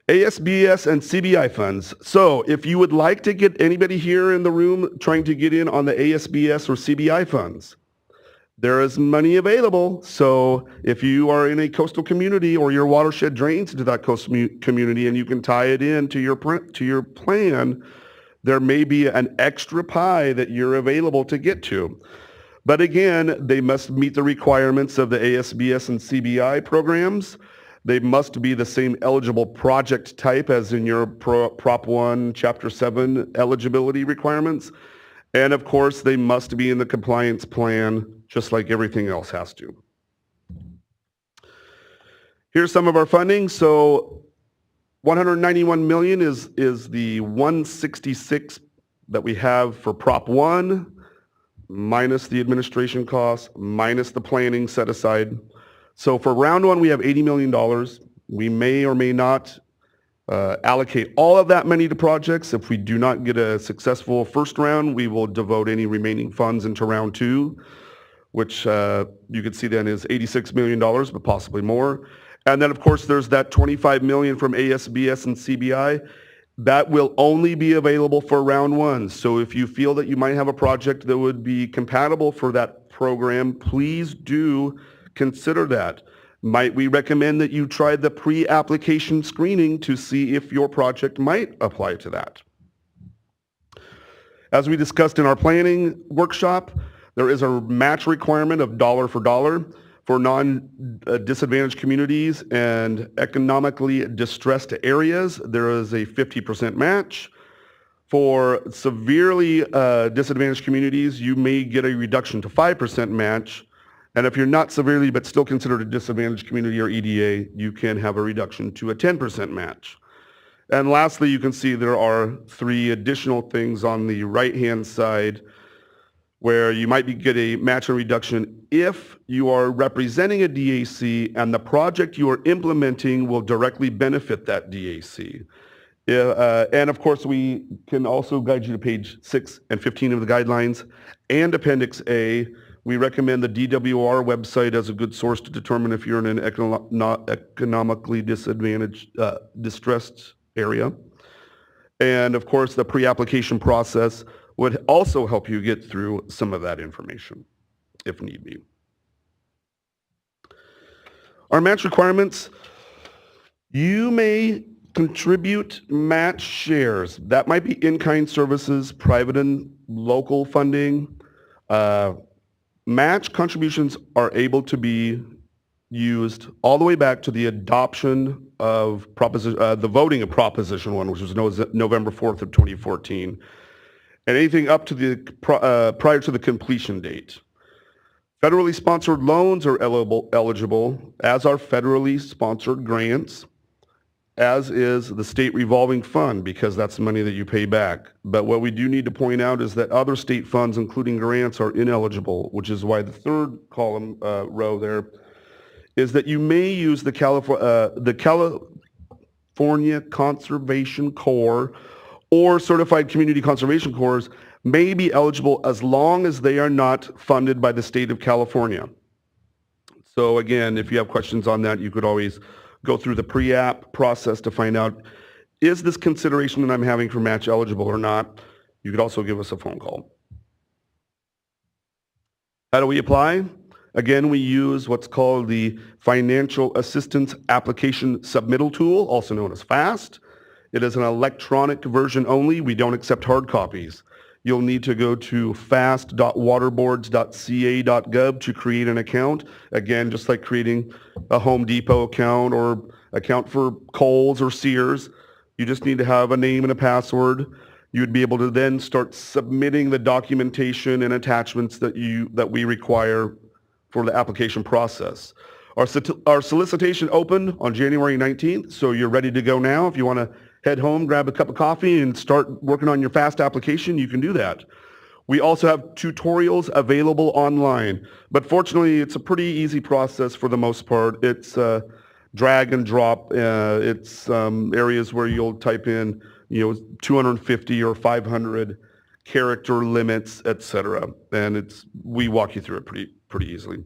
Speaker 2: ASBS and CBI funds. So if you would like to get anybody here in the room trying to get in on the ASBS or CBI funds, there is money available. So if you are in a coastal community or your watershed drains into that coastal community and you can tie it in to your plan, there may be an extra pie that you're available to get to. But again, they must meet the requirements of the ASBS and CBI programs. They must be the same eligible project type as in your Prop 1, Chapter 7 eligibility requirements. And of course, they must be in the compliance plan, just like everything else has to. Here's some of our funding. So 191 million is the 166 that we have for Prop 1, minus the administration costs, minus the planning set aside. So for round one, we have $80 million. We may or may not allocate all of that money to projects. If we do not get a successful first round, we will devote any remaining funds into round two, which you can see then is $86 million, but possibly more. And then of course, there's that $25 million from ASBS and CBI. That will only be available for round one. So if you feel that you might have a project that would be compatible for that program, please do consider that. Might we recommend that you try the pre-application screening to see if your project might apply to that? As we discussed in our planning workshop, there is a match requirement of dollar for dollar for non-disadvantaged communities and economically distressed areas. There is a 50% match. For severely disadvantaged communities, you may get a reduction to 5% match. And if you're not severely but still considered a disadvantaged community or EDA, you can have a reduction to a 10% match. And lastly, you can see there are 3 additional things on the right-hand side where you might get a match and reduction if you are representing a DAC and the project you are implementing will directly benefit that DAC. And of course, we can also guide you to page 6 and 15 of the guidelines and Appendix A. We recommend the DWR website as a good source to determine if you're in an economically disadvantaged, distressed area. And of course, the pre-application process would also help you get through some of that information, if need be. Our match requirements, you may contribute match shares. That might be in-kind services, private and local funding. Match contributions are able to be used all the way back to the adoption of the voting of Proposition 1, which was November 4th of 2014, and anything up to the prior to the completion date. Federally sponsored loans are eligible, as are federally sponsored grants, as is the state revolving fund, because that's money that you pay back. But what we do need to point out is that other state funds, including grants, are ineligible, which is why the third column row there is that you may use the California Conservation Corps or Certified Community Conservation Corps may be eligible as long as they are not funded by the state of California. So again, if you have questions on that, you could always go through the pre-app process to find out, is this consideration that I'm having for match eligible or not? You could also give us a phone call. How do we apply? Again, we use what's called the Financial Assistance Application Submittal Tool, also known as FAST. It is an electronic version only. We don't accept hard copies. You'll need to go to fast.waterboards.ca.gov to create an account. Again, just like creating a Home Depot account or account for Kohl's or Sears, you just need to have a name and a password. You'd be able to then start submitting the documentation and attachments that we require for the application process. Our solicitation opened on January 19th, so you're ready to go now. If you want to head home, grab a cup of coffee, and start working on your FAST application, you can do that. We also have tutorials available online, but fortunately, it's a pretty easy process for the most part. It's drag and drop. It's areas where you'll type in, 250 or 500 character limits, etc. And we walk you through it pretty easily.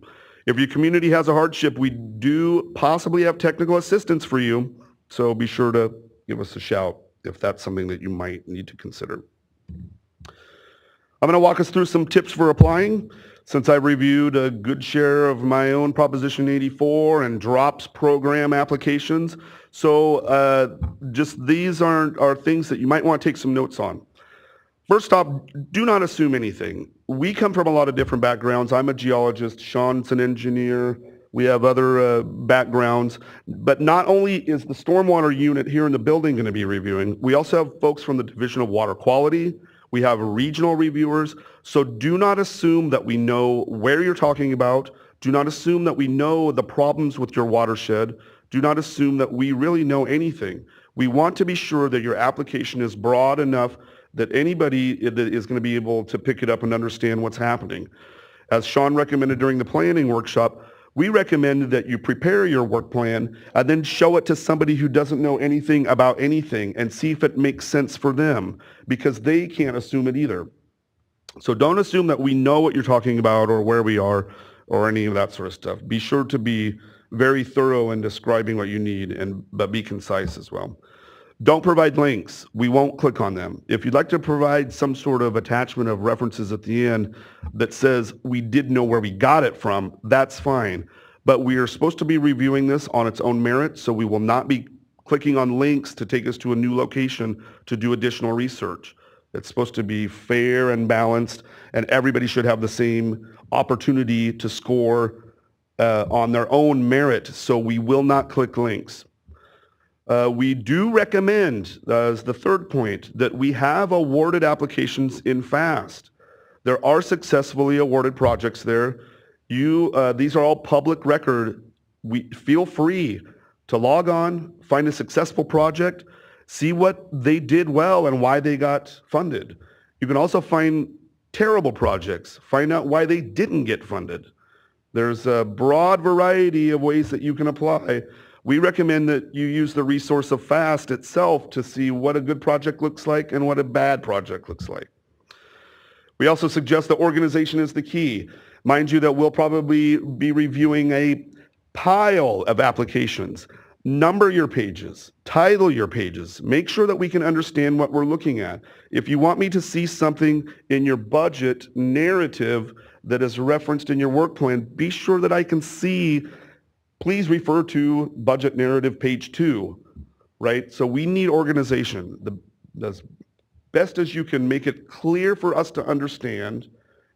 Speaker 2: If your community has a hardship, we do possibly have technical assistance for you, so be sure to give us a shout if that's something that you might need to consider. I'm going to walk us through some tips for applying. Since I've reviewed a good share of my own Proposition 84 and DROPS program applications, so just these are things that you might want to take some notes on. First off, do not assume anything. We come from a lot of different backgrounds. I'm a geologist, Sean's an engineer, we have other backgrounds, but not only is the stormwater unit here in the building going to be reviewing, we also have folks from the Division of Water Quality, we have regional reviewers, so do not assume that we know where you're talking about, do not assume that we know the problems with your watershed, do not assume that we really know anything. We want to be sure that your application is broad enough that anybody that is going to be able to pick it up and understand what's happening. As Sean recommended during the planning workshop, we recommend that you prepare your work plan and then show it to somebody who doesn't know anything about anything and see if it makes sense for them, because they can't assume it either. So don't assume that we know what you're talking about or where we are or any of that sort of stuff. Be sure to be very thorough in describing what you need, but be concise as well. Don't provide links. We won't click on them. If you'd like to provide some sort of attachment of references at the end that says we did know where we got it from, that's fine. But we are supposed to be reviewing this on its own merit, so we will not be clicking on links to take us to a new location to do additional research. It's supposed to be fair and balanced, and everybody should have the same opportunity to score on their own merit, so we will not click links. We do recommend, as the third point, that we have awarded applications in FAST. There are successfully awarded projects there. These are all public record. Feel free to log on, find a successful project, see what they did well and why they got funded. You can also find terrible projects, find out why they didn't get funded. There's a broad variety of ways that you can apply. We recommend that you use the resource of FAST itself to see what a good project looks like and what a bad project looks like. We also suggest that organization is the key. Mind you that we'll probably be reviewing a pile of applications. Number your pages, title your pages, make sure that we can understand what we're looking at. If you want me to see something in your budget narrative that is referenced in your work plan, be sure that I can see. Please refer to budget narrative page 2, right? So we need organization. As best as you can make it clear for us to understand,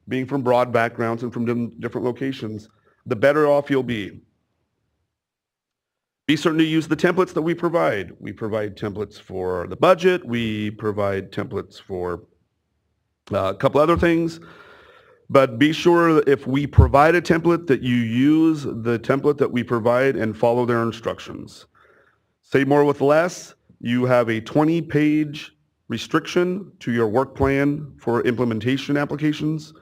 Speaker 2: being from broad backgrounds and from different locations, the better off you'll be. Be certain to use the templates that we provide. We provide templates for the budget. We provide templates for a couple other things. But be sure that if we provide a template that you use the template that we provide and follow their instructions. Say more with less. You have a 20-page restriction to your work plan for implementation applications.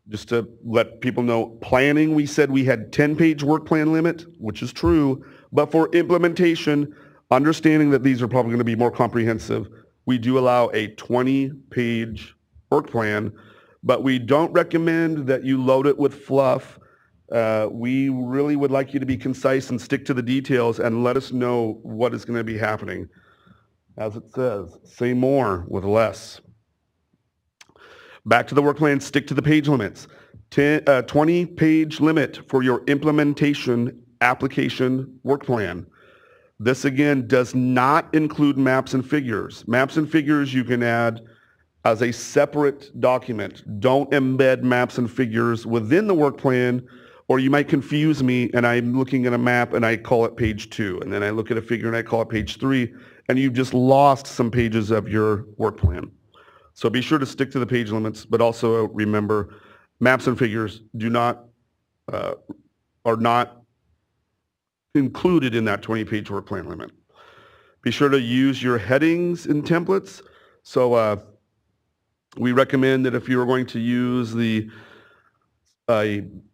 Speaker 2: Just to let people know, planning, we said we had 10-page work plan limit, which is true. But for implementation, understanding that these are probably going to be more comprehensive, we do allow a 20-page work plan, but we don't recommend that you load it with fluff. We really would like you to be concise and stick to the details and let us know what is going to be happening. As it says, say more with less. Back to the work plan, stick to the page limits. 20-page limit for your implementation application work plan. This again does not include maps and figures. Maps and figures you can add as a separate document. Don't embed maps and figures within the work plan, or you might confuse me and I'm looking at a map and I call it page 2, and then I look at a figure and I call it page 3, and you've just lost some pages of your work plan. So be sure to stick to the page limits, but also remember maps and figures are not included in that 20-page work plan limit. Be sure to use your headings in templates. So we recommend that if you're going to use the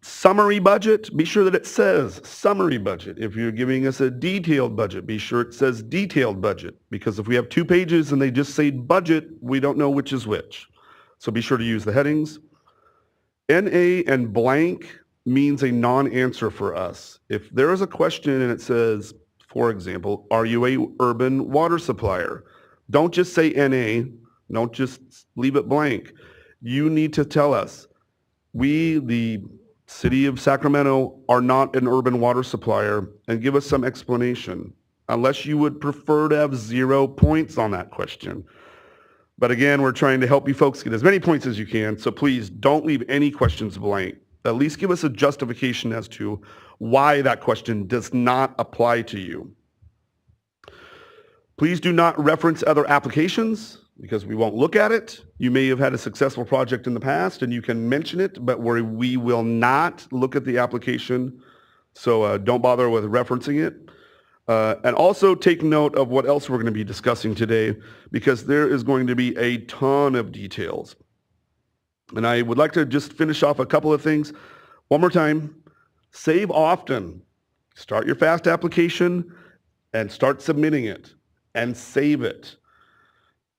Speaker 2: summary budget, be sure that it says summary budget. If you're giving us a detailed budget, be sure it says detailed budget, because if we have 2 pages and they just say budget, we don't know which is which. So be sure to use the headings. NA and blank means a non-answer for us. If there is a question and it says, for example, are you a urban water supplier? Don't just say NA, don't just leave it blank. You need to tell us, we, the city of Sacramento, are not an urban water supplier, and give us some explanation, unless you would prefer to have 0 points on that question. But again, we're trying to help you folks get as many points as you can, so please don't leave any questions blank. At least give us a justification as to why that question does not apply to you. Please do not reference other applications, because we won't look at it. You may have had a successful project in the past and you can mention it, but we will not look at the application. So don't bother with referencing it. And also take note of what else we're going to be discussing today, because there is going to be a ton of details. And I would like to just finish off a couple of things. One more time, save often. Start your FAST application and start submitting it and save it.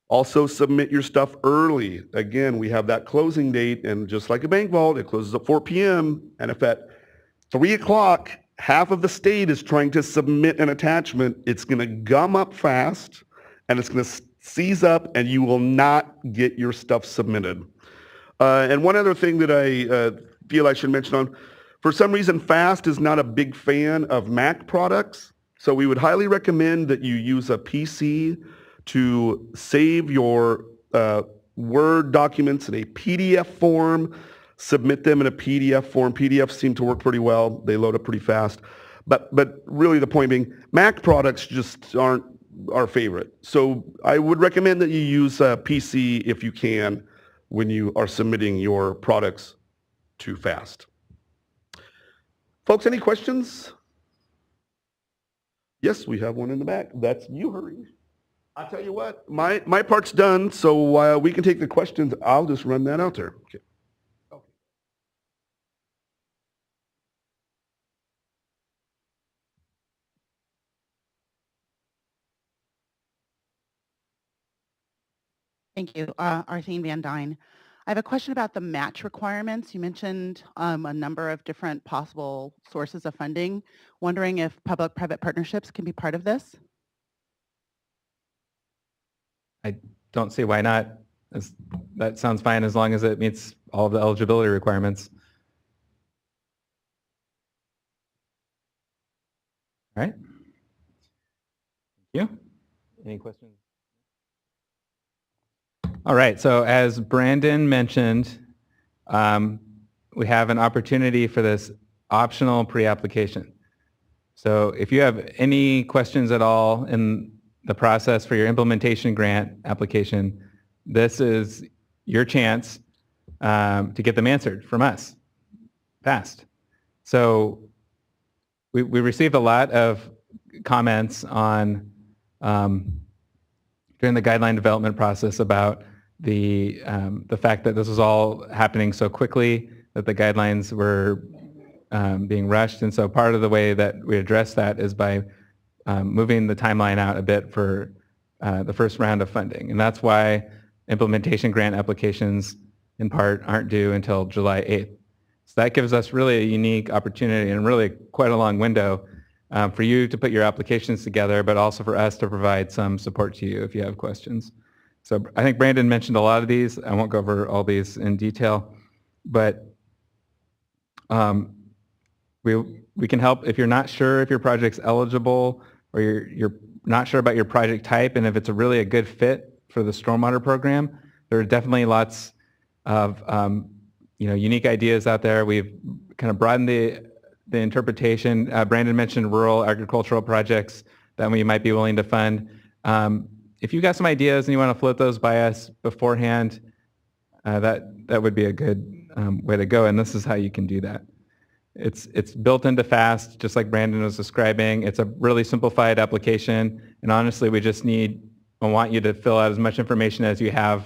Speaker 2: Also submit your stuff early. Again, we have that closing date, and just like a bank vault, it closes at 4 p.m. And if at 3 o'clock, half of the state is trying to submit an attachment, it's going to gum up fast and it's going to seize up and you will not get your stuff submitted. And one other thing that I feel I should mention on, for some reason, FAST is not a big fan of Mac products. So we would highly recommend that you use a PC to save your Word documents in a PDF form, submit them in a PDF form. PDFs seem to work pretty well. They load up pretty fast. But really the point being, Mac products just aren't our favorite. So I would recommend that you use PC if you can when you are submitting your products to FAST. Folks, any questions? Yes, we have one in the back. That's you, Hurry. I'll tell you what, my part's done, so we can take the questions. I'll just run that out there. Okay.
Speaker 21: Thank you. Arthene Van Dyne. I have a question about the match requirements. You mentioned a number of different possible sources of funding. Wondering if public-private partnerships can be part of this?
Speaker 1: I don't see why not. That sounds fine as long as it meets all of the eligibility requirements. All right. Thank you. Any questions? All right, so as Brandon mentioned, we have an opportunity for this optional pre-application. So if you have any questions at all in the process for your implementation grant application, this is your chance to get them answered from us fast. So we received a lot of comments on during the guideline development process about the fact that this was all happening so quickly, that the guidelines were being rushed. And so part of the way that we address that is by moving the timeline out a bit for the first round of funding. And that's why implementation grant applications in part aren't due until July 8th. So that gives us really a unique opportunity and really quite a long window for you to put your applications together, but also for us to provide some support to you if you have questions. So I think Brandon mentioned a lot of these. I won't go over all these in detail, but we can help if you're not sure if your project's eligible or you're not sure about your project type and if it's really a good fit for the stormwater program. There are definitely lots of unique ideas out there. We've kind of broadened the interpretation. Brandon mentioned rural agricultural projects that we might be willing to fund. If you got some ideas and you want to float those by us beforehand, that would be a good way to go, and this is how you can do that. It's built into FAST, just like Brandon was describing. It's a really simplified application, and honestly, I want you to fill out as much information as you have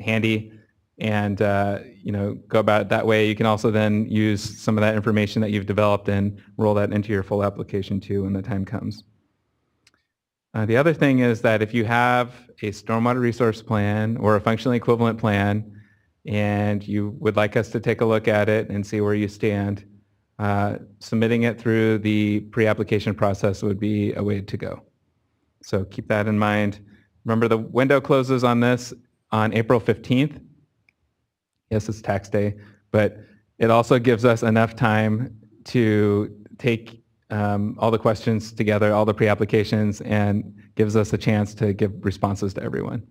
Speaker 1: handy, and go about it that way. You can also then use some of that information that you've developed and roll that into your full application too when the time comes. The other thing is that if you have a stormwater resource plan or a functionally equivalent plan and you would like us to take a look at it and see where you stand, submitting it through the pre-application process would be a way to go. So keep that in mind. Remember, the window closes on this on April 15th. Yes, it's tax day, but it also gives us enough time to take all the questions together, all the pre-applications, and gives us a chance to give responses to everyone.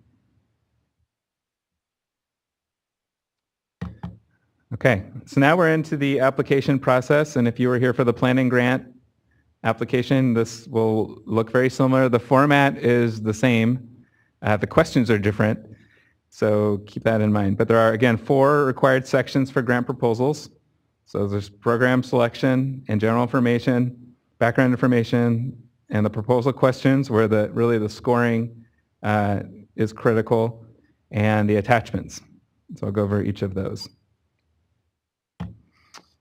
Speaker 1: Okay, so now we're into the application process, and if you were here for the planning grant application, this will look very similar. The format is the same. The questions are different, so keep that in mind. But there are, again, 4 required sections for grant proposals. So there's program selection and general information, background information, and the proposal questions where really the scoring is critical, and the attachments. So I'll go over each of those.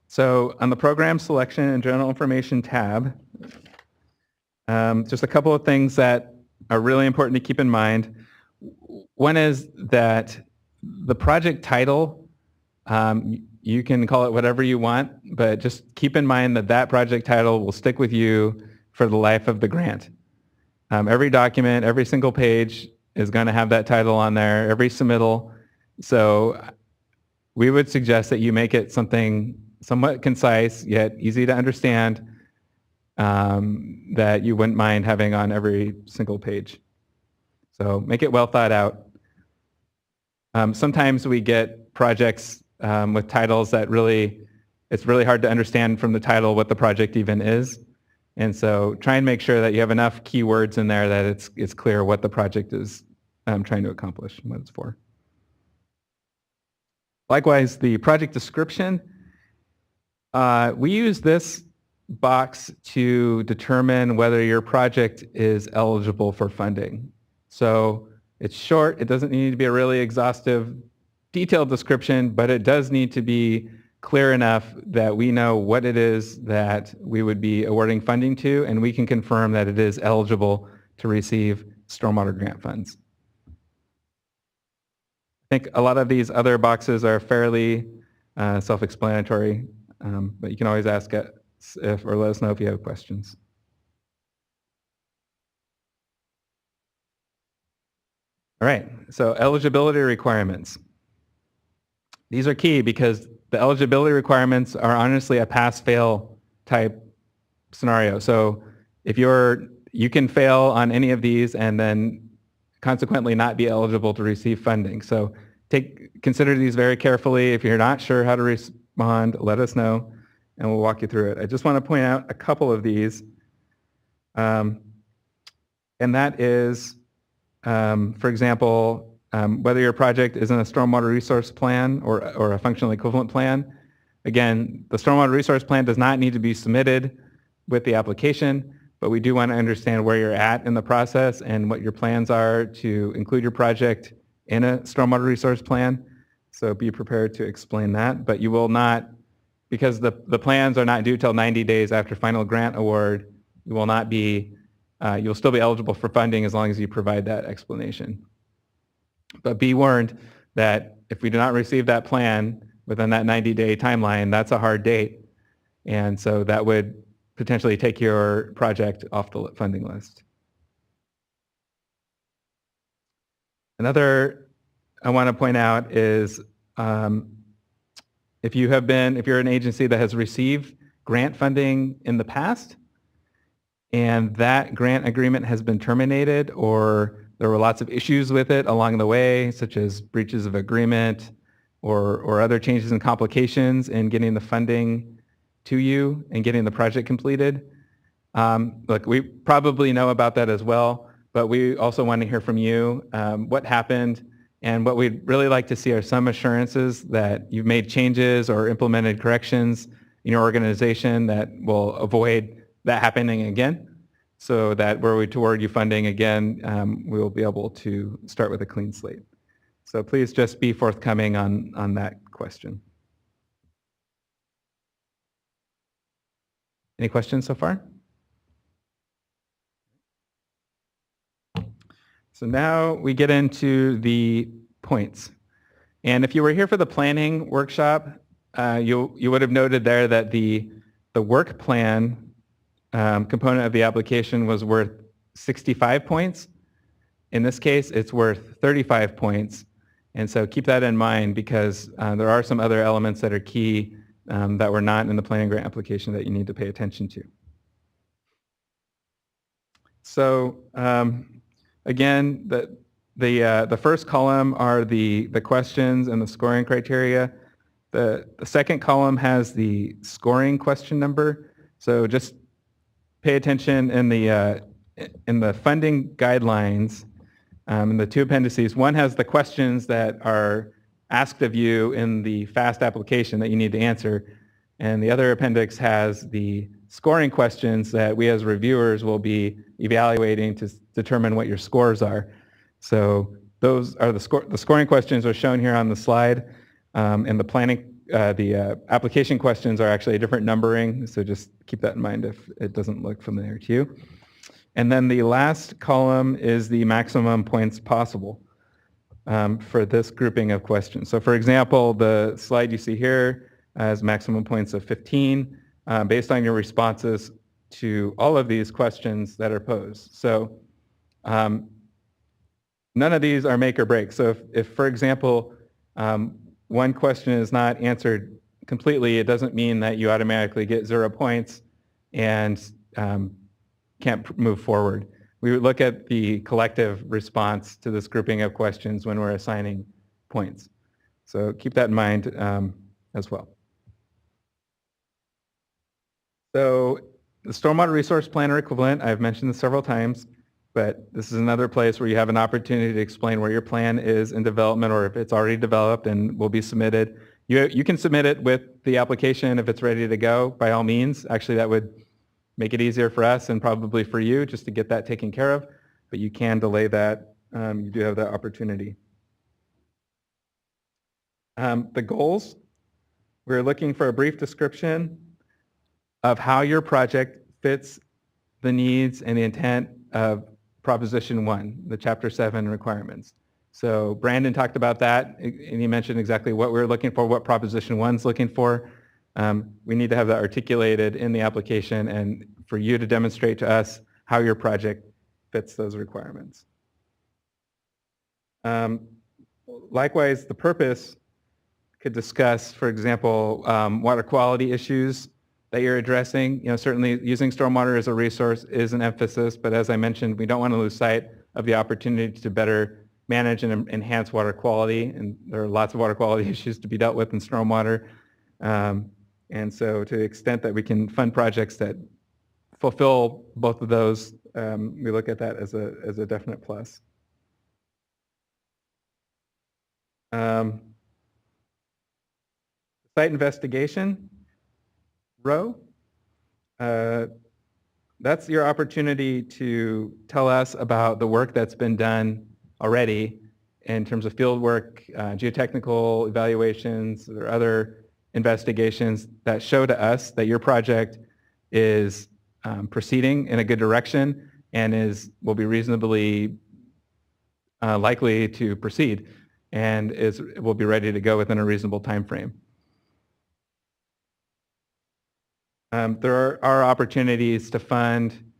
Speaker 1: So on the program selection and general information tab, just a couple of things that are really important to keep in mind. One is that the project title, you can call it whatever you want, but just keep in mind that that project title will stick with you for the life of the grant. Every document, every single page is going to have that title on there, every submittal. So we would suggest that you make it something somewhat concise, yet easy to understand, that you wouldn't mind having on every single page. So make it well thought out. Sometimes we get projects with titles that it's really hard to understand from the title what the project even is. And so try and make sure that you have enough keywords in there that it's clear what the project is trying to accomplish and what it's for. Likewise, the project description, we use this box to determine whether your project is eligible for funding. So it's short, it doesn't need to be a really exhaustive, detailed description, but it does need to be clear enough that we know what it is that we would be awarding funding to, and we can confirm that it is eligible to receive stormwater grant funds. I think a lot of these other boxes are fairly self-explanatory, but you can always ask us or let us know if you have questions. All right, so eligibility requirements. These are key because the eligibility requirements are honestly a pass-fail type scenario. So if you can fail on any of these and then consequently not be eligible to receive funding. So consider these very carefully. If you're not sure how to respond, let us know and we'll walk you through it. I just want to point out a couple of these. And that is, for example, whether your project is in a stormwater resource plan or a functional equivalent plan. Again, the stormwater resource plan does not need to be submitted with the application, but we do want to understand where you're at in the process and what your plans are to include your project in a stormwater resource plan. So be prepared to explain that, but you will not, because the plans are not due till 90 days after final grant award, you will not be, you'll still be eligible for funding as long as you provide that explanation. But be warned that if we do not receive that plan within that 90-day timeline, that's a hard date. And so that would potentially take your project off the funding list. Another I want to point out is if you're an agency that has received grant funding in the past and that grant agreement has been terminated or there were lots of issues with it along the way, such as breaches of agreement or other changes and complications in getting the funding to you and getting the project completed. Look, we probably know about that as well, but we also want to hear from you what happened, and what we'd really like to see are some assurances that you've made changes or implemented corrections in your organization that will avoid that happening again, so that were we to award you funding again, we will be able to start with a clean slate. So please just be forthcoming on that question. Any questions so far? So now we get into the points. And if you were here for the planning workshop, you would have noted there that the work plan component of the application was worth 65 points. In this case, it's worth 35 points. And so keep that in mind because there are some other elements that are key that were not in the planning grant application that you need to pay attention to. So again, the first column are the questions and the scoring criteria. The second column has the scoring question number. So just pay attention in the funding guidelines, in the two appendices. One has the questions that are asked of you in the FAST application that you need to answer, and the other appendix has the scoring questions that we as reviewers will be evaluating to determine what your scores are. So those are the scoring questions are shown here on the slide, and the application questions are actually a different numbering, so just keep that in mind if it doesn't look familiar to you. And then the last column is the maximum points possible for this grouping of questions. So for example, the slide you see here has maximum points of 15 based on your responses to all of these questions that are posed. So none of these are make or break. So if for example, one question is not answered completely, it doesn't mean that you automatically get 0 points and can't move forward. We would look at the collective response to this grouping of questions when we're assigning points. So keep that in mind as well. So the Stormwater Resource Plan or equivalent, I've mentioned this several times, but this is another place where you have an opportunity to explain where your plan is in development or if it's already developed and will be submitted. You can submit it with the application if it's ready to go, by all means. Actually, that would make it easier for us and probably for you just to get that taken care of, but you can delay that. You do have that opportunity. The goals, we're looking for a brief description of how your project fits the needs and the intent of Proposition 1, the Chapter 7 requirements. So Brandon talked about that, and he mentioned exactly what we're looking for, what Proposition 1's looking for. We need to have that articulated in the application and for you to demonstrate to us how your project fits those requirements. Likewise, the purpose could discuss, for example, water quality issues that you're addressing. Certainly using stormwater as a resource is an emphasis, but as I mentioned, we don't want to lose sight of the opportunity to better manage and enhance water quality, and there are lots of water quality issues to be dealt with in stormwater. And so to the extent that we can fund projects that fulfill both of those, we look at that as a definite plus. Site investigation row, that's your opportunity to tell us about the work that's been done already in terms of field work, geotechnical evaluations, or other investigations that show to us that your project is proceeding in a good direction and will be reasonably likely to proceed and will be ready to go within a reasonable time frame. There are opportunities to fund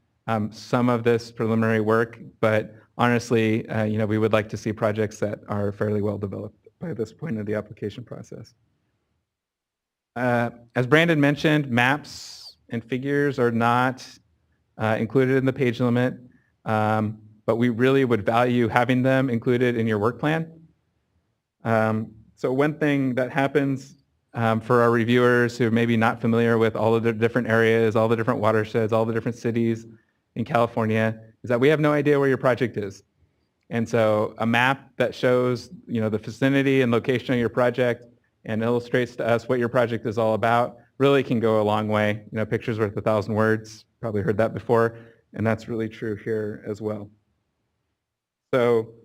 Speaker 1: some of this preliminary work, but honestly, we would like to see projects that are fairly well developed by this point of the application process. As Brandon mentioned, maps and figures are not included in the page limit, but we really would value having them included in your work plan. So one thing that happens for our reviewers who are maybe not familiar with all of the different areas, all the different watersheds, all the different cities in California, is that we have no idea where your project is. And so a map that shows, the vicinity and location of your project and illustrates to us what your project is all about really can go a long way. Pictures worth 1,000 words, probably heard that before, and that's really true here as well. So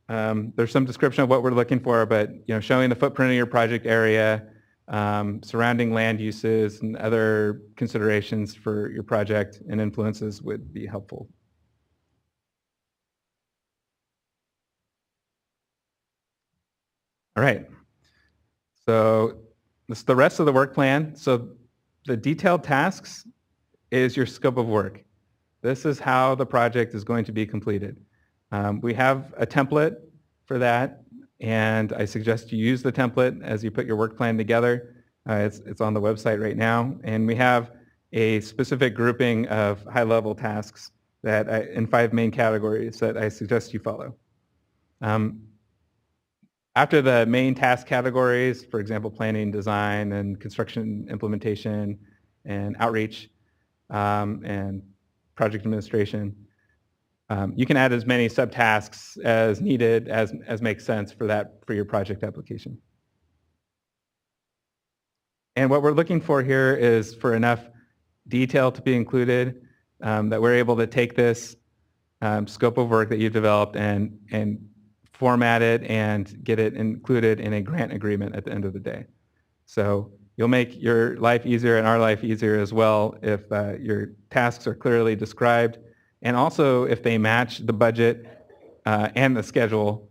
Speaker 1: there's some description of what we're looking for, but showing the footprint of your project area, surrounding land uses and other considerations for your project and influences would be helpful. All right, so this is the rest of the work plan. So the detailed tasks is your scope of work. This is how the project is going to be completed. We have a template for that, and I suggest you use the template as you put your work plan together. It's on the website right now, and we have a specific grouping of high-level tasks that in 5 main categories that I suggest you follow. After the main task categories, for example, planning, design, and construction implementation, and outreach, and project administration, you can add as many subtasks as needed as makes sense for your project application. And what we're looking for here is for enough detail to be included that we're able to take this scope of work that you've developed and format it and get it included in a grant agreement at the end of the day. So you'll make your life easier and our life easier as well if your tasks are clearly described, and also if they match the budget and the schedule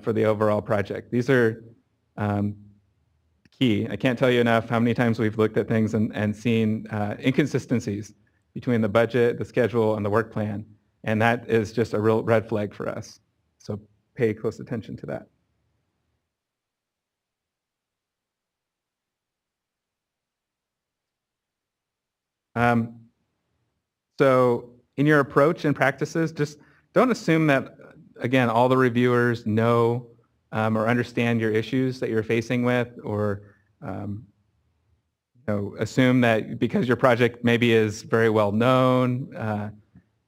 Speaker 1: for the overall project. These are key. I can't tell you enough how many times we've looked at things and seen inconsistencies between the budget, the schedule, and the work plan, and that is just a real red flag for us. So pay close attention to that. So in your approach and practices, just don't assume that, again, all the reviewers know or understand your issues that you're facing with, or assume that because your project maybe is very well known,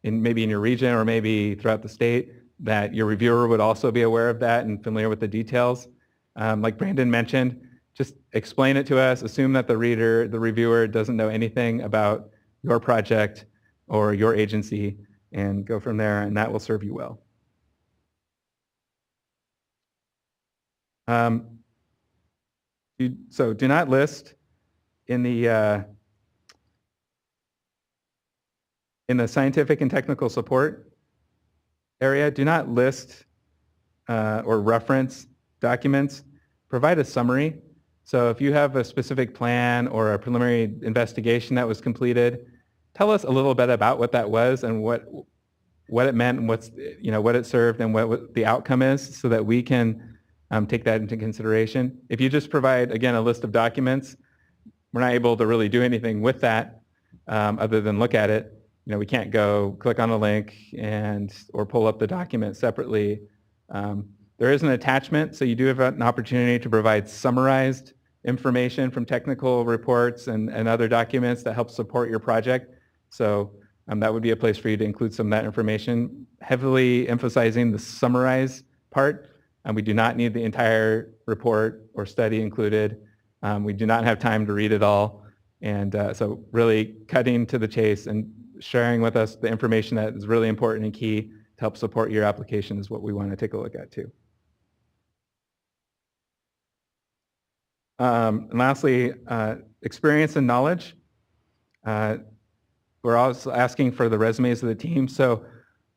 Speaker 1: maybe in your region or maybe throughout the state, that your reviewer would also be aware of that and familiar with the details. Like Brandon mentioned, just explain it to us, assume that the reviewer doesn't know anything about your project or your agency, and go from there, and that will serve you well. So do not list in the scientific and technical support area, do not list or reference documents. Provide a summary. So if you have a specific plan or a preliminary investigation that was completed, tell us a little bit about what that was and what it meant and what it served and what the outcome is, so that we can take that into consideration. If you just provide, again, a list of documents, we're not able to really do anything with that other than look at it. We can't go click on a link or pull up the document separately. There is an attachment, so you do have an opportunity to provide summarized information from technical reports and other documents that help support your project. So that would be a place for you to include some of that information, heavily emphasizing the summarize part. We do not need the entire report or study included. We do not have time to read it all. And so really cutting to the chase and sharing with us the information that is really important and key to help support your application is what we want to take a look at too. And lastly, experience and knowledge. We're also asking for the resumes of the team. So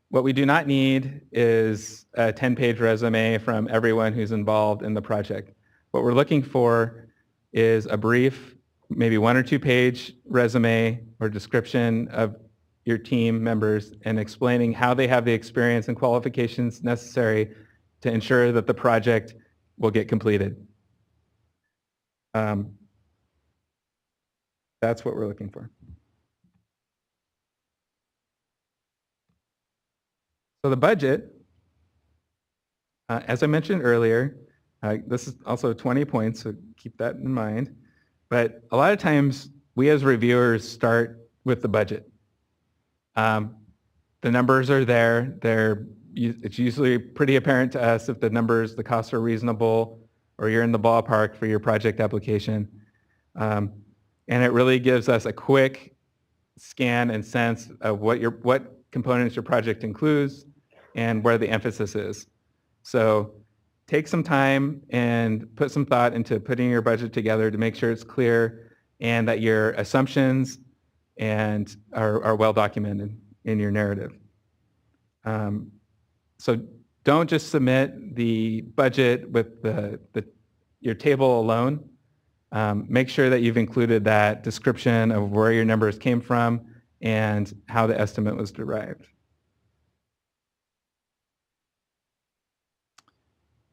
Speaker 1: what we do not need is a 10-page resume from everyone who's involved in the project. What we're looking for is a brief, maybe 1 or 2 page resume or description of your team members and explaining how they have the experience and qualifications necessary to ensure that the project will get completed. That's what we're looking for. So the budget, as I mentioned earlier, this is also 20 points, so keep that in mind. But a lot of times we as reviewers start with the budget. The numbers are there. It's usually pretty apparent to us if the costs are reasonable or you're in the ballpark for your project application. And it really gives us a quick scan and sense of what components your project includes and where the emphasis is. So take some time and put some thought into putting your budget together to make sure it's clear and that your assumptions are well documented in your narrative. So don't just submit the budget with your table alone. Make sure that you've included that description of where your numbers came from and how the estimate was derived.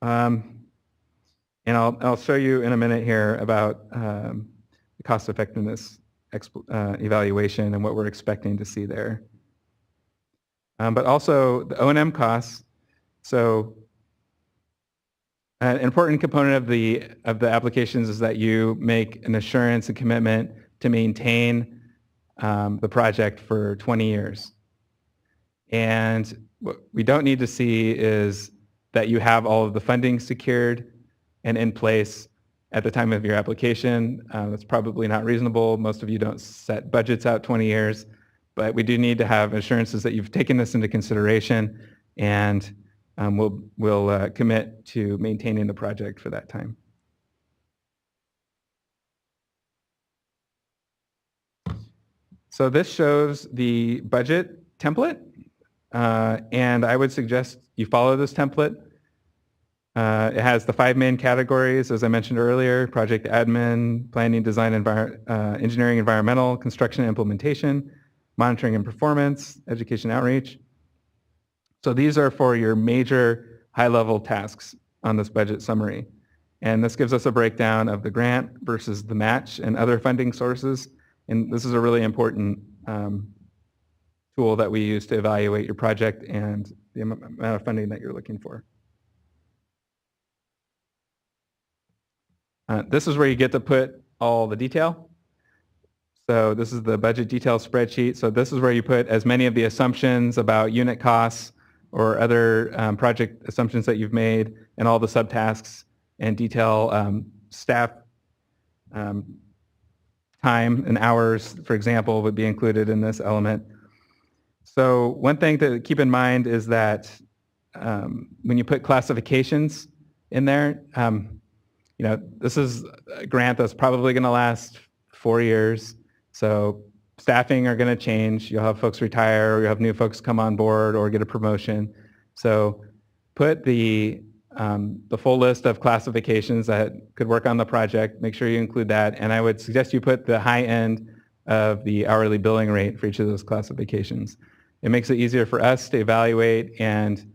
Speaker 1: And I'll show you in a minute here about the cost effectiveness evaluation and what we're expecting to see there. But also the O&M costs. So an important component of the applications is that you make an assurance and commitment to maintain the project for 20 years. And what we don't need to see is that you have all of the funding secured and in place at the time of your application. That's probably not reasonable. Most of you don't set budgets out 20 years, but we do need to have assurances that you've taken this into consideration and we'll commit to maintaining the project for that time. So this shows the budget template, and I would suggest you follow this template. It has the 5 main categories, as I mentioned earlier: project admin, planning, design, engineering, environmental, construction, and implementation, monitoring and performance, education, outreach. So these are for your major high-level tasks on this budget summary. And this gives us a breakdown of the grant versus the match and other funding sources. And this is a really important tool that we use to evaluate your project and the amount of funding that you're looking for. This is where you get to put all the detail. So this is the budget detail spreadsheet. So this is where you put as many of the assumptions about unit costs or other project assumptions that you've made and all the subtasks and detail staff time and hours, for example, would be included in this element. So one thing to keep in mind is that when you put classifications in there, this is a grant that's probably going to last 4 years. So staffing are going to change. You'll have folks retire, or you'll have new folks come on board or get a promotion. So put the full list of classifications that could work on the project. Make sure you include that. And I would suggest you put the high end of the hourly billing rate for each of those classifications. It makes it easier for us to evaluate, and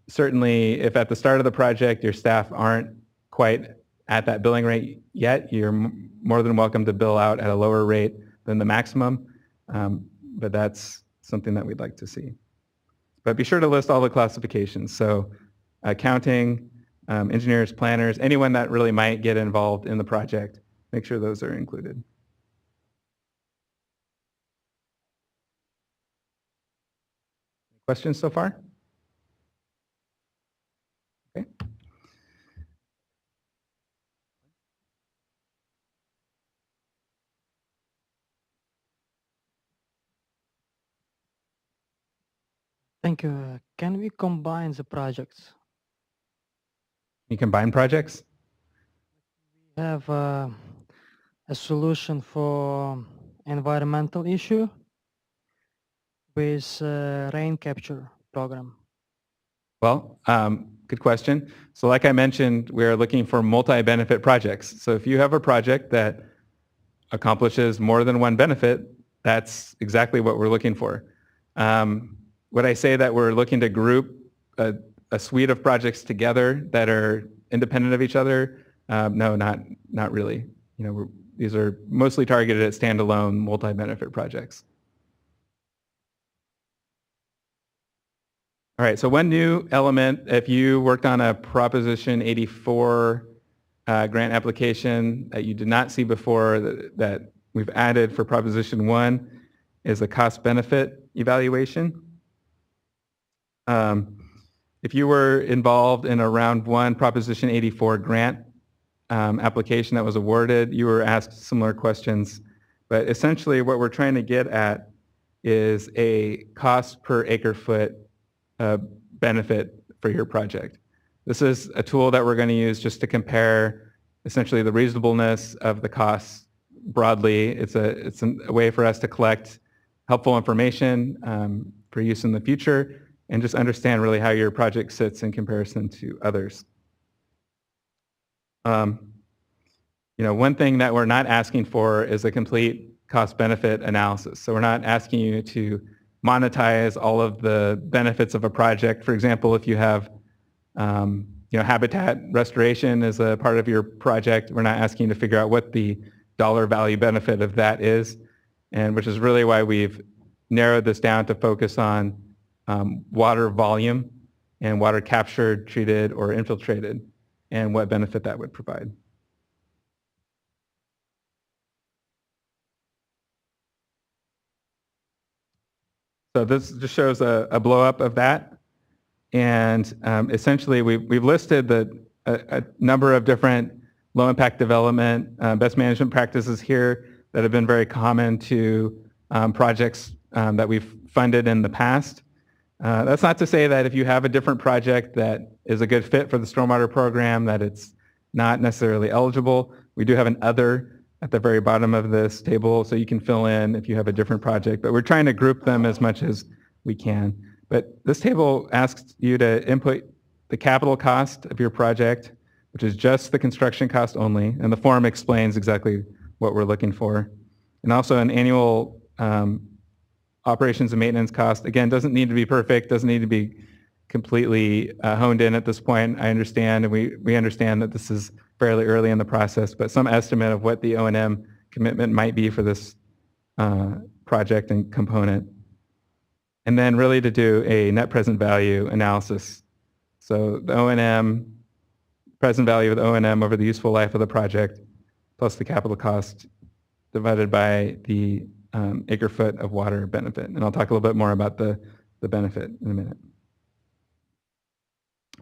Speaker 1: certainly if at the start of the project your staff aren't quite at that billing rate yet, you're more than welcome to bill out at a lower rate than the maximum, but that's something that we'd like to see. But be sure to list all the classifications. So accounting, engineers, planners, anyone that really might get involved in the project, make sure those are included. Questions so far? Okay.
Speaker 14: Thank you. Can we combine the projects?
Speaker 1: You combine projects?
Speaker 14: We have a solution for environmental issue with rain capture program.
Speaker 1: Well, good question. So like I mentioned, we are looking for multi-benefit projects. So if you have a project that accomplishes more than one benefit, that's exactly what we're looking for. Would I say that we're looking to group a suite of projects together that are independent of each other? No, not really. These are mostly targeted at standalone multi-benefit projects. All right, so one new element, if you worked on a Proposition 84 grant application that you did not see before that we've added for Proposition 1 is a cost-benefit evaluation. If you were involved in a Round 1 Proposition 84 grant application that was awarded, you were asked similar questions. But essentially what we're trying to get at is a cost per acre foot benefit for your project. This is a tool that we're going to use just to compare essentially the reasonableness of the costs broadly. It's a way for us to collect helpful information for use in the future and just understand really how your project sits in comparison to others. One thing that we're not asking for is a complete cost-benefit analysis. So we're not asking you to monetize all of the benefits of a project. For example, if you have habitat restoration as a part of your project, we're not asking you to figure out what the dollar value benefit of that is, and which is really why we've narrowed this down to focus on water volume and water captured, treated, or infiltrated, and what benefit that would provide. So this just shows a blow up of that. And essentially we've listed a number of different low impact development best management practices here that have been very common to projects that we've funded in the past. That's not to say that if you have a different project that is a good fit for the stormwater program that it's not necessarily eligible. We do have an other at the very bottom of this table, so you can fill in if you have a different project, but we're trying to group them as much as we can. But this table asks you to input the capital cost of your project, which is just the construction cost only, and the form explains exactly what we're looking for. And also an annual operations and maintenance cost. Again, doesn't need to be perfect, doesn't need to be completely honed in at this point. I understand, and we understand that this is fairly early in the process, but some estimate of what the O&M commitment might be for this project and component. And then really to do a net present value analysis. So the O&M, present value of the O&M over the useful life of the project, plus the capital cost divided by the acre foot of water benefit. And I'll talk a little bit more about the benefit in a minute.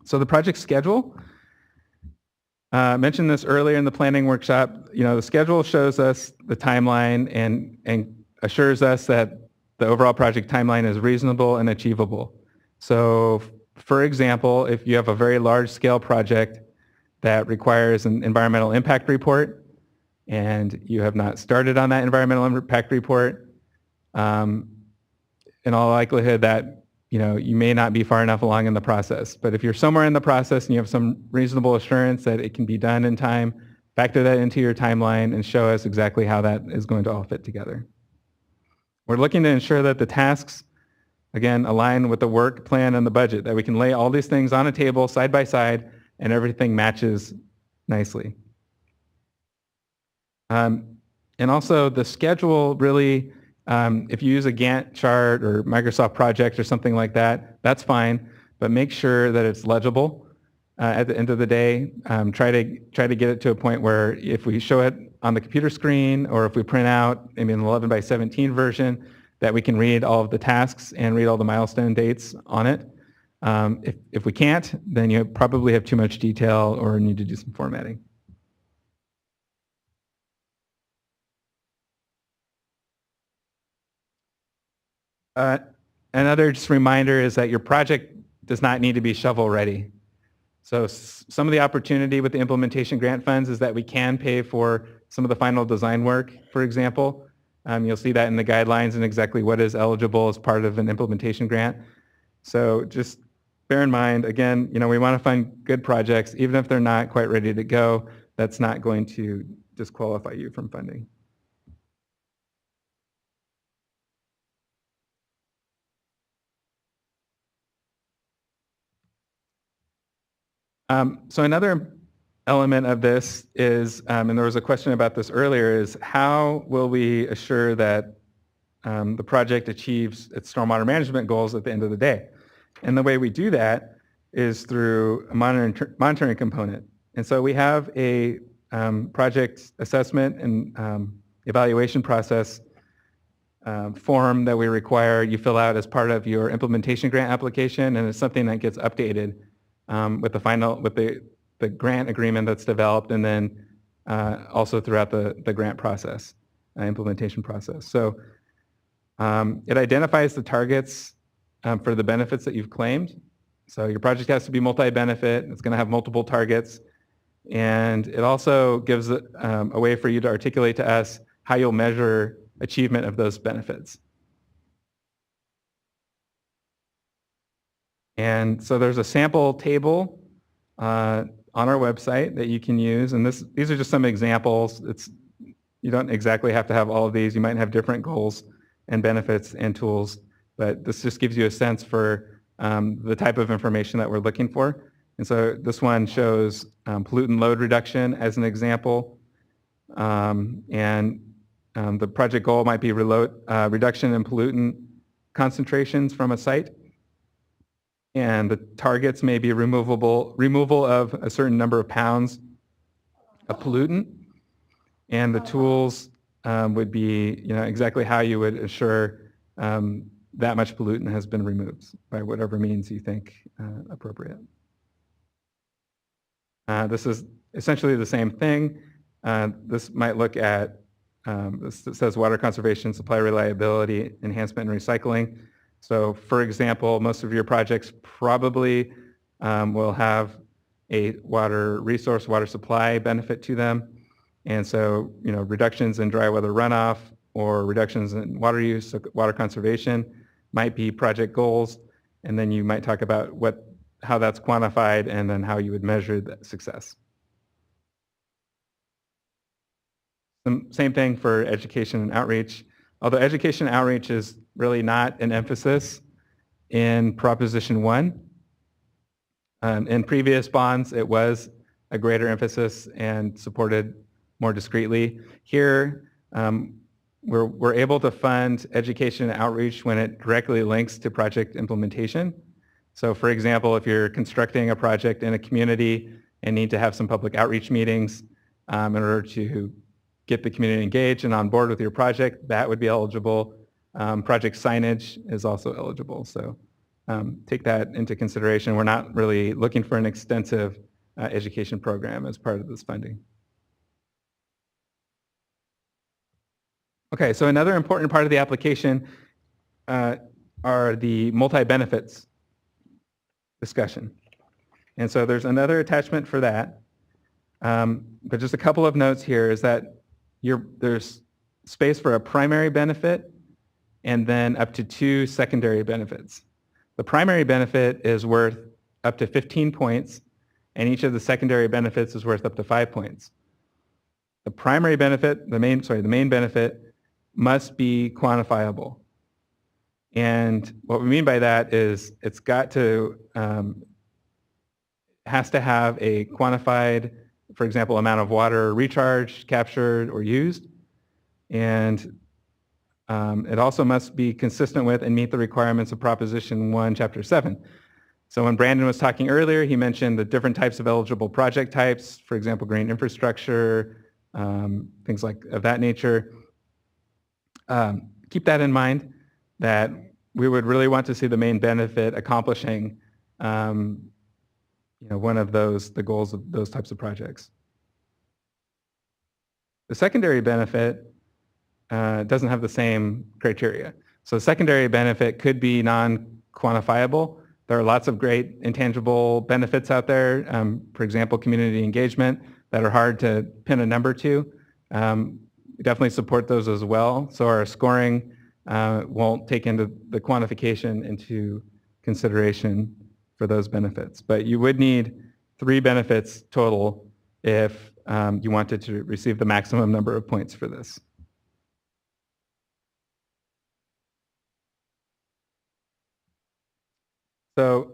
Speaker 1: So the project schedule, I mentioned this earlier in the planning workshop. The schedule shows us the timeline and assures us that the overall project timeline is reasonable and achievable. So for example, if you have a very large scale project that requires an environmental impact report and you have not started on that environmental impact report, in all likelihood that you may not be far enough along in the process. But if you're somewhere in the process and you have some reasonable assurance that it can be done in time, factor that into your timeline and show us exactly how that is going to all fit together. We're looking to ensure that the tasks, again, align with the work plan and the budget, that we can lay all these things on a table side by side and everything matches nicely. And also the schedule really, if you use a Gantt chart or Microsoft Project or something like that, that's fine, but make sure that it's legible. At the end of the day, try to get it to a point where if we show it on the computer screen or if we print out maybe an 11 by 17 version, that we can read all of the tasks and read all the milestone dates on it. If we can't, then you probably have too much detail or need to do some formatting. Another just reminder is that your project does not need to be shovel ready. So some of the opportunity with the implementation grant funds is that we can pay for some of the final design work, for example. You'll see that in the guidelines and exactly what is eligible as part of an implementation grant. So just bear in mind, again, we want to fund good projects, even if they're not quite ready to go. That's not going to disqualify you from funding. So another element of this is, and there was a question about this earlier, is how will we assure that the project achieves its stormwater management goals at the end of the day? And the way we do that is through a monitoring component. And so we have a project assessment and evaluation process form that we require you fill out as part of your implementation grant application, and it's something that gets updated with the grant agreement that's developed, and then also throughout the grant process, implementation process. So it identifies the targets for the benefits that you've claimed. So your project has to be multi-benefit. It's going to have multiple targets. And it also gives a way for you to articulate to us how you'll measure achievement of those benefits. And so there's a sample table on our website that you can use. And these are just some examples. You don't exactly have to have all of these. You might have different goals and benefits and tools, but this just gives you a sense for the type of information that we're looking for. And so this one shows pollutant load reduction as an example. The project goal might be reduction in pollutant concentrations from a site. And the targets may be removal of a certain number of pounds of pollutant. And the tools would be exactly how you would assure that much pollutant has been removed by whatever means you think appropriate. This is essentially the same thing. This might look at, this says water conservation, supply reliability, enhancement, and recycling. So for example, most of your projects probably will have a water resource, water supply benefit to them. And so, reductions in dry weather runoff or reductions in water use, so water conservation might be project goals. And then you might talk about how that's quantified and then how you would measure that success. Same thing for education and outreach. Although education and outreach is really not an emphasis in Proposition 1. In previous bonds, it was a greater emphasis and supported more discreetly. Here, we're able to fund education and outreach when it directly links to project implementation. So for example, if you're constructing a project in a community and need to have some public outreach meetings in order to get the community engaged and on board with your project, that would be eligible. Project signage is also eligible. So take that into consideration. We're not really looking for an extensive education program as part of this funding. Okay, so another important part of the application are the multi-benefits discussion. And so there's another attachment for that. But just a couple of notes here is that there's space for a primary benefit and then up to 2 secondary benefits. The primary benefit is worth up to 15 points, and each of the secondary benefits is worth up to 5 points. The primary benefit, the main benefit must be quantifiable. And what we mean by that is it's got to, has to have a quantified, for example, amount of water recharged, captured, or used. And it also must be consistent with and meet the requirements of Proposition 1, Chapter 7. So when Brandon was talking earlier, he mentioned the different types of eligible project types, for example, green infrastructure, things like of that nature. Keep that in mind, that we would really want to see the main benefit accomplishing one of the goals of those types of projects. The secondary benefit doesn't have the same criteria. So secondary benefit could be non-quantifiable. There are lots of great intangible benefits out there, for example, community engagement, that are hard to pin a number to. We definitely support those as well. So our scoring won't take into the quantification into consideration for those benefits. But you would need 3 benefits total if you wanted to receive the maximum number of points for this. So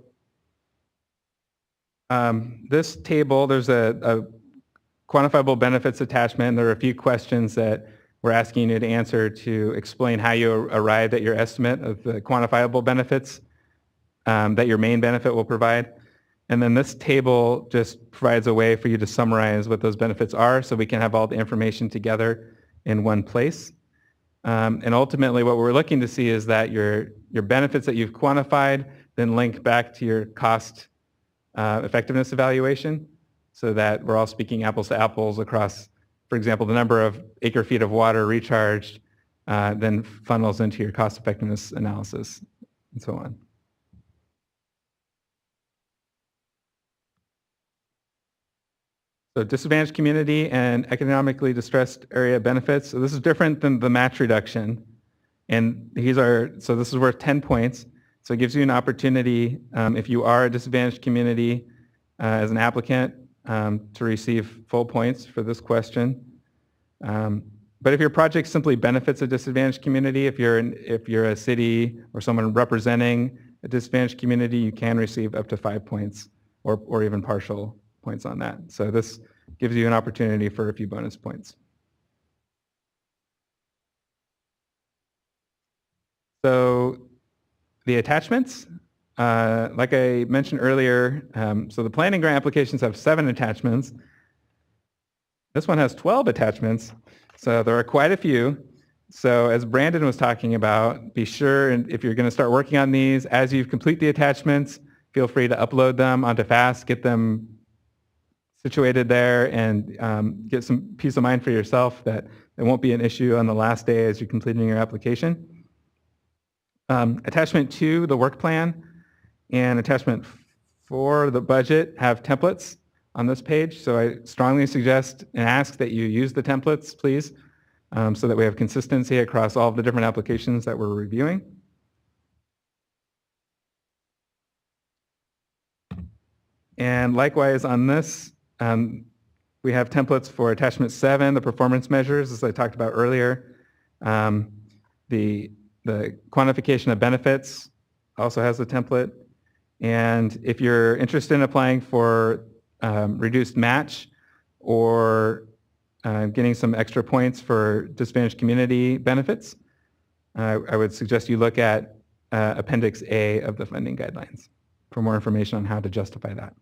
Speaker 1: this table, there's a quantifiable benefits attachment. There are a few questions that we're asking you to answer to explain how you arrived at your estimate of the quantifiable benefits that your main benefit will provide. And then this table just provides a way for you to summarize what those benefits are so we can have all the information together in one place. And ultimately what we're looking to see is that your benefits that you've quantified then link back to your cost effectiveness evaluation so that we're all speaking apples to apples across, for example, the number of acre feet of water recharged then funnels into your cost effectiveness analysis and so on. So disadvantaged community and economically distressed area benefits. So this is different than the match reduction. And so this is worth 10 points. So it gives you an opportunity, if you are a disadvantaged community as an applicant, to receive full points for this question. But if your project simply benefits a disadvantaged community, if you're a city or someone representing a disadvantaged community, you can receive up to 5 points or even partial points on that. So this gives you an opportunity for a few bonus points. So the attachments, like I mentioned earlier, so the planning grant applications have 7 attachments. This one has 12 attachments, so there are quite a few. So as Brandon was talking about, be sure, and if you're going to start working on these, as you complete the attachments, feel free to upload them onto FAST, get them situated there, and get some peace of mind for yourself that it won't be an issue on the last day as you're completing your application. Attachment 2, the work plan, and attachment 4, the budget, have templates on this page. So I strongly suggest and ask that you use the templates, please, so that we have consistency across all of the different applications that we're reviewing. And likewise on this, we have templates for attachment 7, the performance measures, as I talked about earlier. The quantification of benefits also has a template. And if you're interested in applying for reduced match or getting some extra points for disadvantaged community benefits, I would suggest you look at Appendix A of the funding guidelines for more information on how to justify that.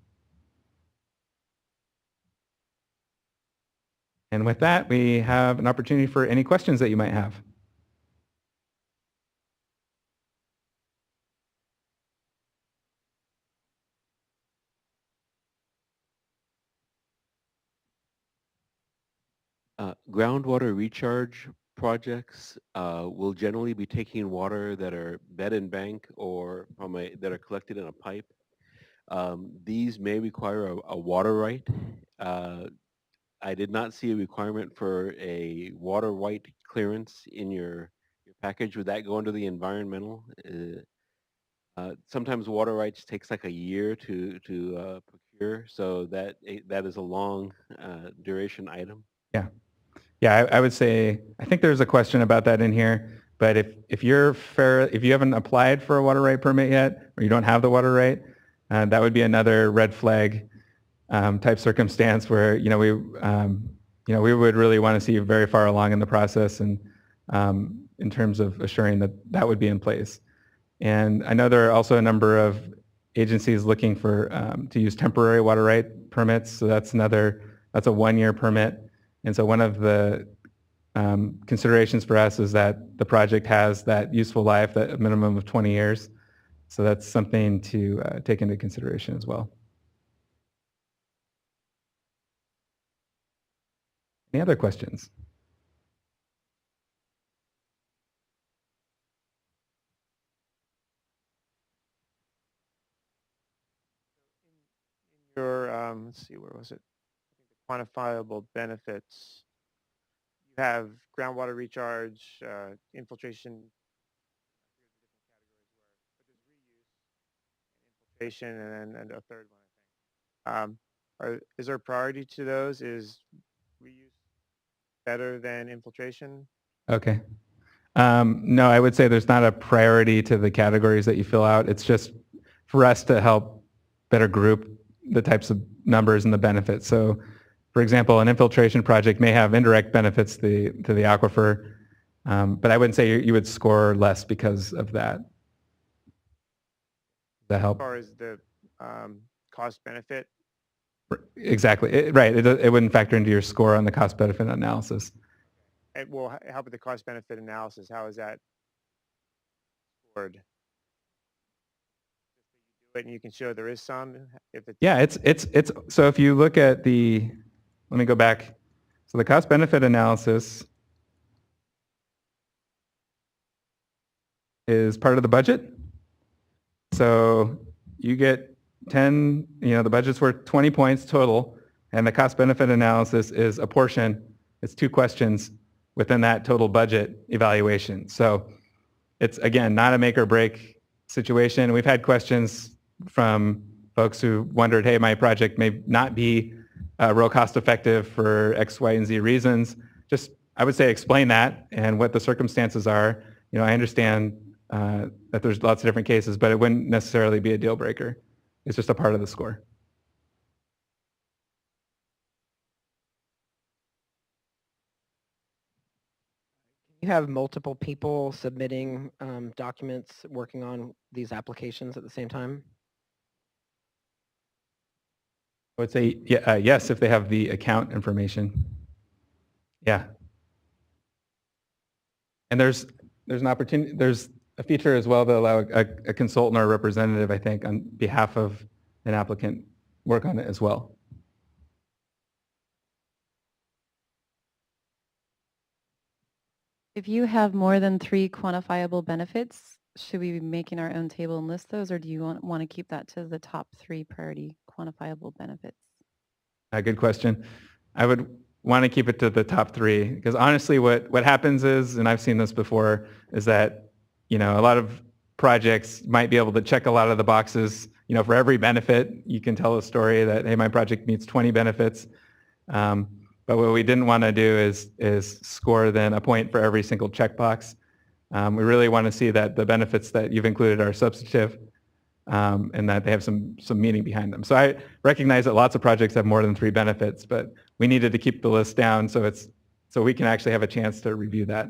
Speaker 1: And with that, we have an opportunity for any questions that you might have.
Speaker 17: Groundwater recharge projects will generally be taking water that are bed and bank or that are collected in a pipe. These may require a water right. I did not see a requirement for a water right clearance in your package. Would that go under the environmental? Sometimes water rights takes like a year to procure, so that is a long duration item.
Speaker 1: Yeah. Yeah, I would say, I think there's a question about that in here, but if you haven't applied for a water right permit yet, or you don't have the water right, that would be another red flag type circumstance where, we would really want to see you very far along in the process and in terms of assuring that that would be in place. And I know there are also a number of agencies looking for to use temporary water right permits. So that's a 1-year permit. And so one of the considerations for us is that the project has that useful life, that a minimum of 20 years. So that's something to take into consideration as well. Any other questions?
Speaker 19: Your, let's see, where was it? Quantifiable benefits. You have groundwater recharge, infiltration, infiltration, and a third one, I think. Is there a priority to those? Is reuse better than infiltration?
Speaker 1: Okay. No, I would say there's not a priority to the categories that you fill out. It's just for us to help better group the types of numbers and the benefits. So, for example, an infiltration project may have indirect benefits to the aquifer, but I wouldn't say you would score less because of that. Does that help?
Speaker 19: As far as the cost benefit?
Speaker 1: Exactly. Right. It wouldn't factor into your score on the cost benefit analysis.
Speaker 19: Well, how about the cost benefit analysis? How is that scored? But you can show there is some. If it's
Speaker 1: Yeah, it's so if you look at let me go back. So the cost benefit analysis is part of the budget. So you get 10, the budget's worth 20 points total, and the cost benefit analysis is a portion. It's 2 questions within that total budget evaluation. So it's, again, not a make or break situation. We've had questions from folks who wondered, hey, my project may not be real cost effective for X, Y, and Z reasons. Just, I would say, explain that and what the circumstances are. I understand that there's lots of different cases, but it wouldn't necessarily be a deal breaker. It's just a part of the score.
Speaker 8: You have multiple people submitting documents working on these applications at the same time?
Speaker 1: I would say yes, if they have the account information. Yeah. And there's an opportunity, there's a feature as well that allow a consultant or a representative, I think, on behalf of an applicant work on it as well.
Speaker 10: If you have more than 3 quantifiable benefits, should we be making our own table and list those, or do you want to keep that to the top 3 priority quantifiable benefits?
Speaker 1: Good question. I would want to keep it to the top 3 because honestly what happens is, and I've seen this before, is that a lot of projects might be able to check a lot of the boxes. For every benefit, you can tell a story that, hey, my project meets 20 benefits. But what we didn't want to do is score then a point for every single checkbox. We really want to see that the benefits that you've included are substantive and that they have some meaning behind them. So I recognize that lots of projects have more than 3 benefits, but we needed to keep the list down so we can actually have a chance to review that.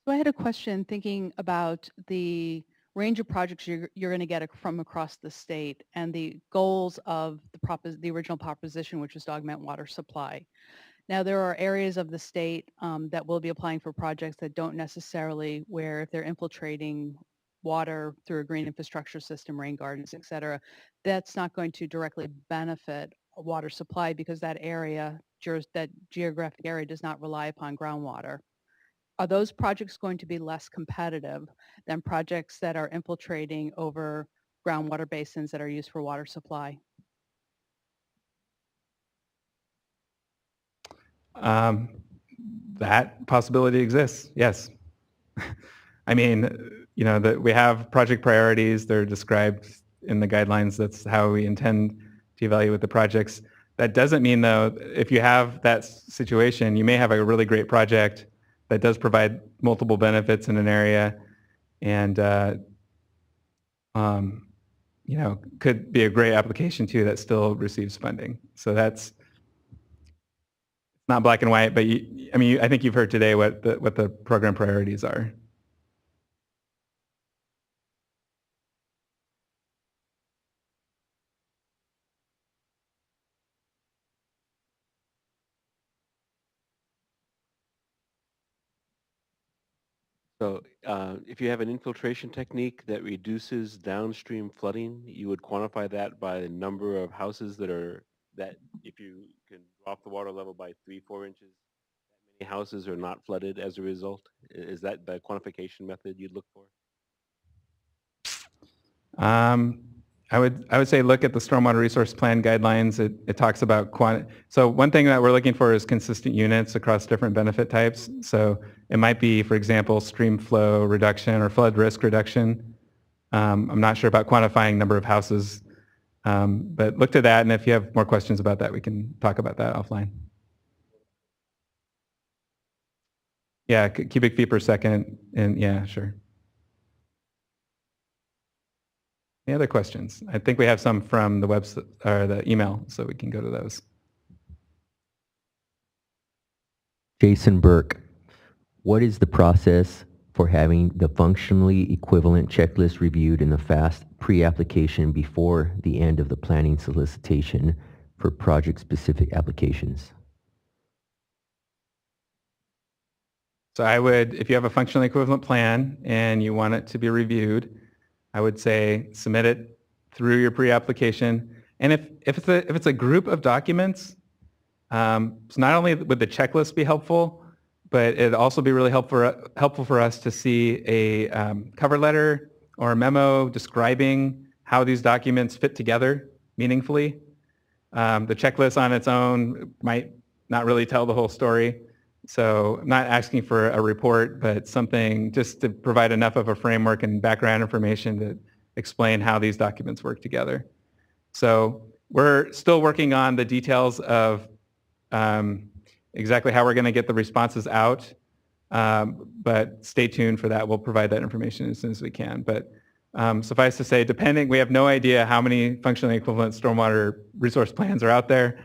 Speaker 15: So I had a question thinking about the range of projects you're going to get from across the state and the goals of the original proposition, which was to augment water supply. Now, there are areas of the state that will be applying for projects that don't necessarily, where if they're infiltrating water through a green infrastructure system, rain gardens, et cetera, that's not going to directly benefit water supply because that area, that geographic area does not rely upon groundwater. Are those projects going to be less competitive than projects that are infiltrating over groundwater basins that are used for water supply?
Speaker 1: That possibility exists, yes. I mean, you know, that we have project priorities. They're described in the guidelines. That's how we intend to evaluate the projects. That doesn't mean, though, if you have that situation, you may have a really great project that does provide multiple benefits in an area and, you know, could be a great application too that still receives funding. So that's not black and white, but I mean, I think you've heard today what the program priorities are.
Speaker 17: So if you have an infiltration technique that reduces downstream flooding, you would quantify that by the number of houses that if you can drop the water level by 3-4 inches, that many houses are not flooded as a result. Is that the quantification method you'd look for?
Speaker 1: I would say look at the Stormwater Resource Plan guidelines. It talks about so one thing that we're looking for is consistent units across different benefit types. So it might be, for example, stream flow reduction or flood risk reduction. I'm not sure about quantifying number of houses, but look to that. And if you have more questions about that, we can talk about that offline. Yeah, cubic feet per second. And yeah, sure. Any other questions? I think we have some from the website or the email, so we can go to those.
Speaker 4: Jason Burke, what is the process for having the functionally equivalent checklist reviewed in the FAST pre-application before the end of the planning solicitation for project-specific applications?
Speaker 1: So I would, if you have a functionally equivalent plan and you want it to be reviewed, I would say submit it through your pre-application. And if it's a group of documents, so not only would the checklist be helpful, but it'd also be really helpful for us to see a cover letter or a memo describing how these documents fit together meaningfully. The checklist on its own might not really tell the whole story. So I'm not asking for a report, but something just to provide enough of a framework and background information to explain how these documents work together. So we're still working on the details of exactly how we're going to get the responses out, but stay tuned for that. We'll provide that information as soon as we can. But suffice to say, we have no idea how many functionally equivalent stormwater resource plans are out there.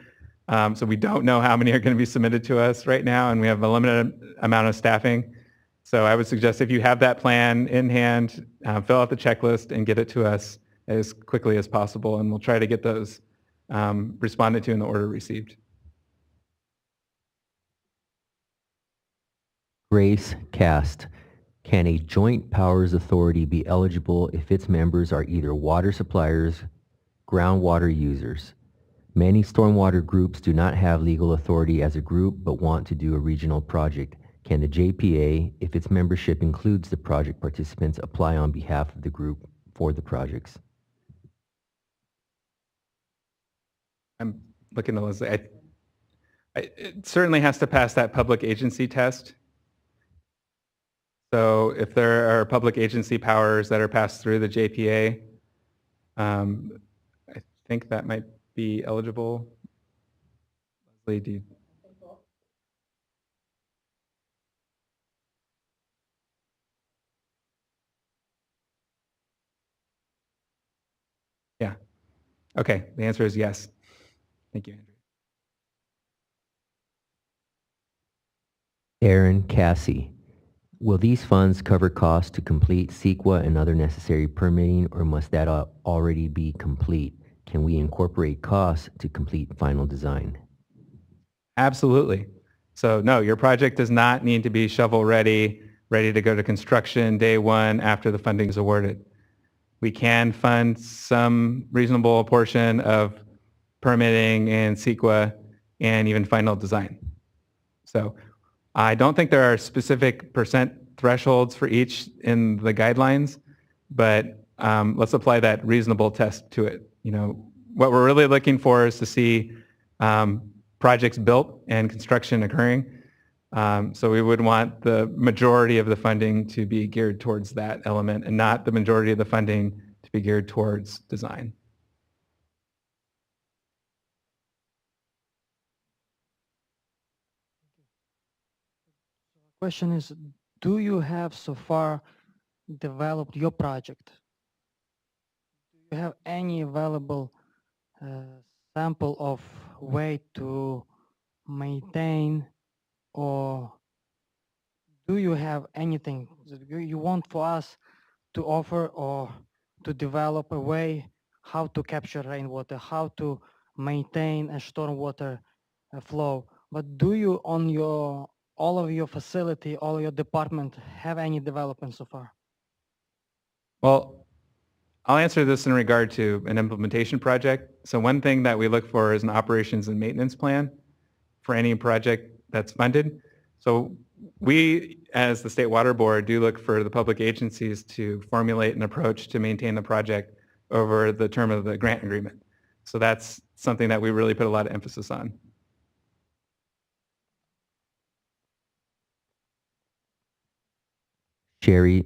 Speaker 1: So we don't know how many are going to be submitted to us right now, and we have a limited amount of staffing. So I would suggest if you have that plan in hand, fill out the checklist and get it to us as quickly as possible, and we'll try to get those responded to in the order received.
Speaker 4: Grace Cast, can a joint powers authority be eligible if its members are either water suppliers, groundwater users? Many stormwater groups do not have legal authority as a group but want to do a regional project. Can the JPA, if its membership includes the project participants, apply on behalf of the group for the projects?
Speaker 1: I'm looking to Leslie. It certainly has to pass that public agency test. So if there are public agency powers that are passed through the JPA, I think that might be eligible. Leslie, do you? Yeah. Okay. The answer is yes. Thank you, Andrea.
Speaker 4: Aaron Cassie, Will these funds cover costs to complete CEQA and other necessary permitting, or must that already be complete? Can we incorporate costs to complete final design?
Speaker 1: Absolutely. So no, your project does not need to be shovel ready, ready to go to construction day one after the funding is awarded. We can fund some reasonable portion of permitting and CEQA and even final design. So I don't think there are specific percent thresholds for each in the guidelines, but let's apply that reasonable test to it. You know, what we're really looking for is to see projects built and construction occurring. So we would want the majority of the funding to be geared towards that element and not the majority of the funding to be geared towards design.
Speaker 14: Question is, do you have so far developed your project? Do you have any available sample of way to maintain, or do you have anything that you want for us to offer or to develop a way how to capture rainwater, how to maintain a stormwater flow? But do you on your all of your facility, all of your department have any development so far?
Speaker 1: Well, I'll answer this in regard to an implementation project. So one thing that we look for is an operations and maintenance plan for any project that's funded. So we, as the State Water Board, do look for the public agencies to formulate an approach to maintain the project over the term of the grant agreement. So that's something that we really put a lot of emphasis on.
Speaker 4: Sherry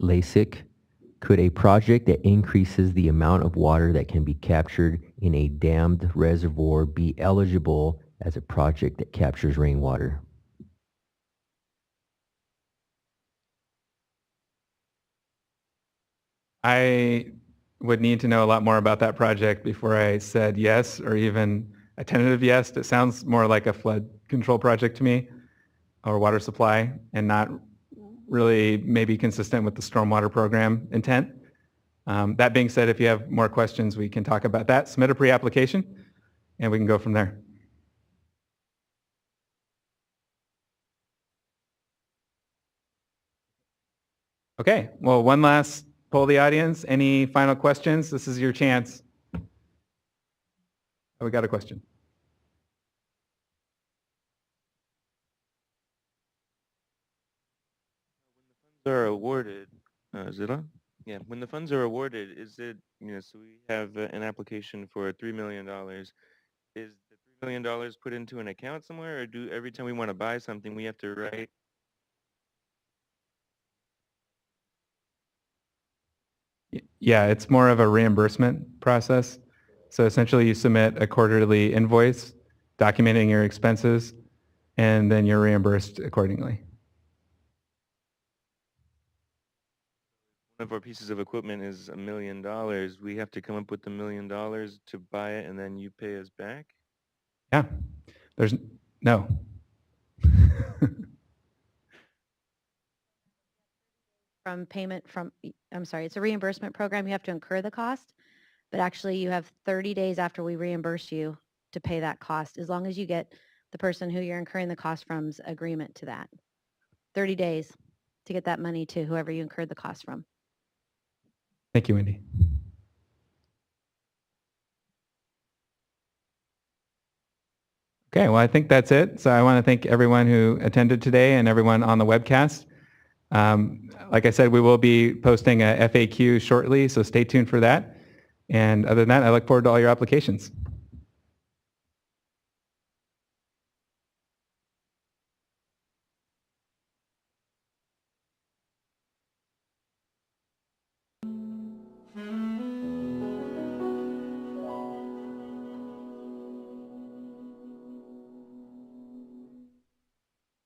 Speaker 4: Lasik, could a project that increases the amount of water that can be captured in a dammed reservoir be eligible as a project that captures rainwater?
Speaker 1: I would need to know a lot more about that project before I said yes, or even a tentative yes. It sounds more like a flood control project to me, or water supply, and not really maybe consistent with the stormwater program intent. That being said, if you have more questions, we can talk about that. Submit a pre-application, and we can go from there. Okay, well, one last poll of the audience. Any final questions? This is your chance. Oh, we got a question.
Speaker 6: Are awarded, is it on? Yeah, when the funds are awarded, is it, so we have an application for $3 million. Is the $3 million put into an account somewhere, or do every time we want to buy something, we have to write?
Speaker 1: Yeah, it's more of a reimbursement process. So essentially you submit a quarterly invoice documenting your expenses, and then you're reimbursed accordingly.
Speaker 6: One of our pieces of equipment is $1 million. We have to come up with $1 million to buy it, and then you pay us back?
Speaker 1: Yeah, there's no.
Speaker 20: From payment from, I'm sorry, it's a reimbursement program. You have to incur the cost, but actually you have 30 days after we reimburse you to pay that cost, as long as you get the person who you're incurring the cost from's agreement to that. 30 days to get that money to whoever you incurred the cost from.
Speaker 1: Thank you, Wendy. Okay, well, I think that's it. So I want to thank everyone who attended today and everyone on the webcast. Like I said, we will be posting a FAQ shortly, so stay tuned for that. And other than that, I look forward to all your applications.